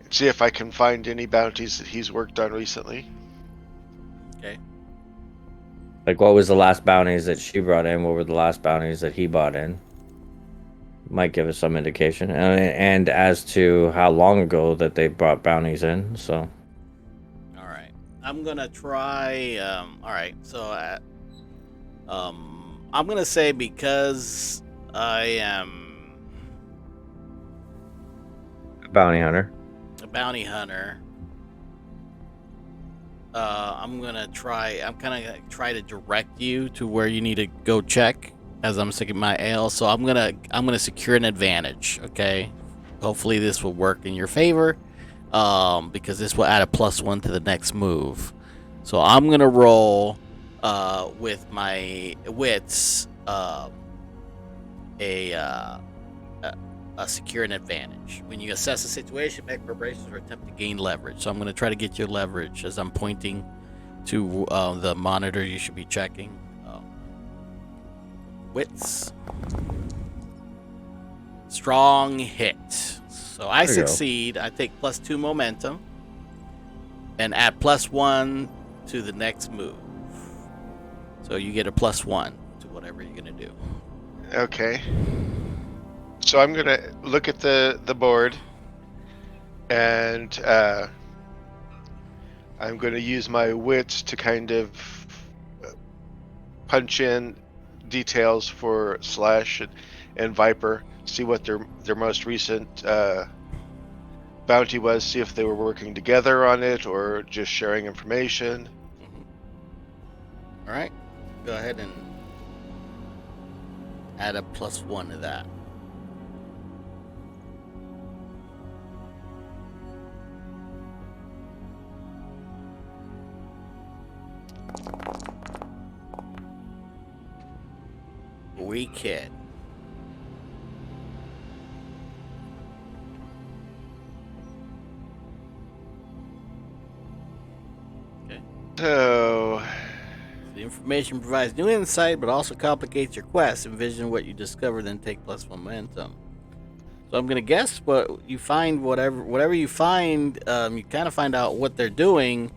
and see if I can find any bounties that he's worked on recently. Okay. Like, what was the last bounties that she brought in? What were the last bounties that he bought in? Might give us some indication. And as to how long ago that they brought bounties in, so. All right. I'm going to try... all right, so... I'm going to say because I am... Bounty hunter. a bounty hunter... I'm kind of try to direct you to where you need to go check as I'm sipping my ale. So I'm gonna secure an advantage. Okay, hopefully this will work in your favor, because this will add a +1 to the next move. So I'm gonna roll, with my wits, secure an advantage. When you assess a situation, make preparations or attempt to gain leverage. So I'm going to try to get your leverage as I'm pointing to the monitor you should be checking. Wits. Strong hit. So I succeed. I take +2 momentum and add +1 to the next move. So you get a +1 to whatever you're going to do. Okay. So I'm gonna look at the board, and I'm gonna use my wits to kind of punch in details for Slash and Viper, see what their most recent bounty was, see if they were working together on it or just sharing information. All right, go ahead and add a +1 to that. Weak hit. Okay. So The information provides new insight, but also complicates your quest. Envision what you discover, then take +1 momentum. So I'm gonna guess what you find. Whatever you find, you kind of find out what they're doing,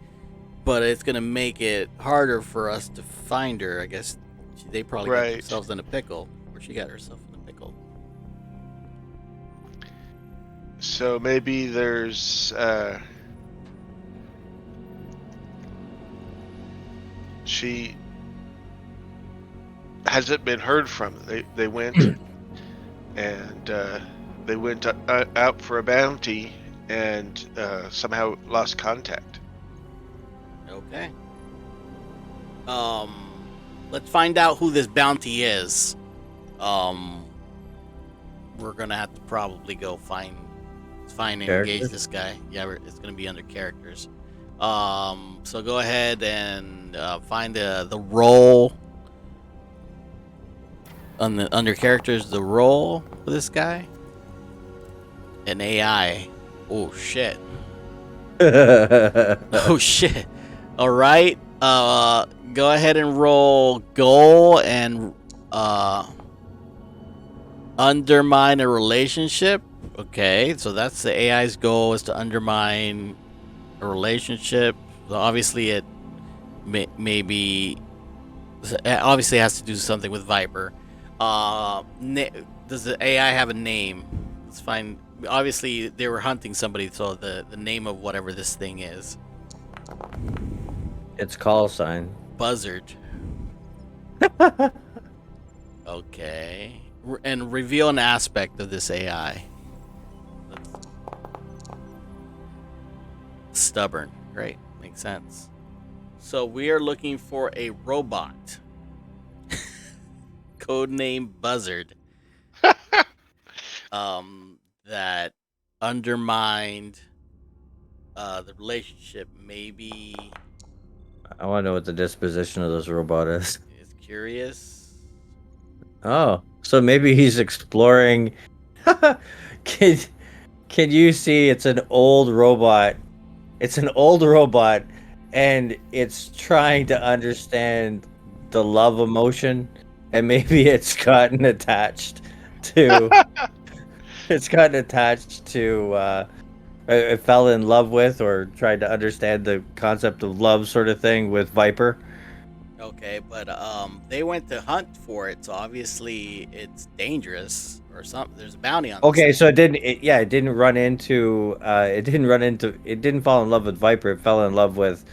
but it's gonna make it harder for us to find her. I guess they probably got themselves in a pickle, or she got herself in a pickle. So maybe there's she hasn't been heard from. They went and they went out for a bounty and somehow lost contact. Okay. Let's find out who this bounty is. We're gonna have to probably go find and engage this guy. Yeah, it's gonna be under characters. So go ahead and find the role under characters. The role for this guy. An AI. Oh shit. Oh shit! All right. Go ahead and roll goal and undermine a relationship. Okay, so that's the AI's goal, is to undermine a relationship. So obviously it maybe obviously it has to do something with Viper. Does the AI have a name? Let's find. Obviously they were hunting somebody, so the name of whatever this thing is. It's call sign. Buzzard. Okay. And reveal an aspect of this AI. Stubborn. Great. Makes sense. So we are looking for a robot. Codename Buzzard. That undermined the relationship. Maybe I want to know what the disposition of this robot is. is curious. Oh, so maybe he's exploring. can can you see? It's an old robot. It's an old robot, and it's trying to understand the love emotion, and maybe it's gotten attached to. It's gotten attached to. It fell in love with, or tried to understand the concept of love, sort of thing, with Viper. Okay, but they went to hunt for it, so obviously it's dangerous or something. There's a bounty on. Okay, this so it didn't. It didn't run into. It didn't run into. It didn't fall in love with Viper. It fell in love with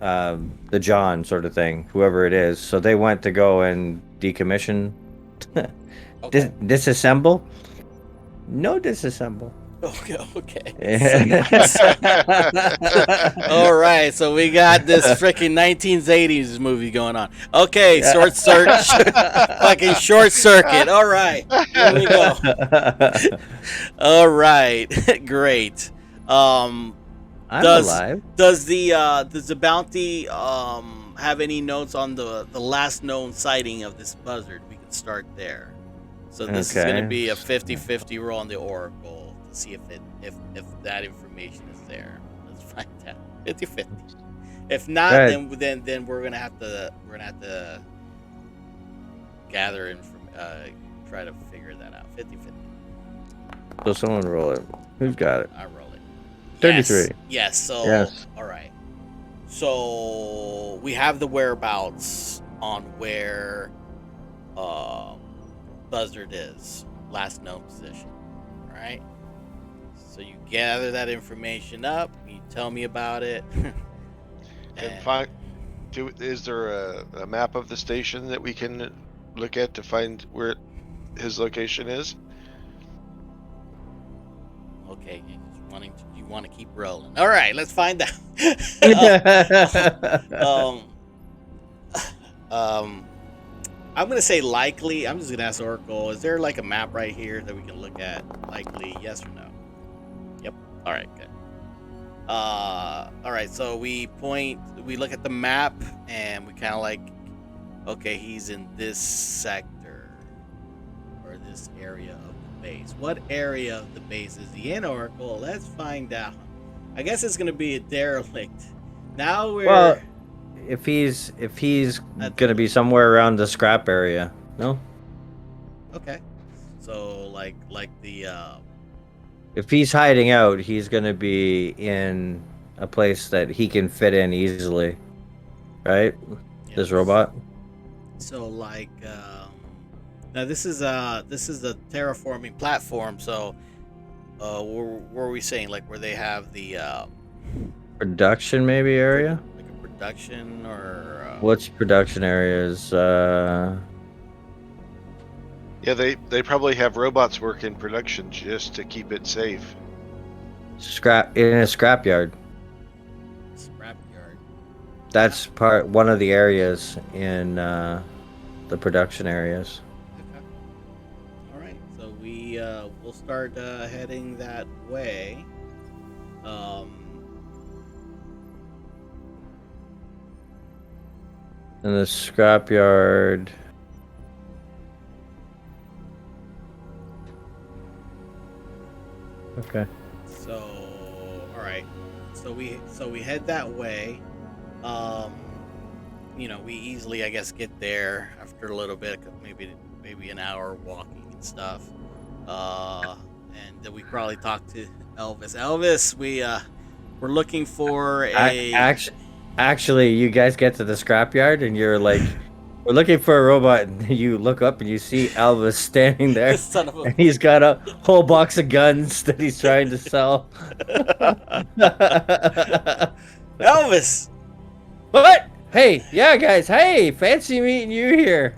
the John sort of thing, whoever it is. So they went to go and decommission, Okay. disassemble. No disassemble. Okay. All right, so we got this freaking 1980s movie going on. Okay, short search, fucking short circuit. All right, here we go. All right, great. I'm does alive. does the bounty have any notes on the last known sighting of this buzzard? We can start there. So this is going to be a 50-50 roll on the Oracle to see if that information is there. Let's find out. 50-50. If not, then we're gonna have to gather and try to figure that out. 50-50. So someone roll it. Who's got it? I roll it. 33. Yes. So Yes. all right. So we have the whereabouts on where Buzzard is, last known position. Right. So you gather that information up. You tell me about it. Is there a map of the station that we can look at to find where his location is? Okay, you want to keep rolling. All right, let's find out. I'm gonna say likely. I'm just gonna ask Oracle. Is there like a map right here that we can look at? Likely, yes or no? Yep. All right, good. All right. So we look at the map, and we kind of like, okay, he's in this sector or this area of the base. What area of the base is he in, Oracle? Let's find out. I guess it's gonna be a derelict. Now we're. Well, if he's gonna be somewhere around the scrap area, no. Okay. So like the. If he's hiding out, he's gonna be in a place that he can fit in easily, right? Yes. This robot. So like, now this is a terraforming platform. So, what were we saying? Like where they have the Production maybe area. like a production or What's production areas? Yeah, they probably have robots work in production just to keep it safe. Scrap in a scrapyard. scrapyard. That's one of the areas in the production areas. Okay. All right. So we'll start heading that way. In the scrapyard. Okay. So all right. So we head that way. We easily, I guess, get there after a little bit, maybe an hour walking and stuff. And then we probably talk to Elvis. Elvis, we're looking for a. Actually, you guys get to the scrapyard and you're like, we're looking for a robot. And you look up and you see Elvis standing there. Son of a... And he's got a whole box of guns that he's trying to sell. Elvis! What? Hey, yeah, guys. Hey, fancy meeting you here.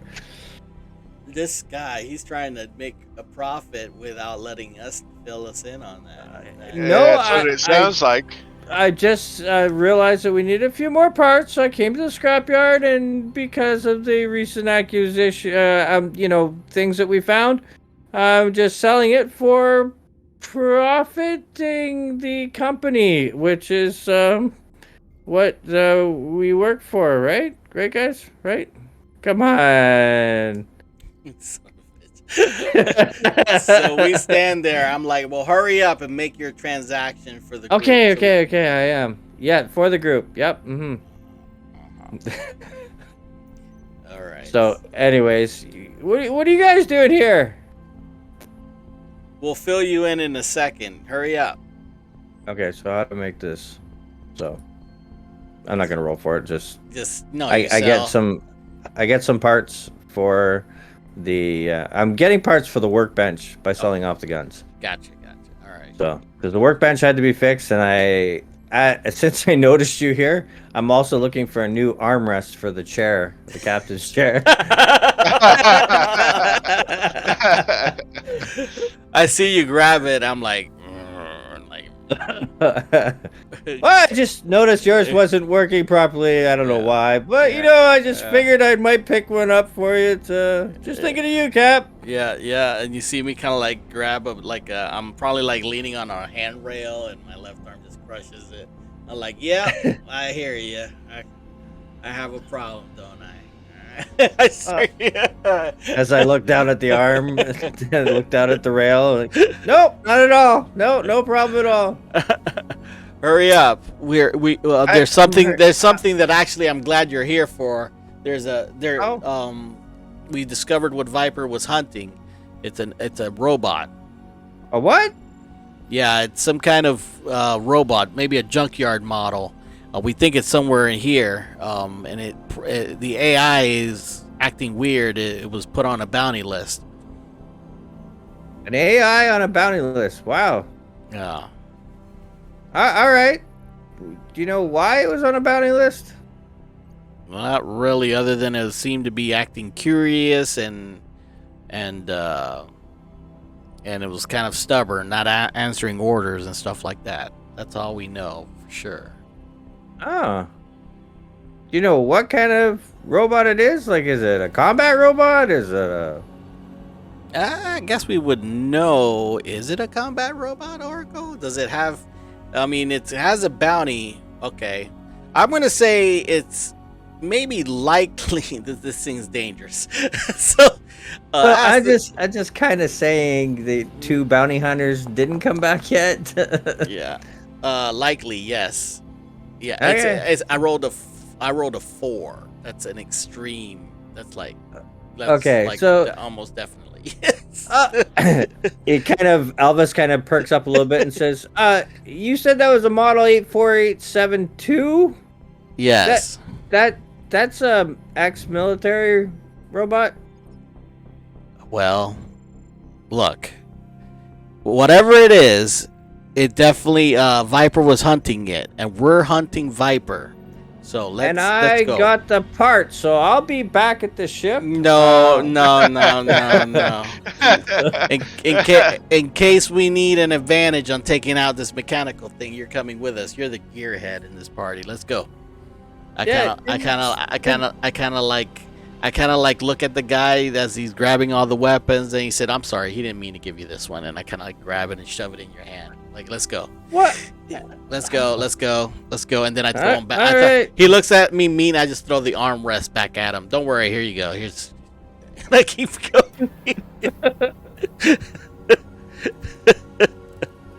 This guy, he's trying to make a profit without letting us fill us in on that. Yeah, No, that's what it sounds like. I just realized that we need a few more parts, so I came to the scrapyard, and because of the recent accusation, things that we found, I'm just selling it for profiting the company, which is what we work for, right? Right, guys? Right? Come on. Son of a bitch. So we stand there. I'm like, well, hurry up and make your transaction for the group. Okay, I am. Yeah, for the group. Yep. All right. So, anyways, what are you guys doing here? We'll fill you in a second. Hurry up. Okay, so how to make this? So, I'm not gonna roll for it. Just no. I get some parts for the. I'm getting parts for the workbench by selling off the guns. Gotcha. All right. So, because the workbench had to be fixed, and since I noticed you here, I'm also looking for a new armrest for the chair, the captain's chair. I see you grab it. I'm like. Well, I just noticed yours wasn't working properly. I don't know why, but I just figured I might pick one up for you. Just thinking of you, Cap. Yeah, and you see me kind of like grab I'm probably like leaning on a handrail, and my left arm just crushes it. I'm like, yeah, I hear you. I have a problem, don't I? As I look down at the arm, and look down at the rail, like, nope, not at all. No problem at all. Hurry up! There's something that actually I'm glad you're here for. We discovered what Viper was hunting. It's a robot. A what? Yeah, it's some kind of robot, maybe a junkyard model. We think it's somewhere in here, and the AI is acting weird. It was put on a bounty list. An AI on a bounty list. Wow. Yeah. All right. Do you know why it was on a bounty list? Well, not really, other than it seemed to be acting curious and it was kind of stubborn, not answering orders and stuff like that. That's all we know for sure. Oh. Do you know what kind of robot it is? Like, is it a combat robot? Is it a... I guess we would know. Is it a combat robot, Oracle? Does it have... I mean, it has a bounty. Okay. I'm going to say it's maybe likely that this thing's dangerous. So... I'm just kind of saying the two bounty hunters didn't come back yet. Yeah. Likely, yes. Yeah, okay. I rolled a 4. That's an extreme. That's okay. Like so almost definitely. Elvis kind of perks up a little bit and says, "You said that was a model 84872? Yes. That's a ex-military robot." Well, look. Whatever it is. It definitely Viper was hunting it, and we're hunting Viper. So let's go. Got the part, so I'll be back at the ship. No. In case we need an advantage on taking out this mechanical thing, you're coming with us. You're the gearhead in this party. Let's go. I kind of like look at the guy as he's grabbing all the weapons, and he said, "I'm sorry, he didn't mean to give you this one." And I kind of like grab it and shove it in your hand. Like, let's go. What? Let's go. And then I throw him back. Right. He looks at me mean. I just throw the armrest back at him. Don't worry. Here you go. Here's. And I keep going.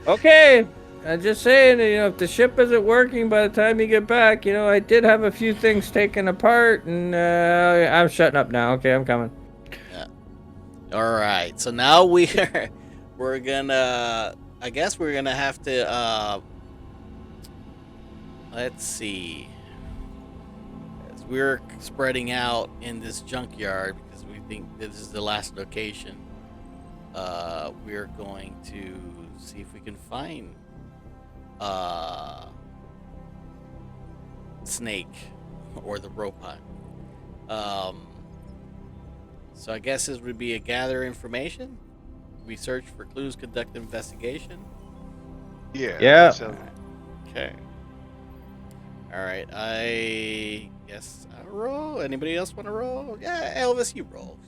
Okay. I'm just saying, if the ship isn't working by the time you get back, I did have a few things taken apart, and I'm shutting up now. Okay, I'm coming. Yeah. All right. So now we're gonna. I guess we're gonna have to. Let's see. As we're spreading out in this junkyard because we think this is the last location. We're going to see if we can find Snake or the robot. So I guess this would be a gather information. We search for clues, conduct investigation. Yeah. Yeah. Okay. All right. I guess I'll roll. Anybody else want to roll? Yeah, Elvis, you roll.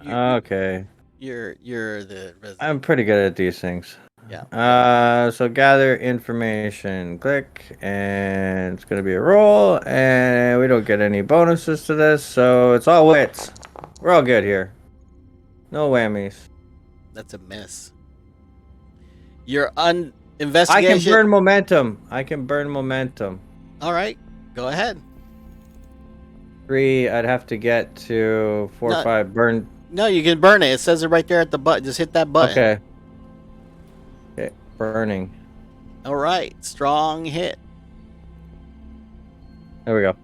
Okay. You're the resident. I'm pretty good at these things. Yeah. So gather information. Click, and it's gonna be a roll, and we don't get any bonuses to this, so it's all wits. We're all good here. No whammies. That's a miss. Your investigation. I can burn momentum. All right, go ahead. 3. I'd have to get to 4 or 5. Burn. No, you can burn it. It says it right there at the button. Just hit that button. Okay. Okay. Burning. All right, strong hit. There we go.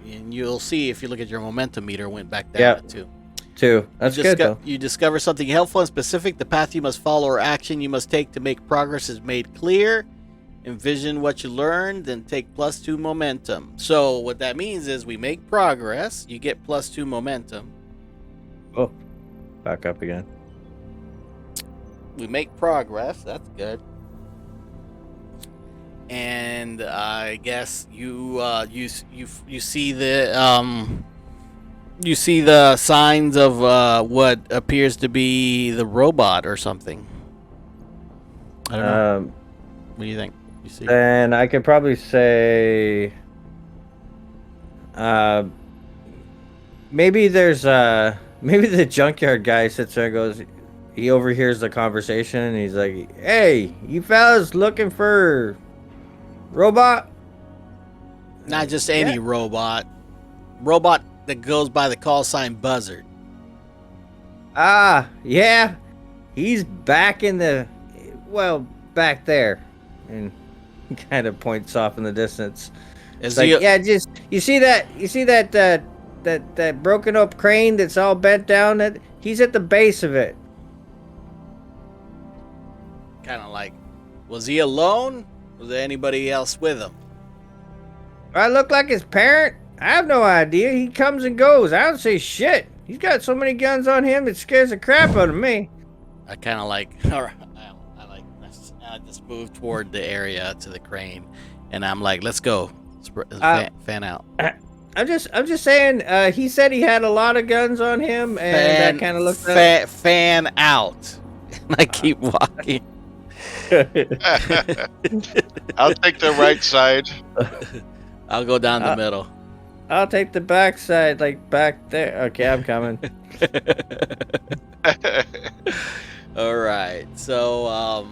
And you'll see if you look at your momentum meter, went back down to 2. 2. That's good though. You discover something helpful and specific. The path you must follow or action you must take to make progress is made clear. Envision what you learned, then take +2 momentum. So what that means is we make progress. You get +2 momentum. Oh, back up again. We make progress. That's good. And I guess you see the signs of what appears to be the robot or something. I don't know. What do you think? You see? And I could probably say, maybe the junkyard guy sits there and goes, he overhears the conversation and he's like, "Hey, you fellas looking for robot?" Not just any robot. Robot that goes by the call sign Buzzard. Yeah. He's back there. And he kind of points off in the distance. It's like, just you see that broken up crane that's all bent down, that he's at the base of it. Kind of like, was he alone? Was there anybody else with him? I look like his parent? I have no idea. He comes and goes. I don't say shit. He's got so many guns on him it scares the crap out of me. I kind of like, all right, I just moved toward the area to the crane, and I'm like, let's go, fan out. I'm just saying. He said he had a lot of guns on him, and I kind of looked at fan out, and I keep walking. I'll take the right side. I'll go down the middle. I'll take the back side, like back there. Okay, I'm coming. All right, so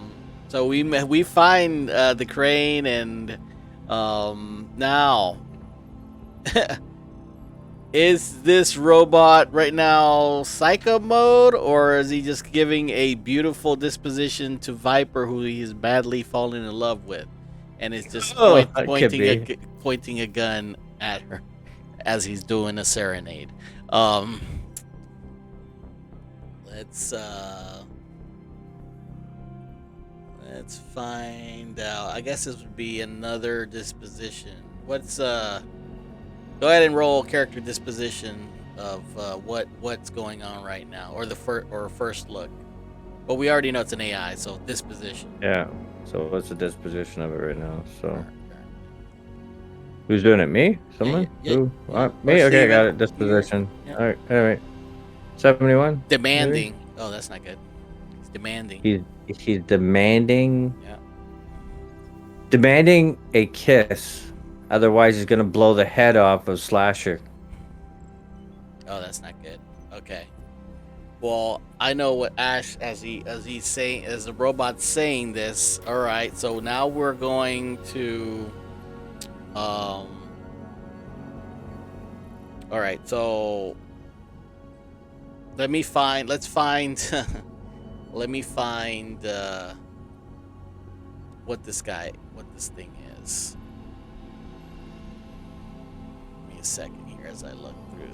we find the crane, and now is this robot right now psycho mode, or is he just giving a beautiful disposition to Viper, who he is badly falling in love with, and is just pointing a gun at her as he's doing a serenade? Let's find out. I guess this would be another disposition. Go ahead and roll character disposition of what's going on right now, or first look. Well, we already know it's an AI, so disposition. Yeah. So what's the disposition of it right now? So who's doing it? Me? Someone? Yeah. Who? Me? Okay, I got it. Disposition. Yeah. All right. 71. Demanding. Maybe? Oh, that's not good. He's demanding. He's demanding. Yeah. Demanding a kiss. Otherwise, he's gonna blow the head off of Slasher. Oh, that's not good. Okay. Well, I know what Ash as he's saying as the robot's saying this. All right, so now we're going to all right, so let's find let me find what this thing is. Give me a second here as I look through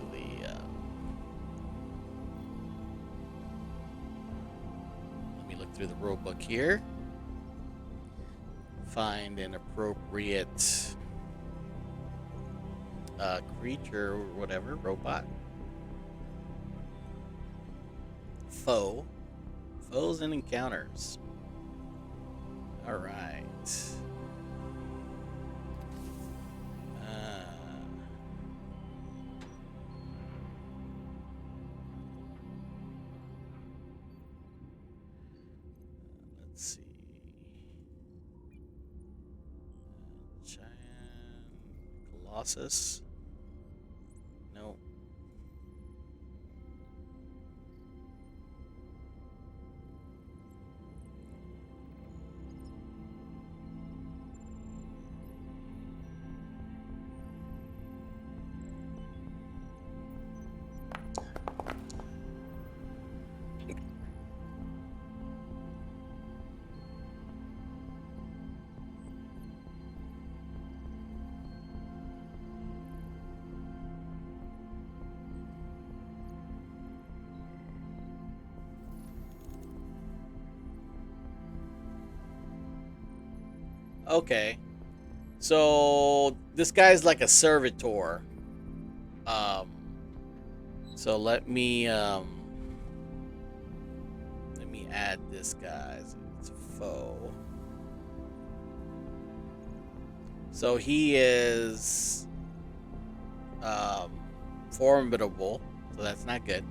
let me look through the rule book here. Find an appropriate creature or whatever, robot. Foes and encounters. All right. Let's see. Giant Colossus. No. Okay. So this guy's like a servitor. Um so let me add this guy. It's a foe. So he is formidable. So that's not good.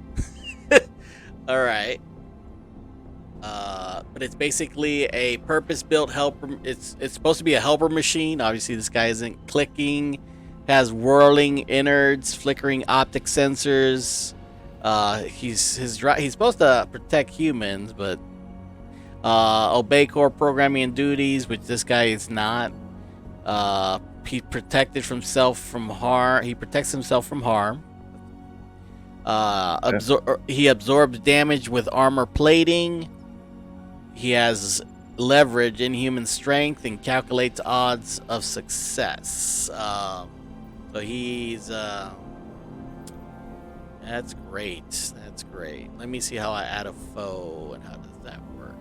All right. But it's basically a purpose-built helper. It's supposed to be a helper machine. Obviously, this guy isn't clicking. Has whirling innards, flickering optic sensors. He's supposed to protect humans, but obey core programming and duties, which this guy is not. He protected himself from harm. He protects himself from harm. He absorbs damage with armor plating. He has leverage in human strength and calculates odds of success. So he's that's great. That's great. Let me see how I add a foe and how does that work.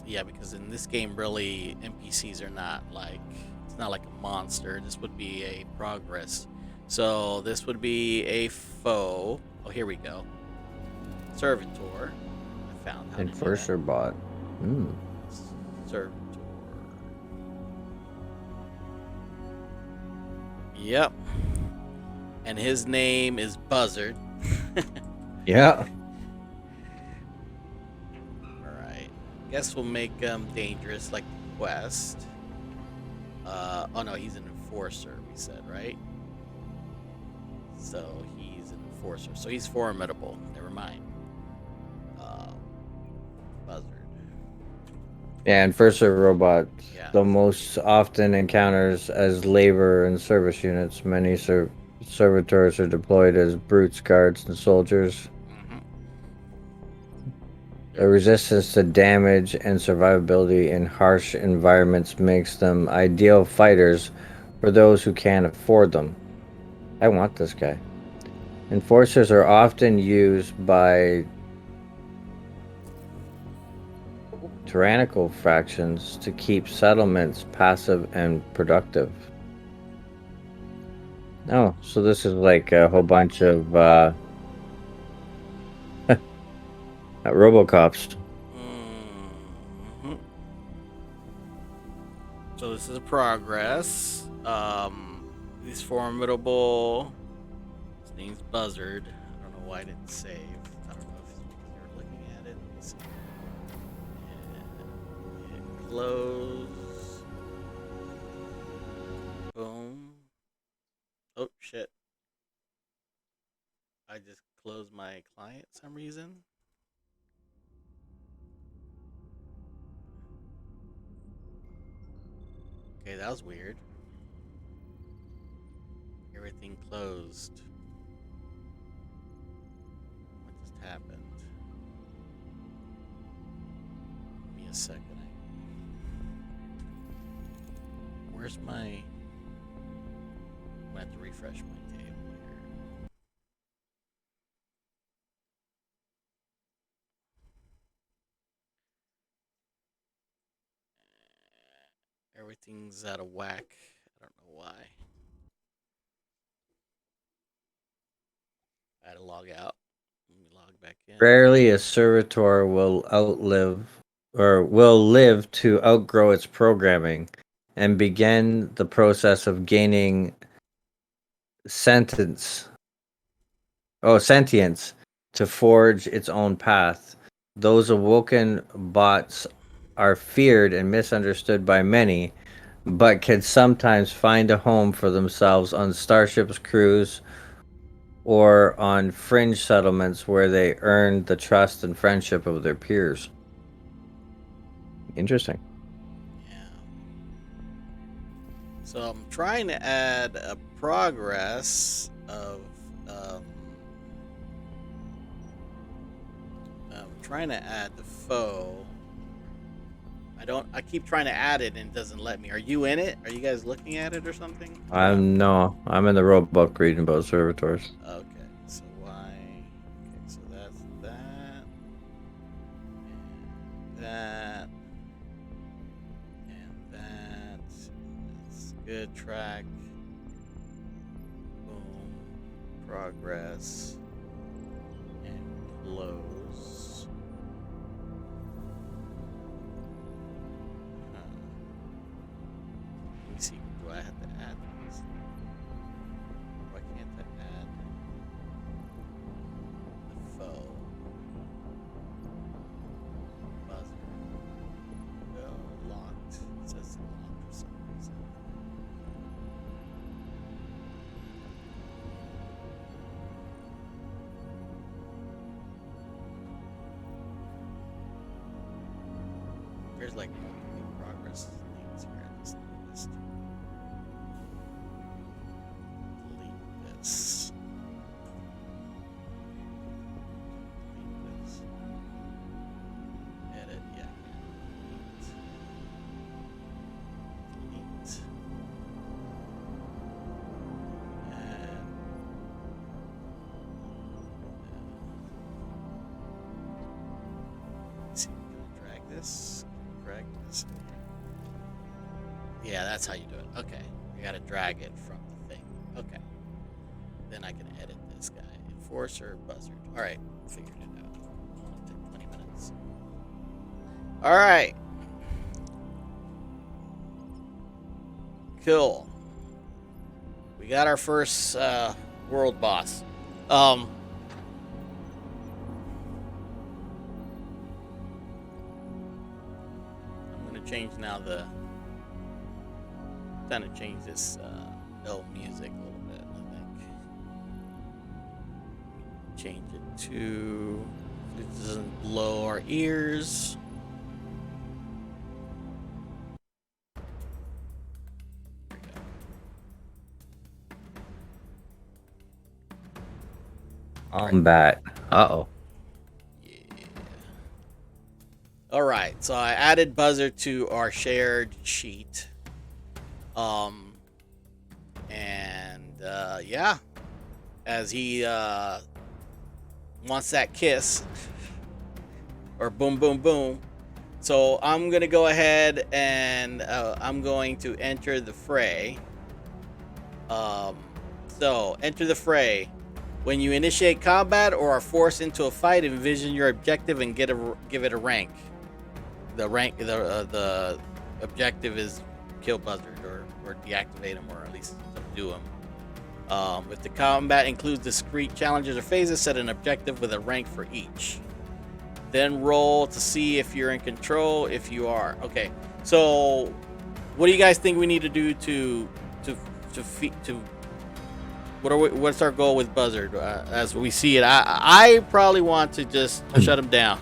Yeah, because in this game, really, NPCs are not like, it's not like a monster. This would be a progress. So this would be a foe. Oh, here we go. Servitor. I found how Enforcer bot. Servitor. Yep. And his name is Buzzard. Yeah. Guess we'll make him dangerous like the quest. Oh no, he's an enforcer, we said, right? So he's an enforcer. So he's formidable. Never mind. Buzzard. Yeah, enforcer robot. Yeah. The most often encounters as labor and service units. Many servitors are deployed as brutes, guards, and soldiers. A resistance to damage and survivability in harsh environments makes them ideal fighters for those who can't afford them. I want this guy. Enforcers are often used by tyrannical factions to keep settlements passive and productive. Oh, so this is like a whole bunch of Robocops. So this is a progress. He's formidable. His name's Buzzard. I don't know why I didn't save. I don't know if it's because you're looking at it. Let me see. And hit close. Boom. Oh shit. I just closed my client for some reason. Okay, that was weird. Everything closed. What just happened? Give me a second. Where's my... I'm gonna have to refresh my table here. Everything's out of whack. I don't know why. I had to log out. Let me log back in. Rarely a servitor will live to outgrow its programming and begin the process of gaining sentience to forge its own path. Those awoken bots are feared and misunderstood by many, but can sometimes find a home for themselves on starships crews or on fringe settlements where they earn the trust and friendship of their peers. Interesting. Yeah. So I'm trying to add a progress of I'm trying to add the foe. I keep trying to add it and it doesn't let me. Are you in it? Are you guys looking at it or something? I'm in the roadbook reading about servitors. Okay. So why? Okay, so that's that. And that. And that. It's good track. Boom. Progress. And close. Let me see. Do I have to add these? Why can't I add the foe? Buzzer. Oh, locked. It says locked for some reason. There's like multiple progress things here in this list. Delete this. Delete this. Edit, yeah. Delete. And let's see, we're gonna drag this. Drag this in here. Yeah, that's how you do it. Okay. You gotta drag it from the thing. Okay. Then I can edit this guy. Enforcer, buzzard. Alright, figured it out. It'll take 20 minutes. Alright. Cool. We got our first world boss. I'm gonna change now trying to change this music a little bit, I think. Change it to it doesn't blow our ears. There we go. Combat. Uh-oh. Yeah. All right, so I added Buzzer to our shared sheet. Yeah, as he wants that kiss or boom, boom, boom. So I'm gonna go ahead and I'm going to enter the fray. So enter the fray. When you initiate combat or are forced into a fight, envision your objective and give it a rank. The objective is kill Buzzard or deactivate him or at least subdue him. If the combat includes discrete challenges or phases, set an objective with a rank for each. Then roll to see if you're in control. If you are, okay. So, what do you guys think we need to do to what's our goal with Buzzard as we see it? I probably want to just shut him down.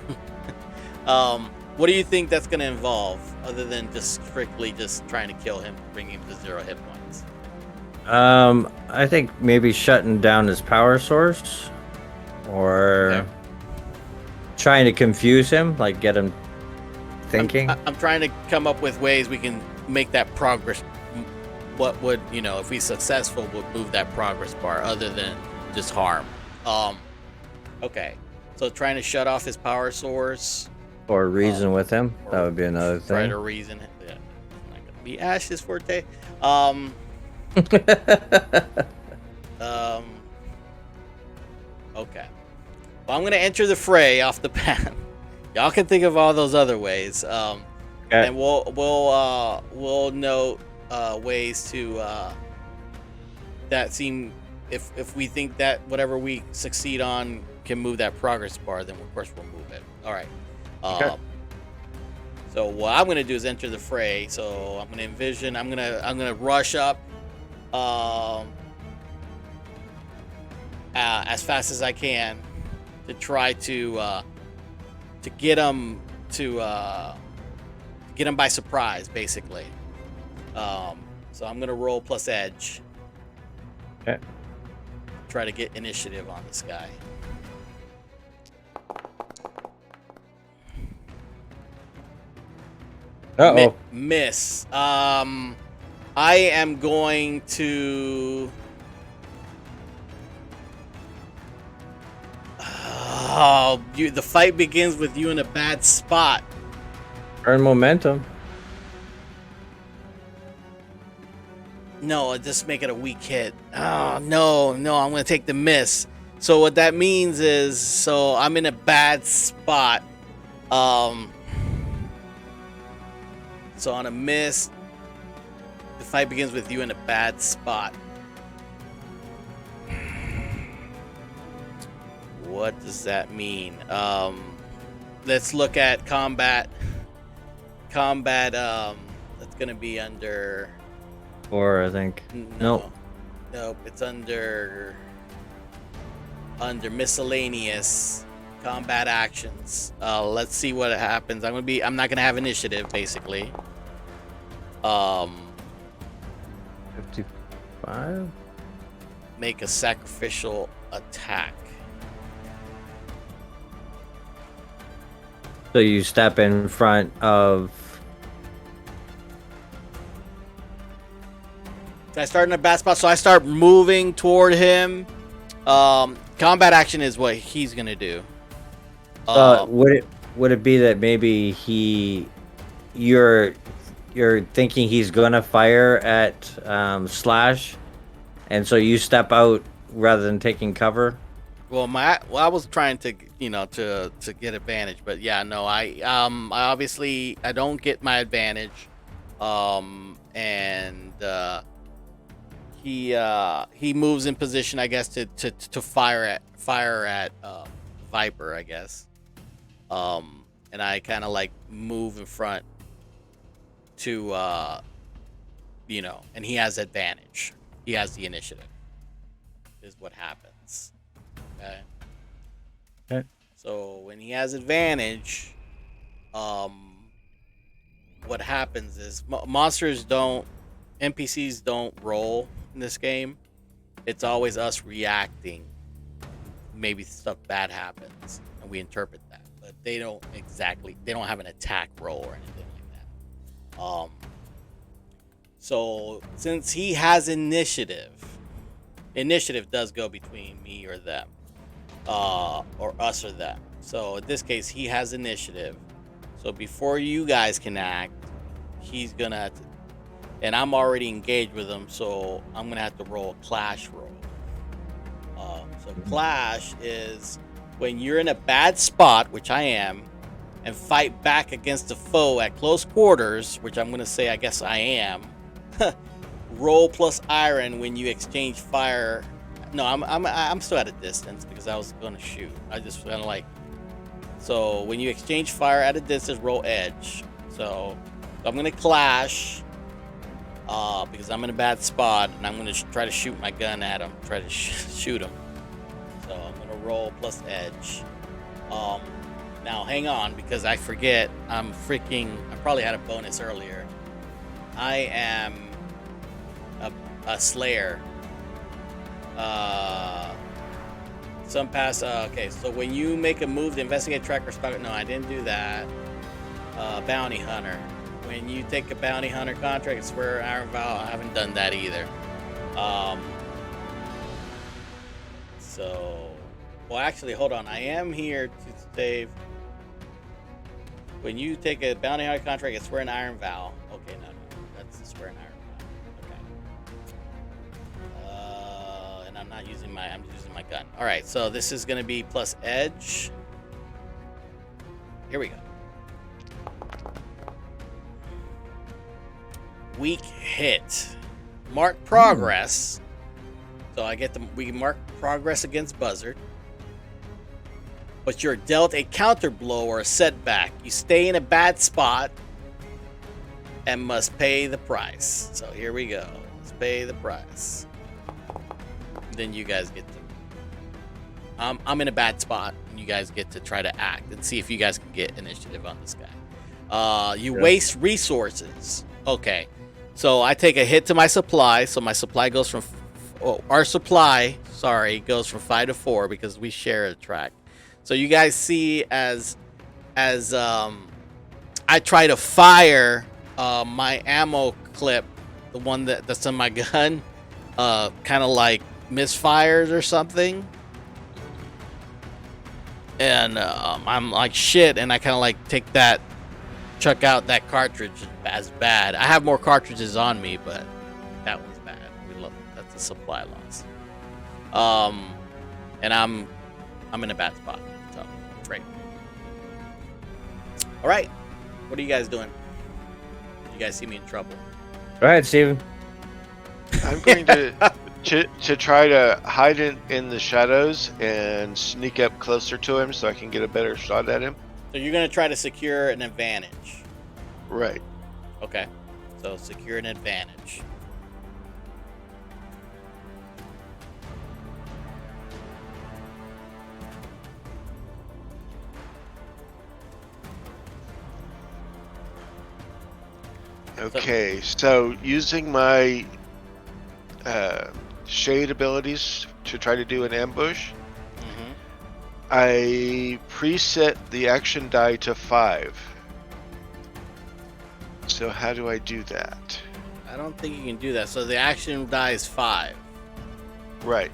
What do you think that's going to involve, other than just strictly just trying to kill him, bring him to 0 hit points? I think maybe shutting down his power source, or trying to confuse him, like get him thinking. I'm trying to come up with ways we can make that progress. What would, if we successful, would move that progress bar other than just harm. Okay, so trying to shut off his power source, or reason with him. That would be another thing. Try to reason. Yeah, not gonna be Ash's forte. Okay. Well, I'm gonna enter the fray off the bat. Y'all can think of all those other ways. And we'll note ways to that seem, if we think that whatever we succeed on can move that progress bar, then of course we'll move it. All right. So what I'm gonna do is enter the fray. So I'm gonna envision. I'm gonna rush up as fast as I can to try to get him by surprise, basically. So I'm gonna roll plus edge. Okay. Try to get initiative on this guy. Uh-oh. Miss. I am going to. The fight begins with you in a bad spot. Earn momentum. No, just make it a weak hit. Oh, no, I'm going to take the miss. So what that means is, so I'm in a bad spot. So on a miss, the fight begins with you in a bad spot. What does that mean? Let's look at combat. Combat, that's going to be under... 4, I think. Nope, it's under miscellaneous combat actions. Let's see what happens. I'm not gonna have initiative, basically. 55. Make a sacrificial attack. So you step in front of. I start in a bad spot, so I start moving toward him. Combat action is what he's gonna do. Would it be that maybe you're thinking he's gonna fire at Slash, and so you step out rather than taking cover? Well, I was trying to to get advantage, but yeah, no, I obviously I don't get my advantage, and he moves in position, I guess, to fire at Viper, I guess, and I kind of like move in front to and he has advantage. He has the initiative. Is what happens. Okay. So when he has advantage, what happens is NPCs don't roll in this game. It's always us reacting. Maybe stuff bad happens and we interpret that, but they don't have an attack roll or anything like that. So since he has initiative does go between me or them, or us or them. So in this case, he has initiative. So before you guys can act, he's gonna have to, and I'm already engaged with him, so I'm gonna have to roll a clash roll. So clash is when you're in a bad spot, which I am, and fight back against a foe at close quarters, which I'm gonna say I guess I am. Roll plus iron when you exchange fire. No, I'm still at a distance because I was gonna shoot. I just kind of like So when you exchange fire at a distance, roll edge. So I'm gonna clash, because I'm in a bad spot, and I'm gonna try to shoot my gun at him. Try to shoot him. So I'm gonna roll plus edge. Now hang on, because I forget. I probably had a bonus earlier. I am a slayer. Some pass. Okay, so when you make a move to investigate, track, or stalk. No, I didn't do that. Bounty hunter. When you take a bounty hunter contract, swear iron vow. I haven't done that either. Well, actually, hold on. I am here to save. When you take a bounty hunter contract, it's swear an iron vow. Okay, no, that's the swear an iron vow. Okay. And I'm using my gun. All right, so this is gonna be plus edge. Here we go. Weak hit. Mark progress. So we mark progress against Buzzard. But you're dealt a counter blow or a setback. You stay in a bad spot and must pay the price. So here we go. Let's pay the price. Then you guys get to. I'm in a bad spot, and you guys get to try to act and see if you guys can get initiative on this guy. You waste resources. Okay. So I take a hit to my supply. So my supply goes from. Our supply, goes from 5 to 4 because we share a track. So you guys see as I try to fire my ammo clip, the one that's in my gun, kind of like misfires or something, and I'm like shit, and I kind of like chuck out that cartridge as bad. I have more cartridges on me, but that one's bad. That's a supply loss. And I'm in a bad spot. So great. All right, what are you guys doing? You guys see me in trouble? Go ahead, Steven. I'm going to try to hide in the shadows and sneak up closer to him so I can get a better shot at him. So you're going to try to secure an advantage. Right. Okay. So secure an advantage. Okay, so using my shade abilities to try to do an ambush, I preset the action die to 5. So how do I do that? I don't think you can do that. So the action die is 5. Right.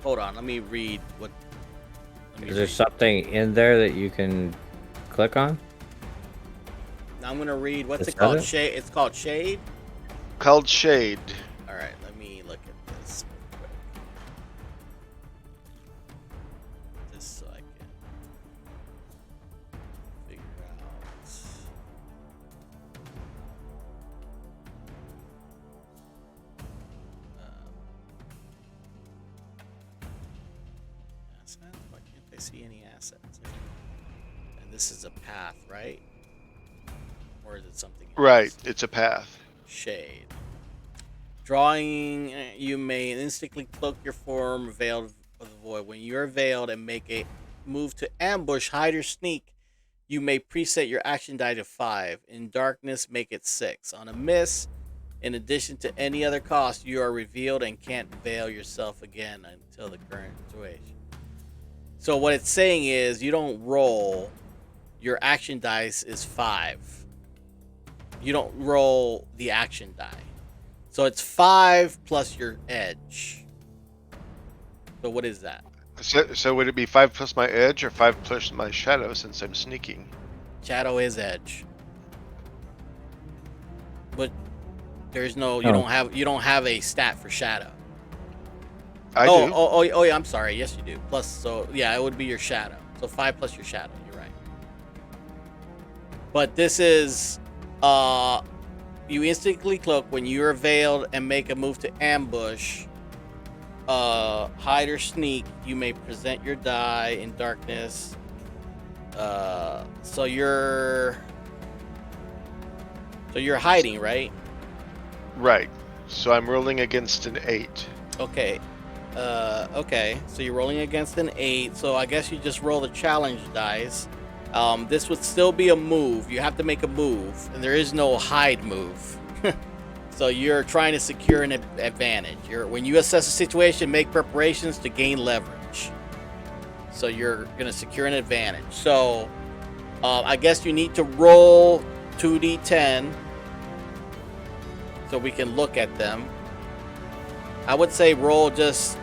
Hold on, let me read what. Is there something in there that you can click on? I'm gonna read. What's it called? Shade. It's called Shade. Called Shade. All right, let me look at this real quick, just so I can figure out. Assets? Why can't I see any assets? And this is a path, right? Or is it something else? Right, it's a path. Shade. Drawing, you may instantly cloak your form, veiled of the void. When you are veiled and make a move to ambush, hide, or sneak, you may preset your action die to 5. In darkness, make it 6. On a miss, in addition to any other cost, you are revealed and can't veil yourself again until the current situation. So what it's saying is you don't roll. Your action dice is 5. You don't roll the action die. So it's 5 plus your edge. So what is that? So would it be 5 plus my edge or 5 plus my shadow since I'm sneaking? Shadow is edge. But there's no you don't have a stat for shadow. I do. Oh yeah, I'm sorry. Yes you do. Plus so yeah, it would be your shadow. So 5 plus your shadow, you're right. But this is you instantly cloak when you are veiled and make a move to ambush. Hide or sneak, you may present your die in darkness. So you're hiding, right? Right. So I'm rolling against an 8. Okay. Okay. So you're rolling against an 8. So I guess you just roll the challenge dice. This would still be a move. You have to make a move, and there is no hide move. So you're trying to secure an advantage. When you assess a situation, make preparations to gain leverage. So you're gonna secure an advantage. So I guess you need to roll 2d10 so we can look at them. I would say roll just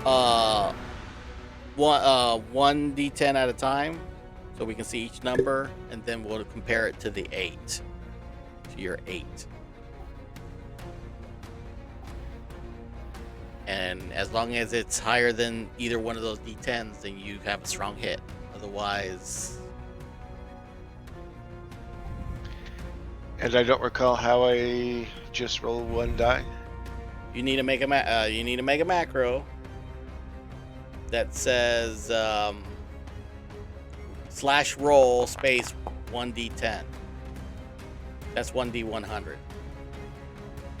1d10 at a time, so we can see each number, and then we'll compare it to the 8. To your 8. And as long as it's higher than either one of those d10s, then you have a strong hit. Otherwise, And I don't recall how I just roll 1 die. you need to make a macro that says /roll space 1d10. That's 1d100.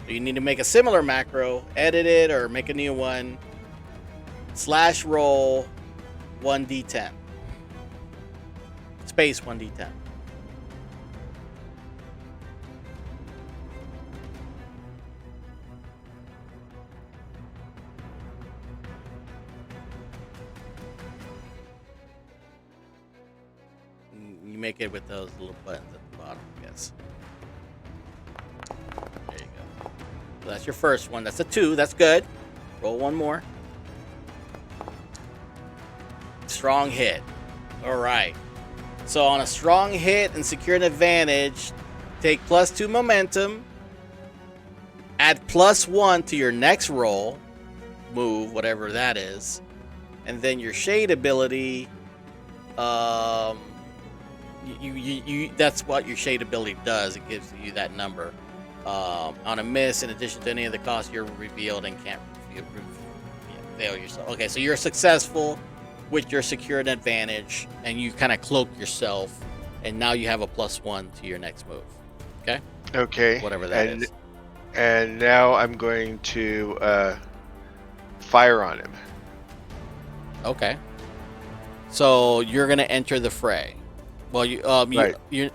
So you need to make a similar macro, edit it, or make a new one. /roll 1d10. Space 1d10. You make it with those little buttons at the bottom, I guess. There you go. So that's your first one. That's a 2. That's good. Roll one more. Strong hit. All right. So on a strong hit and secure an advantage, take +2 momentum. Add +1 to your next roll, move, whatever that is, and then your shade ability. That's what your shade ability does. It gives you that number. On a miss, in addition to any of the costs, you're revealed and can't fail yourself. Okay, so you're successful with your secured advantage, and you kind of cloak yourself, and now you have a +1 to your next move. Okay? Okay. Whatever that is. And now I'm going to fire on him. Okay. So you're gonna enter the fray. Well, Right. you're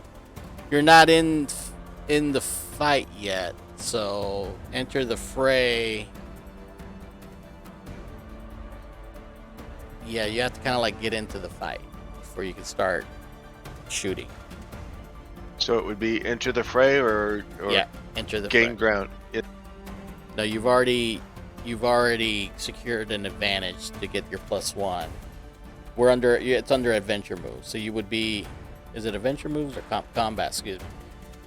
not in the fight yet. So enter the fray. Yeah, you have to kind of like get into the fight before you can start shooting. So it would be enter the fray or Yeah, enter the gain fray. ground. No, you've already secured an advantage to get your +1. It's under adventure moves, so you would be. Is it adventure moves or combat? Excuse me.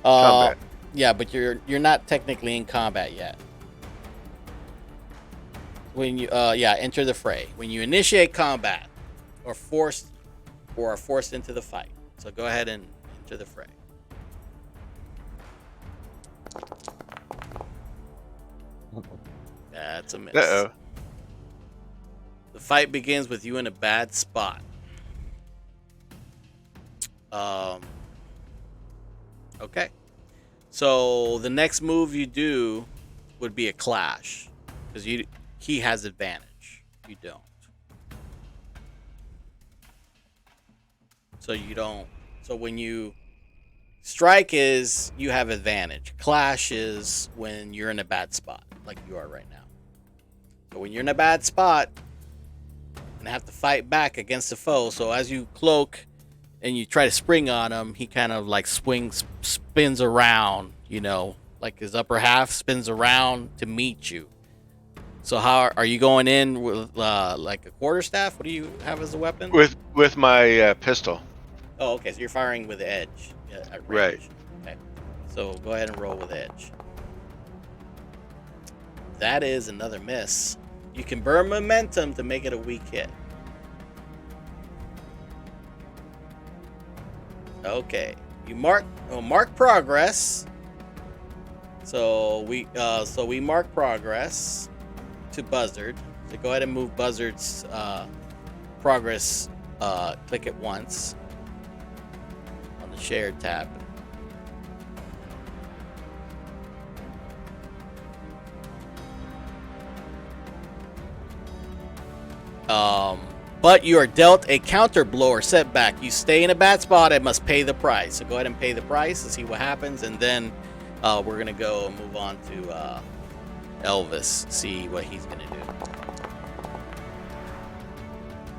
Combat. Yeah, but you're not technically in combat yet. When you enter the fray. When you initiate combat, or are forced into the fight. So go ahead and enter the fray. That's a miss. Uh-oh. The fight begins with you in a bad spot. Okay. So the next move you do would be a clash, because he has advantage. You don't. So you don't. So when you strike is you have advantage. Clash is when you're in a bad spot, like you are right now. So when you're in a bad spot and have to fight back against the foe, so as you cloak and you try to spring on him, he kind of like spins around, like his upper half spins around to meet you. So how are you going in with like a quarterstaff? What do you have as a weapon? With my pistol. Oh, okay. So you're firing with edge. Yeah, at range. Right. Okay. So go ahead and roll with edge. That is another miss. You can burn momentum to make it a weak hit. Okay. You mark progress. So we mark progress to Buzzard. So go ahead and move Buzzard's progress. Click it once. Share tab. But you are dealt a counter blow or setback. You stay in a bad spot and must pay the price. So go ahead and pay the price to see what happens, and then we're gonna go and move on to Elvis. See what he's gonna do.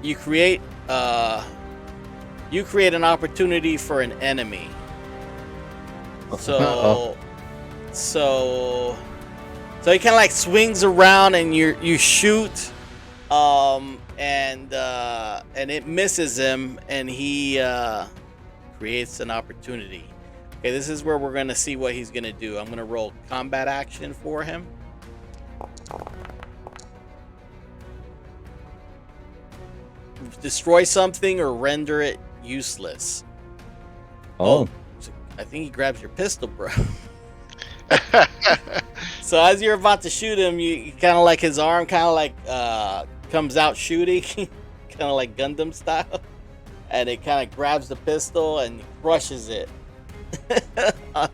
You create an opportunity for an enemy. So he kind of like swings around and you shoot. And it misses him, and he creates an opportunity. Okay, this is where we're gonna see what he's gonna do. I'm gonna roll combat action for him. Destroy something or render it useless. Oh. I think he grabs your pistol, bro. So as you're about to shoot him, you kind of like his arm kind of like comes out shooting, kind of like Gundam style, and it kind of grabs the pistol and crushes it. Oh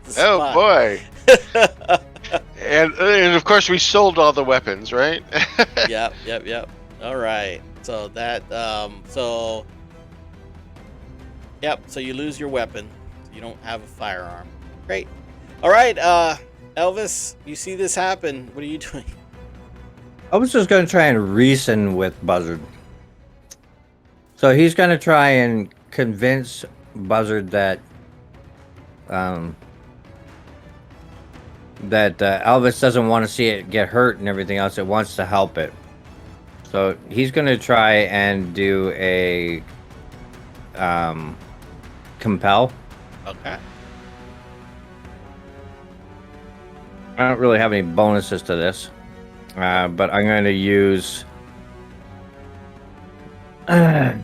boy! and of course we sold all the weapons, right? Yep. All right. So that so you lose your weapon. You don't have a firearm. Great. All right, Elvis, you see this happen. What are you doing? I was just going to try and reason with Buzzard. So he's going to try and convince Buzzard that Elvis doesn't want to see it get hurt and everything else. It wants to help it. So he's going to try and do a compel. Okay. I don't really have any bonuses to this. But I'm going to use... I'm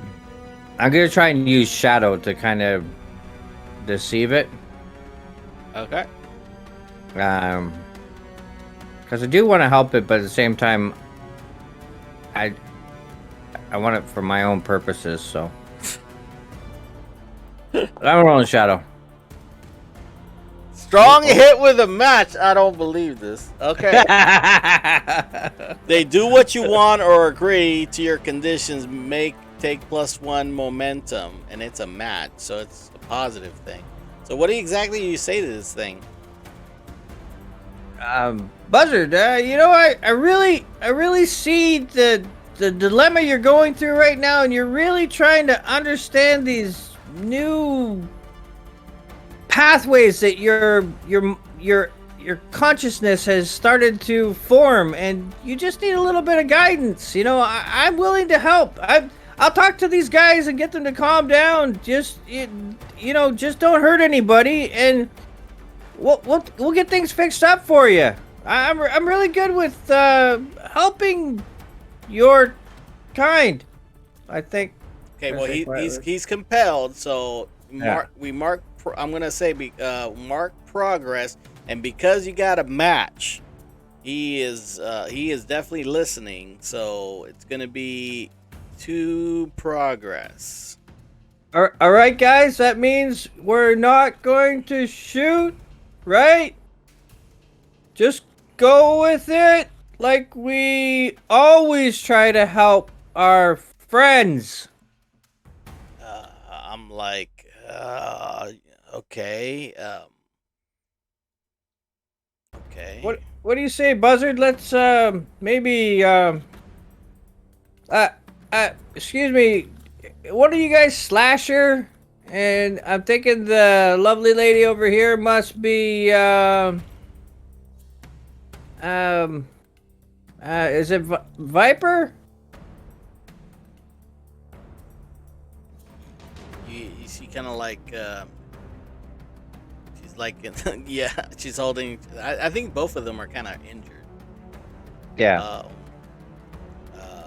going to try and use Shadow to kind of deceive it. Okay. Because I do want to help it, but at the same time, I want it for my own purposes, so... I'm rolling Shadow. Strong hit with a match. I don't believe this. Okay. They do what you want or agree to your conditions. Take +1 momentum, and it's a match, so it's a positive thing. So what exactly do you say to this thing? Buzzard, you know, I really see the dilemma you're going through right now, and you're really trying to understand these new pathways that your consciousness has started to form, and you just need a little bit of guidance. You know, I'm willing to help. I'll talk to these guys and get them to calm down. Just just don't hurt anybody, and we'll get things fixed up for you. I'm really good with helping your kind, I think. Okay, well he's compelled, so I'm gonna say mark progress, and because you got a match, he is definitely listening. So it's gonna be 2 progress. All right, guys. That means we're not going to shoot, right? Just go with it, like we always try to help our friends. I'm like, okay. Okay. What do you say, Buzzard? Let's maybe excuse me. What are you guys, Slasher? And I'm thinking the lovely lady over here must be is it Viper? You see, kind of like she's like, yeah, she's holding. I think both of them are kind of injured. Yeah.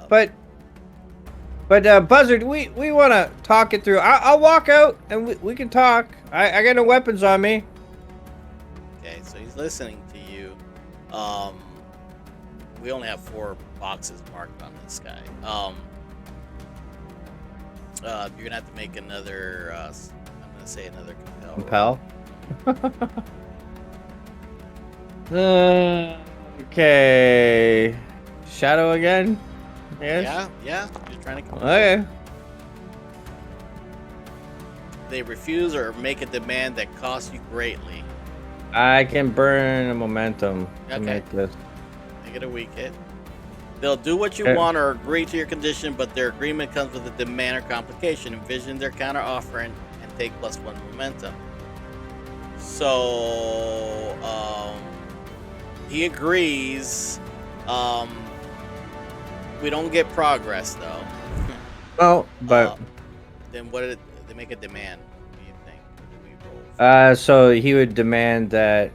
But Buzzard, we want to talk it through. I'll walk out and we can talk. I got no weapons on me. Okay, so he's listening to you. We only have 4 boxes marked on this guy. You're gonna have to make another. I'm gonna to say another compel. Okay. Shadow again? Yes. Yeah. You're trying to compel. Okay. They refuse or make a demand that costs you greatly. I can burn a momentum to Okay. make this. Make it a weak hit. They'll do what you Okay. want or agree to your condition, but their agreement comes with a demand or complication. Envision their counter offering and take +1 momentum. So, he agrees. We don't get progress though. Oh, but Then what did they make a demand? What do you think? What do we roll for? so he would demand that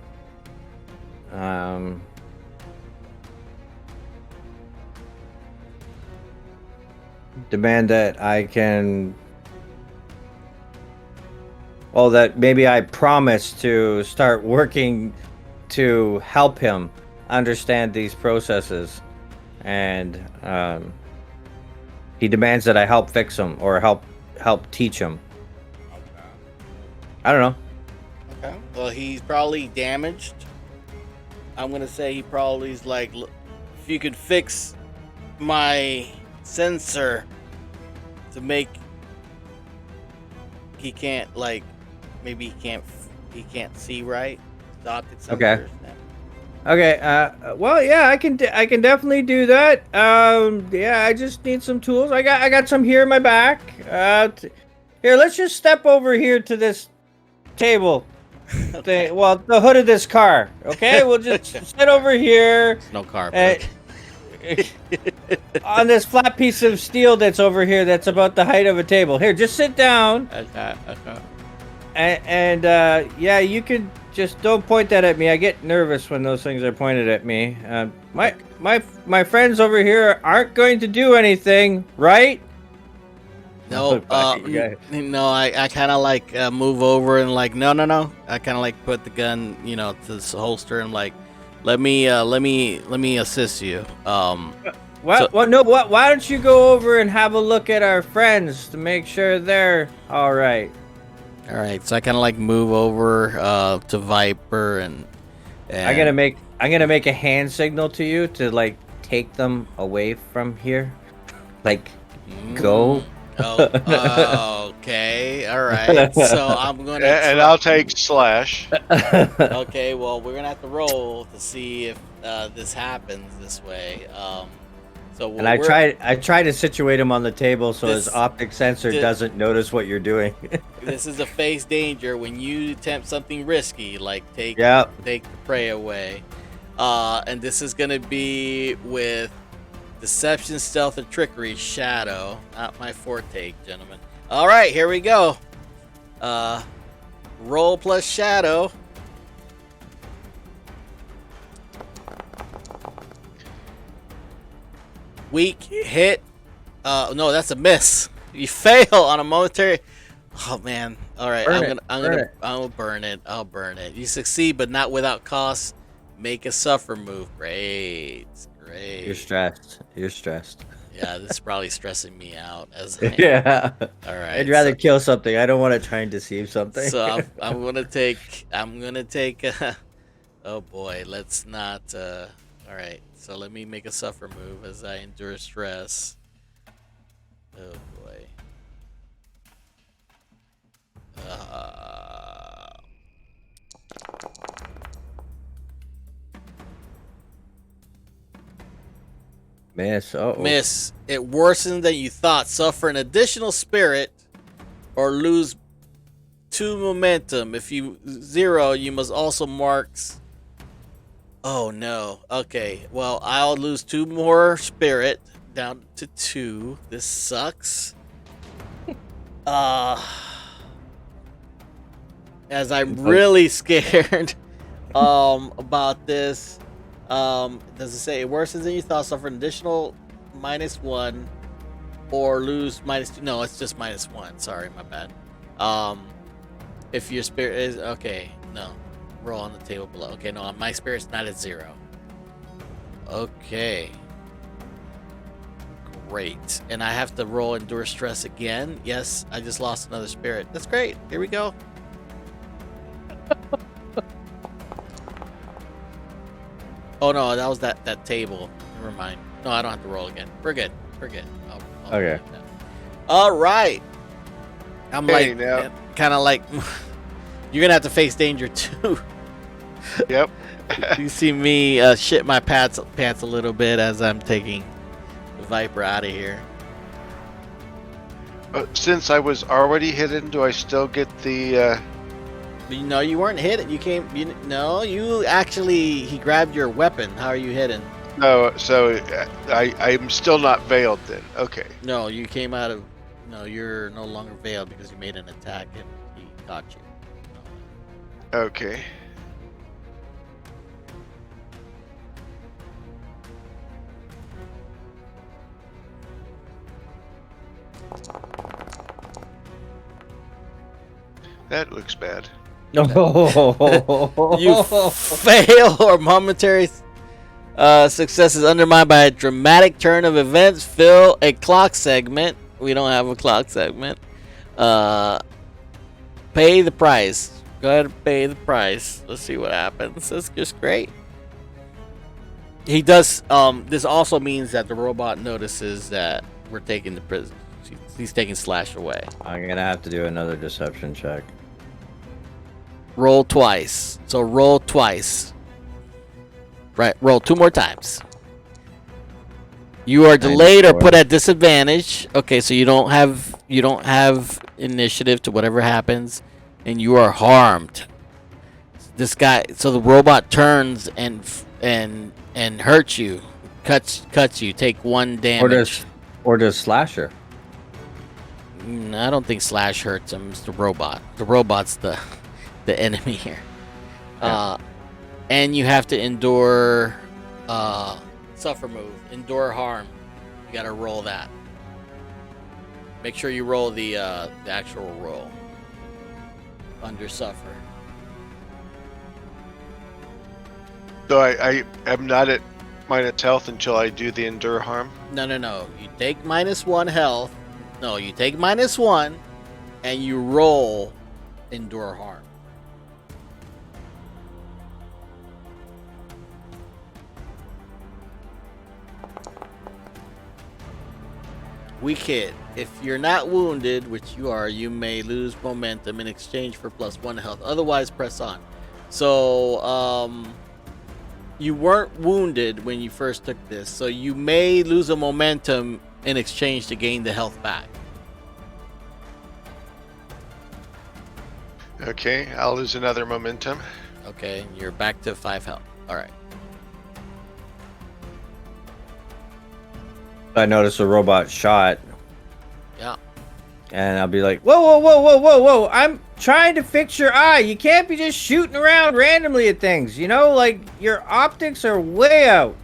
I can, well, that maybe I promise to start working to help him understand these processes, and he demands that I help fix him or help teach him. Okay. I don't know. Okay. Well, he's probably damaged. I'm gonna say he probably is like, "Look, if you could fix my sensor to make he can't like maybe he can't see right the optic sensors." Okay. Okay. Well, yeah, I can definitely do that. Yeah, I just need some tools. I got some here in my back. Here, let's just step over here to this table. Okay. Well, the hood of this car. Okay, we'll just sit over here. There's no car. On this flat piece of steel that's over here, that's about the height of a table. Here, just sit down. Okay. And yeah, you can just don't point that at me. I get nervous when those things are pointed at me. My friends over here aren't going to do anything, right? No, no. I kind of like move over and like no. I kind of like put the gun, to this holster and like, let me assist you. Why don't you go over and have a look at our friends to make sure they're all right? All right, so I kind of like move over to Viper and I'm gonna make a hand signal to you to like take them away from here, like go. Oh, okay, all right. So I'm gonna and I'll take slash. Okay, well we're gonna have to roll to see if this happens this way. And I try to situate him on the table so his optic sensor doesn't notice what you're doing. This is a face danger when you attempt something risky, like take the prey away. And this is gonna be with deception, stealth, and trickery. Shadow, not my forte, gentlemen. All right, here we go. Roll plus shadow. Weak hit. No, that's a miss. You fail on a momentary. Oh man. All right, I'll burn it. I'll burn it. You succeed, but not without cost. Make a suffer move. Great. You're stressed. Yeah, this is probably stressing me out. Yeah. All right. I'd rather kill something. I don't want to try and deceive something. So I'm gonna take. Oh boy, let's not. All right. So let me make a suffer move as I endure stress. Oh boy. Miss. Uh-oh. Miss. It worsens than you thought. Suffer an additional spirit or lose 2 momentum. If you 0, you must also marks. Oh no. Okay. Well, I'll lose 2 more spirit down to 2. This sucks. As I'm really scared about this. Does it say it worsens than you thought? Suffer an additional -1 or lose -2? No, it's just -1. Sorry, my bad. If your spirit is okay, no. Roll on the table below. Okay, no, my spirit's not at 0. Okay. Great. And I have to roll endure stress again. Yes, I just lost another spirit. That's great. Here we go. Oh no, that was that table. Never mind. No, I don't have to roll again. We're good. We're good. I'll Okay. All right. I'm Hey, like, now- kind of like, you're gonna have to face danger too. Yep. You see me shit my pants a little bit as I'm taking the Viper out of here. Since I was already hidden, do I still get the? No, you weren't hidden. You came. You actually. He grabbed your weapon. How are you hidden? No, so I'm still not veiled then. Okay. No, you came out of. No, you're no longer veiled because you made an attack and he caught you. Okay. That looks bad. You fail or momentary success is undermined by a dramatic turn of events. Fill a clock segment. We don't have a clock segment. Pay the price. Go ahead and pay the price. Let's see what happens. That's just great. He does. This also means that the robot notices that we're taking the prison. He's taking Slash away. I'm gonna have to do another deception check. Roll twice. So roll twice. Right. Roll 2 more times. You are delayed or put at disadvantage. Okay, so you don't have initiative to whatever happens, and you are harmed. This guy. So the robot turns and hurts you, cuts you. Take 1 damage. Or does Slasher? I don't think Slash hurts him. It's the robot. The robot's the enemy here. Yeah. And you have to endure suffer move. Endure harm. You gotta roll that. Make sure you roll the actual roll. Under suffer. So I am not at minus health until I do the endure harm. No. You take -1 health. No, you take -1 and you roll endure harm. Weak hit. If you're not wounded, which you are, you may lose momentum in exchange for +1 health. Otherwise, press on. So, you weren't wounded when you first took this, so you may lose a momentum in exchange to gain the health back. Okay, I'll lose another momentum. Okay, you're back to 5 health. All right. I noticed a robot shot, Yeah. and I'll be like, whoa! I'm trying to fix your eye. You can't be just shooting around randomly at things. You know, like your optics are way out.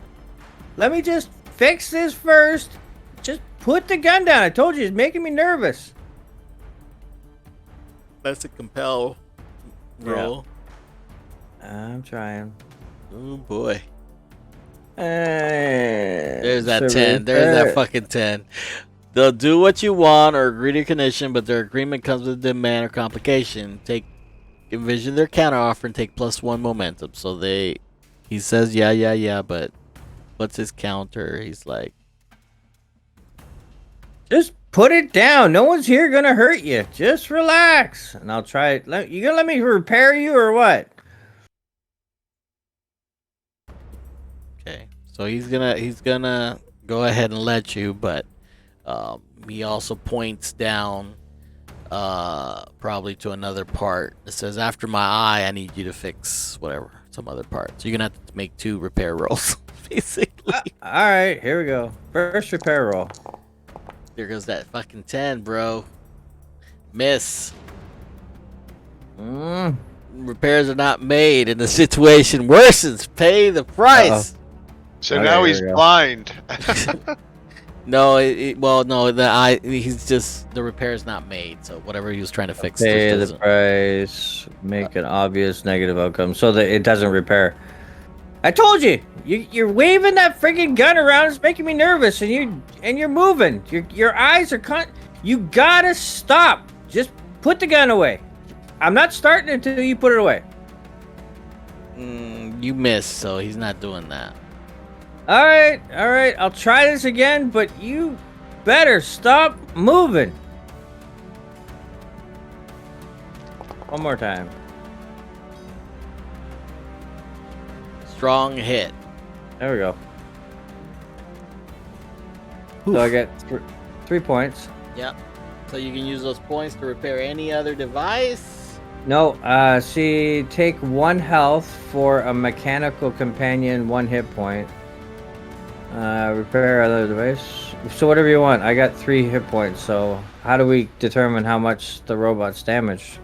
Let me just fix this first. Just put the gun down. I told you, it's making me nervous. That's a compel roll. I'm trying. Oh boy. There's There's that 10. There's that fucking 10. They'll do what you want or agree to your condition, but their agreement comes with a demand or complication. Envision their counter offer and take +1 momentum. So he says yeah, but what's his counter? He's like, Just put it down. No one's here gonna hurt you. Just relax, and I'll try it. You gonna let me repair you or what? okay. So he's gonna go ahead and let you, but he also points down probably to another part. It says, after my eye, I need you to fix whatever, some other part. So you're gonna have to make 2 repair rolls, basically. All right, here we go. First repair roll. There goes that fucking 10, bro. Miss. Repairs are not made and the situation worsens. Pay the price. So Okay, now here he's we go. blind. No, no, he's just, the repair's not made. So whatever he was trying to fix. Pay just the doesn't- price. Make an obvious negative outcome so that it doesn't repair. I told you. You're waving that friggin' gun around. It's making me nervous, and you're moving. Your eyes are You gotta stop. Just put the gun away. I'm not starting until you put it away. You missed, so he's not doing that. All right. I'll try this again, but you better stop moving. One more time. Strong hit. There we go. So I get 3 points. Yep. So you can use those points to repair any other device. No, see, take 1 health for a mechanical companion, 1 hit point. Repair other device. So whatever you want. I got 3 hit points. So how do we determine how much the robot's damaged?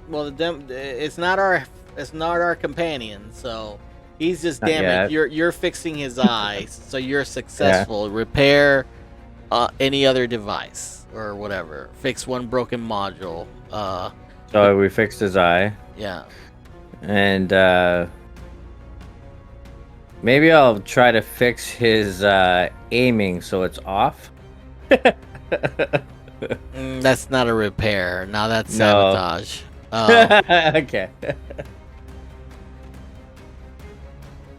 Well, it's not our companion, so he's just Not damaged. yet. You're fixing his eye, so you're successful. Repair any other device or whatever. Fix 1 broken module. So we fixed his eye. Yeah. And maybe I'll try to fix his aiming so it's off. That's not a repair. Now that's No. sabotage. Okay.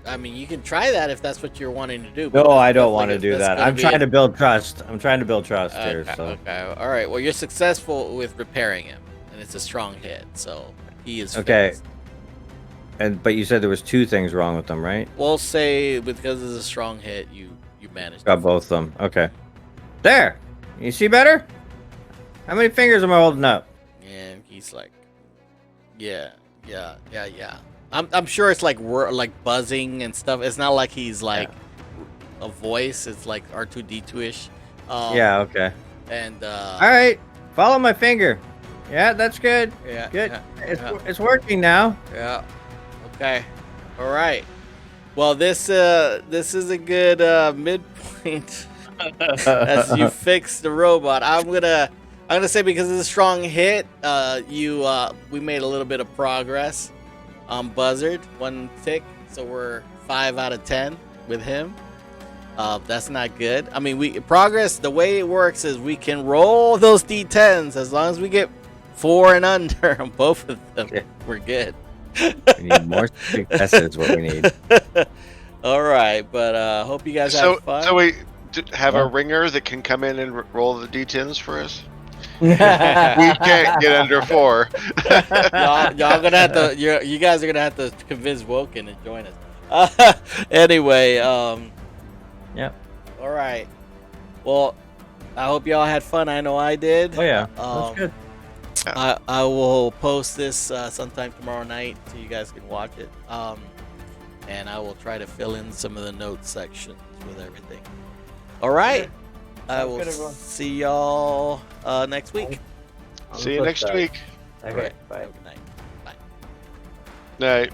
I mean, you can try that if that's what you're wanting to do. No, but I don't that's want to like do that's that. gonna I'm be trying to build trust. Here. Okay, So okay. All right. Well, you're successful with repairing him, and it's a strong hit, so he is okay. fixed. But you said there was 2 things wrong with them, right? We'll say because it's a strong hit, you managed. Got both of them. Okay. There. You see better? How many fingers am I holding up? And he's like, yeah. I'm sure it's like buzzing and stuff. It's not like he's like a voice. It's like R2D2 ish. Yeah. Okay. And All right. Follow my finger. Yeah, that's good. yeah, Good. yeah, It's working now. yeah. Okay. All right. Well, this is a good midpoint as you fix the robot. I'm gonna say because it's a strong hit, we made a little bit of progress on Buzzard, 1 tick, so we're 5 out of 10 with him. That's not good. I mean, the way it works is we can roll those D10s as long as we get 4 and under on both of them. Yeah. We're good. We need more successes. What we need. All right, but hope you guys have fun. So we have a ringer that can come in and roll the D10s for us. We Okay. can't get under 4. y'all gonna have to. You guys are gonna have to convince Woken to join us. Anyway, Yep. all right. Well, I hope y'all had fun. I know I did. Oh yeah. That's good. I will post this sometime tomorrow night so you guys can watch it. And I will try to fill in some of the notes sections with everything. All right. I will see y'all next week. See you next week. Okay. Bye. Good night. Bye. Night.